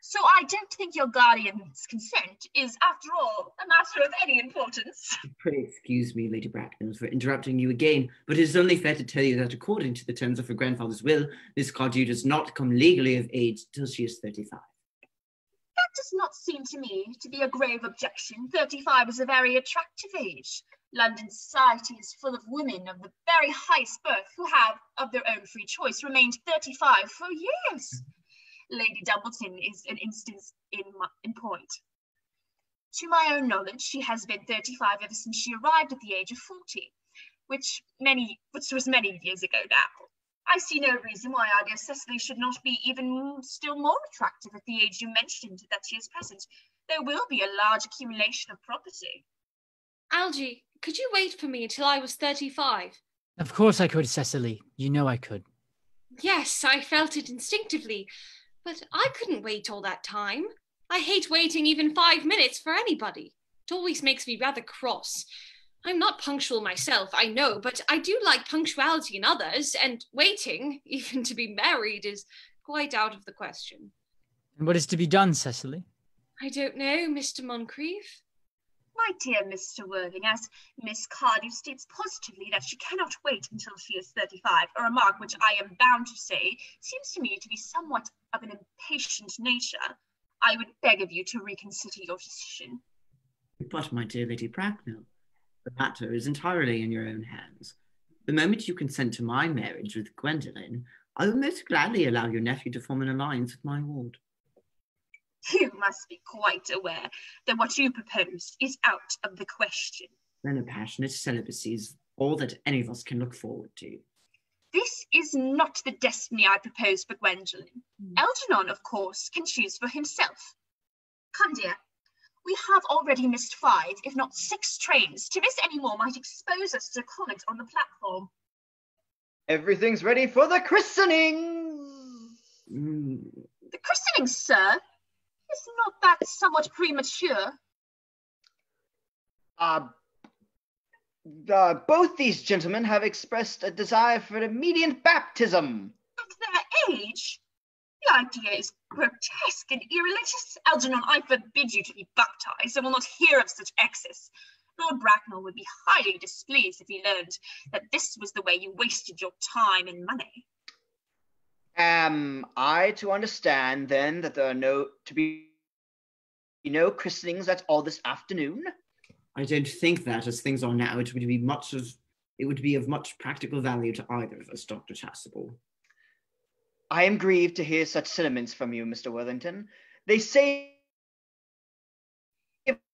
So I don't think your guardian's consent is, after all, a matter of any importance.
Pray excuse me, Lady Bracknell, for interrupting you again, but it is only fair to tell you that according to the terms of her grandfather's will, Miss Cardew does not come legally of age till she is 35.
That does not seem to me to be a grave objection. 35 is a very attractive age. London society is full of women of the very highest birth who have, of their own free choice, remained 35 for years. Lady Doubleton is an instance in point. To my own knowledge, she has been 35 ever since she arrived at the age of 40, which was many years ago now. I see no reason why our dear Cecily should not be even still more attractive at the age you mentioned that she is present. There will be a large accumulation of property.
Algie, could you wait for me until I was 35?
Of course I could, Cecily. You know I could.
Yes, I felt it instinctively, but I couldn't wait all that time. I hate waiting even 5 minutes for anybody. It always makes me rather cross. I'm not punctual myself, I know, but I do like punctuality in others, and waiting, even to be married, is quite out of the question.
And what is to be done, Cecily?
I don't know, Mr. Moncrieff.
My dear Mr. Worthing, as Miss Cardew states positively that she cannot wait until she is 35, a remark which I am bound to say seems to me to be somewhat of an impatient nature, I would beg of you to reconsider your decision.
But, my dear Lady Bracknell, the matter is entirely in your own hands. The moment you consent to my marriage with Gwendolen, I will most gladly allow your nephew to form an alliance with my ward.
You must be quite aware that what you propose is out of the question.
Then a passionate celibacy is all that any of us can look forward to.
This is not the destiny I propose for Gwendolen. Algernon, of course, can choose for himself. Come, dear. We have already missed 5, if not 6 trains. To miss any more might expose us to comment on the platform.
Everything's ready for the christening!
The christening, sir? Is not that somewhat premature?
Both these gentlemen have expressed a desire for immediate baptism.
At their age? The idea is grotesque and irreligious. Algernon, I forbid you to be baptized. I will not hear of such excess. Lord Bracknell would be highly displeased if he learned that this was the way you wasted your time and money.
Am I to understand, then, that there are to be no christenings at all this afternoon?
I don't think that, as things are now, it would be of much practical value to either of us, Dr. Chasuble.
I am grieved to hear such sentiments from you, Mr. Worthington. They say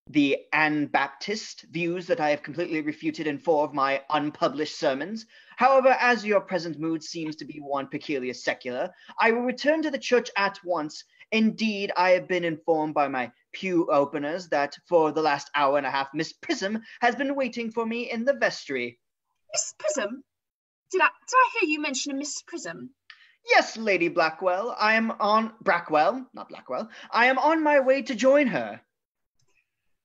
the Anabaptist views that I have completely refuted in 4 of my unpublished sermons. However, as your present mood seems to be one peculiar secular, I will return to the church at once. Indeed, I have been informed by my pew openers that for the last hour and a half, Miss Prism has been waiting for me in the vestry.
Miss Prism? Did I hear you mention a Miss Prism?
Yes, Lady Blackwell. I am on my way to join her.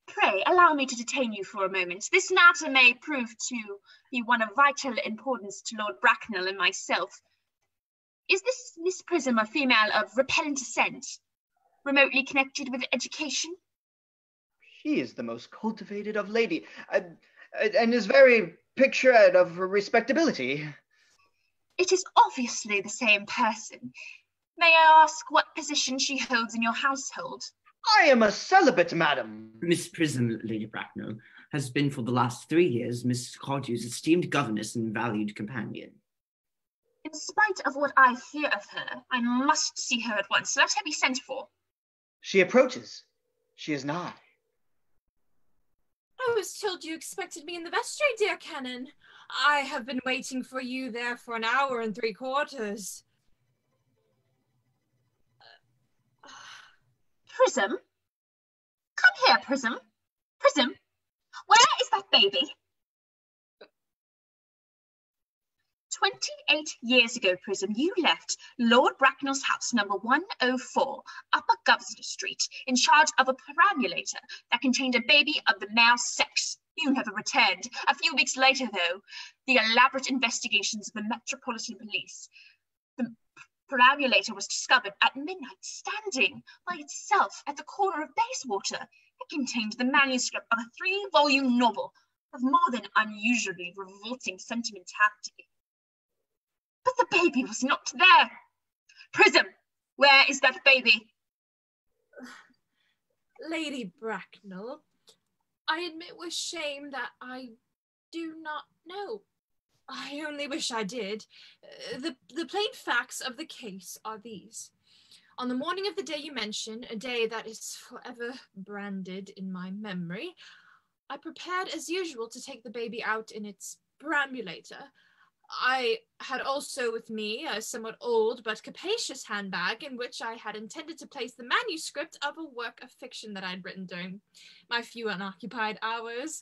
Pray, allow me to detain you for a moment. This matter may prove to be one of vital importance to Lord Bracknell and myself. Is this Miss Prism a female of repellent descent, remotely connected with education?
She is the most cultivated of lady, and is very picturesque of her respectability.
It is obviously the same person. May I ask what position she holds in your household?
I am a celibate, madam.
Miss Prism, Lady Bracknell, has been for the last 3 years Miss Cardew's esteemed governess and valued companion.
In spite of what I hear of her, I must see her at once. Let her be sent for.
She approaches. She is nigh.
I was told you expected me in the vestry, dear Canon. I have been waiting for you there for 1 hour and 3/4.
Prism? Come here, Prism. Prism, where is that baby? 28 years ago, Prism, you left Lord Bracknell's house, number 104, Upper Governor Street, in charge of a perambulator that contained a baby of the male sex. You never returned. A few weeks later, though, the elaborate investigations of the Metropolitan Police, the perambulator was discovered at midnight, standing by itself at the corner of Bayswater. It contained the manuscript of a 3-volume novel of more than unusually revolting sentimentality. But the baby was not there. Prism, where is that baby?
Lady Bracknell, I admit with shame that I do not know. I only wish I did. The plain facts of the case are these. On the morning of the day you mention, a day that is forever branded in my memory, I prepared as usual to take the baby out in its perambulator. I had also with me a somewhat old but capacious handbag in which I had intended to place the manuscript of a work of fiction that I'd written during my few unoccupied hours.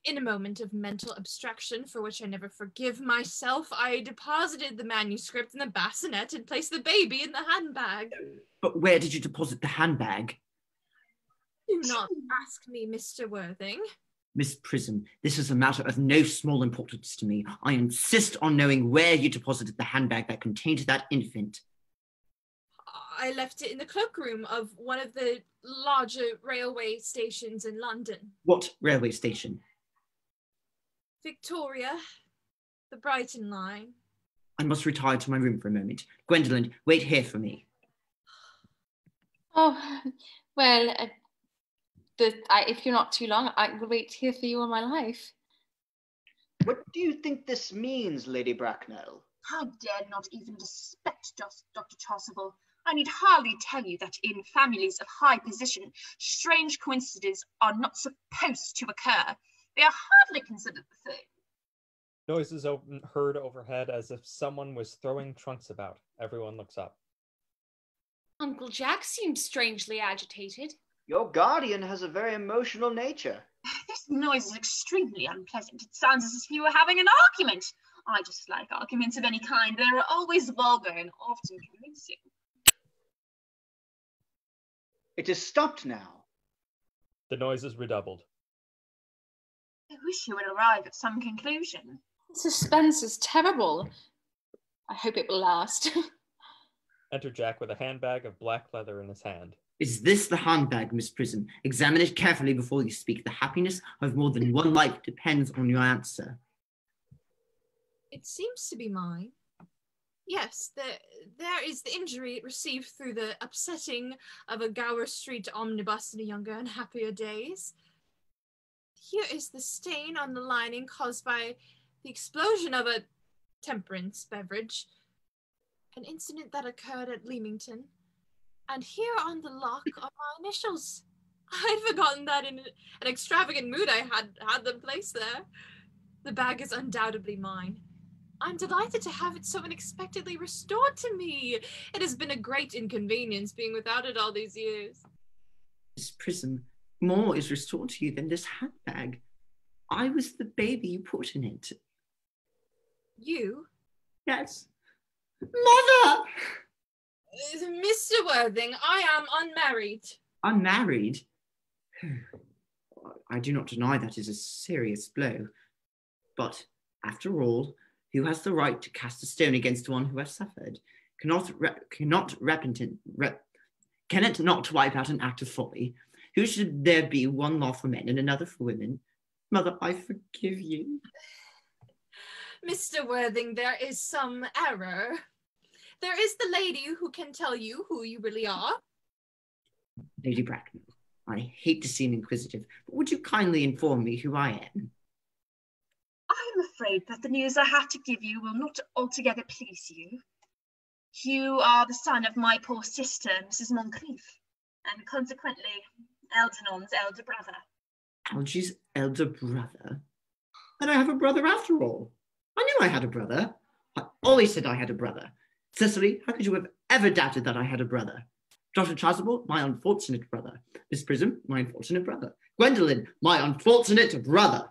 In a moment of mental abstraction for which I never forgive myself, I deposited the manuscript in the bassinet and placed the baby in the handbag.
But where did you deposit the handbag?
Do not ask me, Mr. Worthing.
Miss Prism, this is a matter of no small importance to me. I insist on knowing where you deposited the handbag that contained that infant.
I left it in the cloakroom of one of the larger railway stations in London.
What railway station?
Victoria, the Brighton line.
I must retire to my room for a moment. Gwendolen, wait here for me.
Oh, well, if you're not too long, I will wait here for you all my life.
What do you think this means, Lady Bracknell?
I dare not even suspect Dr. Chasuble. I need hardly tell you that in families of high position, strange coincidences are not supposed to occur. They are hardly considered the thing.
Noises heard overhead as if someone was throwing trunks about. Everyone looks up.
Uncle Jack seems strangely agitated.
Your guardian has a very emotional nature.
This noise is extremely unpleasant. It sounds as if you were having an argument. I dislike arguments of any kind. They are always vulgar and often convincing.
It is stopped now.
The noise is redoubled.
I wish you would arrive at some conclusion.
Suspense is terrible. I hope it will last.
Enter Jack with a handbag of black leather in his hand.
Is this the handbag, Miss Prism? Examine it carefully before you speak. The happiness of more than one life depends on your answer.
It seems to be mine. Yes, there is the injury it received through the upsetting of a Gower Street omnibus in younger and happier days. Here is the stain on the lining caused by the explosion of a temperance beverage, an incident that occurred at Leamington. And here on the lock are my initials. I'd forgotten that in an extravagant mood I had them placed there. The bag is undoubtedly mine. I'm delighted to have it so unexpectedly restored to me. It has been a great inconvenience being without it all these years.
Miss Prism, more is restored to you than this handbag. I was the baby you put in it.
You?
Yes. Mother!
Mr. Worthing, I am unmarried.
Unmarried? I do not deny that is a serious blow. But, after all, who has the right to cast a stone against one who has suffered? Cannot it not wipe out an act of folly? Who should there be one law for men and another for women? Mother, I forgive you.
Mr. Worthing, there is some error. There is the lady who can tell you who you really are.
Lady Bracknell, I hate to seem inquisitive, but would you kindly inform me who I am?
I am afraid that the news I have to give you will not altogether please you. You are the son of my poor sister, Mrs. Moncrieff, and consequently, Algernon's elder brother.
Algy's elder brother? Then I have a brother after all. I knew I had a brother. I always said I had a brother. Cecily, how could you have ever doubted that I had a brother? Dr. Chasuble, my unfortunate brother. Miss Prism, my unfortunate brother. Gwendolen, my unfortunate brother.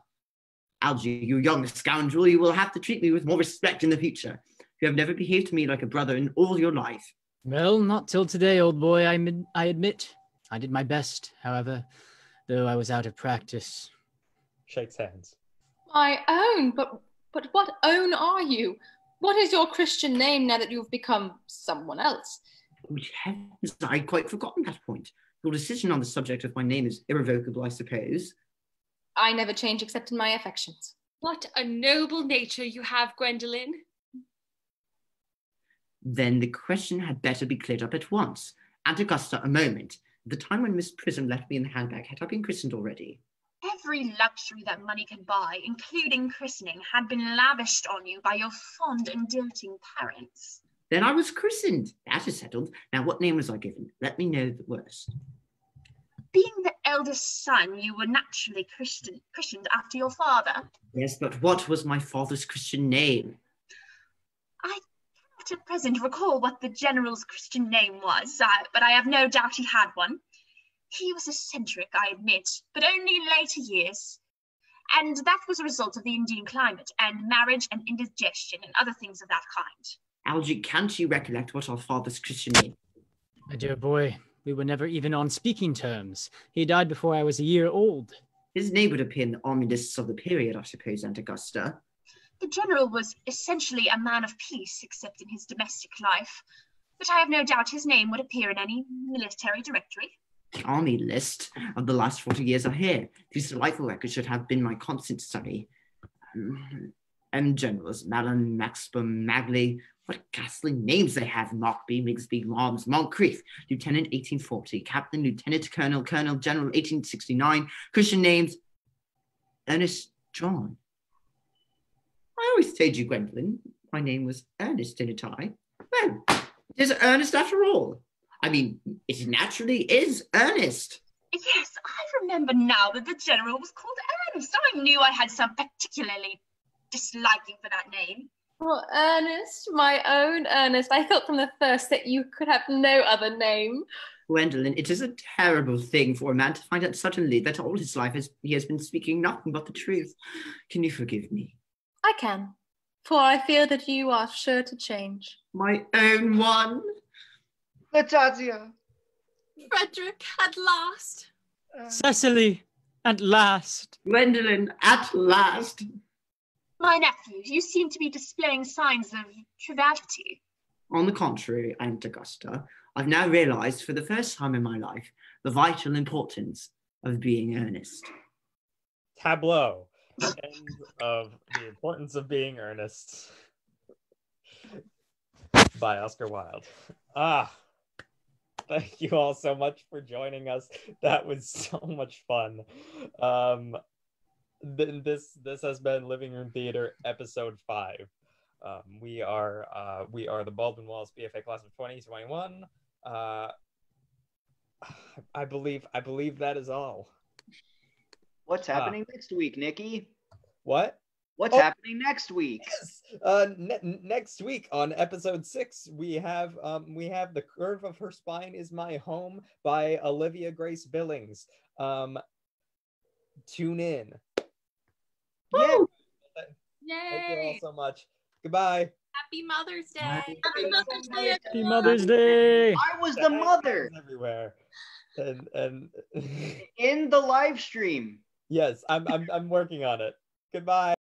Algy, you young scoundrel, you will have to treat me with more respect in the future. You have never behaved to me like a brother in all your life.
Well, not till today, old boy, I admit. I did my best, however, though I was out of practice.
Shakes hands.
My own, but what own are you? What is your Christian name now that you've become someone else?
Good heavens, I'd quite forgotten that point. Your decision on the subject of my name is irrevocable, I suppose.
I never change except in my affections.
What a noble nature you have, Gwendolen.
Then the question had better be cleared up at once. Aunt Augusta, a moment. At the time when Miss Prism left me in the handbag, had I been christened already?
Every luxury that money can buy, including christening, had been lavished on you by your fond and doting parents.
Then I was christened. That is settled. Now, what name was I given? Let me know the worst.
Being the eldest son, you were naturally christened after your father.
Yes, but what was my father's Christian name?
I cannot at present recall what the general's Christian name was, but I have no doubt he had one. He was eccentric, I admit, but only in later years. And that was a result of the Indian climate and marriage and indigestion and other things of that kind.
Algy, can't you recollect what our father's Christian name?
My dear boy, we were never even on speaking terms. He died before I was a year old.
His name would appear in the army lists of the period, I suppose, Aunt Augusta.
The general was essentially a man of peace, except in his domestic life, but I have no doubt his name would appear in any military directory.
The army list of the last 40 years are here. These delightful records should have been my constant study. Generals, Malin, Maxbum, Magley, what ghastly names they have. Markby, Migsby, Mobs, Moncrieff, Lieutenant 1840, Captain, Lieutenant, Colonel, Colonel, General 1869, Christian names, Ernest John. I always told you, Gwendolen, my name was Earnest, didn't I? Well, it is Ernest after all. I mean, it naturally is Earnest.
Yes, I remember now that the general was called Ernest. I knew I had some particularly disliking for that name.
Oh, Ernest, my own Ernest. I thought from the first that you could have no other name.
Gwendolen, it is a terrible thing for a man to find out suddenly that all his life he has been speaking nothing but the truth. Can you forgive me?
I can, for I feel that you are sure to change.
My own one.
Letatia.
Frederick, at last.
Cecily, at last.
Gwendolen, at last.
My nephew, you seem to be displaying signs of triviality.
On the contrary, Aunt Augusta, I've now realised for the first time in my life the vital importance of being earnest.
Tableau. End of The Importance of Being Earnest by Oscar Wilde. Thank you all so much for joining us. That was so much fun. This has been Living Room Theater episode 5. We are the Baldwin Wallace BFA class of 2021. I believe that is all.
What's happening next week, Nicky?
What?
What's happening next week?
Yes. Next week on episode 6, we have The Curve of Her Spine Is My Home by Olivia Grace Billings. Tune in.
Yeah.
Thank you all so much. Goodbye.
Happy Mother's Day.
Happy
Mother's Day.
Happy Mother's Day.
I was the mother
Everywhere. And
in the live stream.
yes, I'm working on it. Goodbye.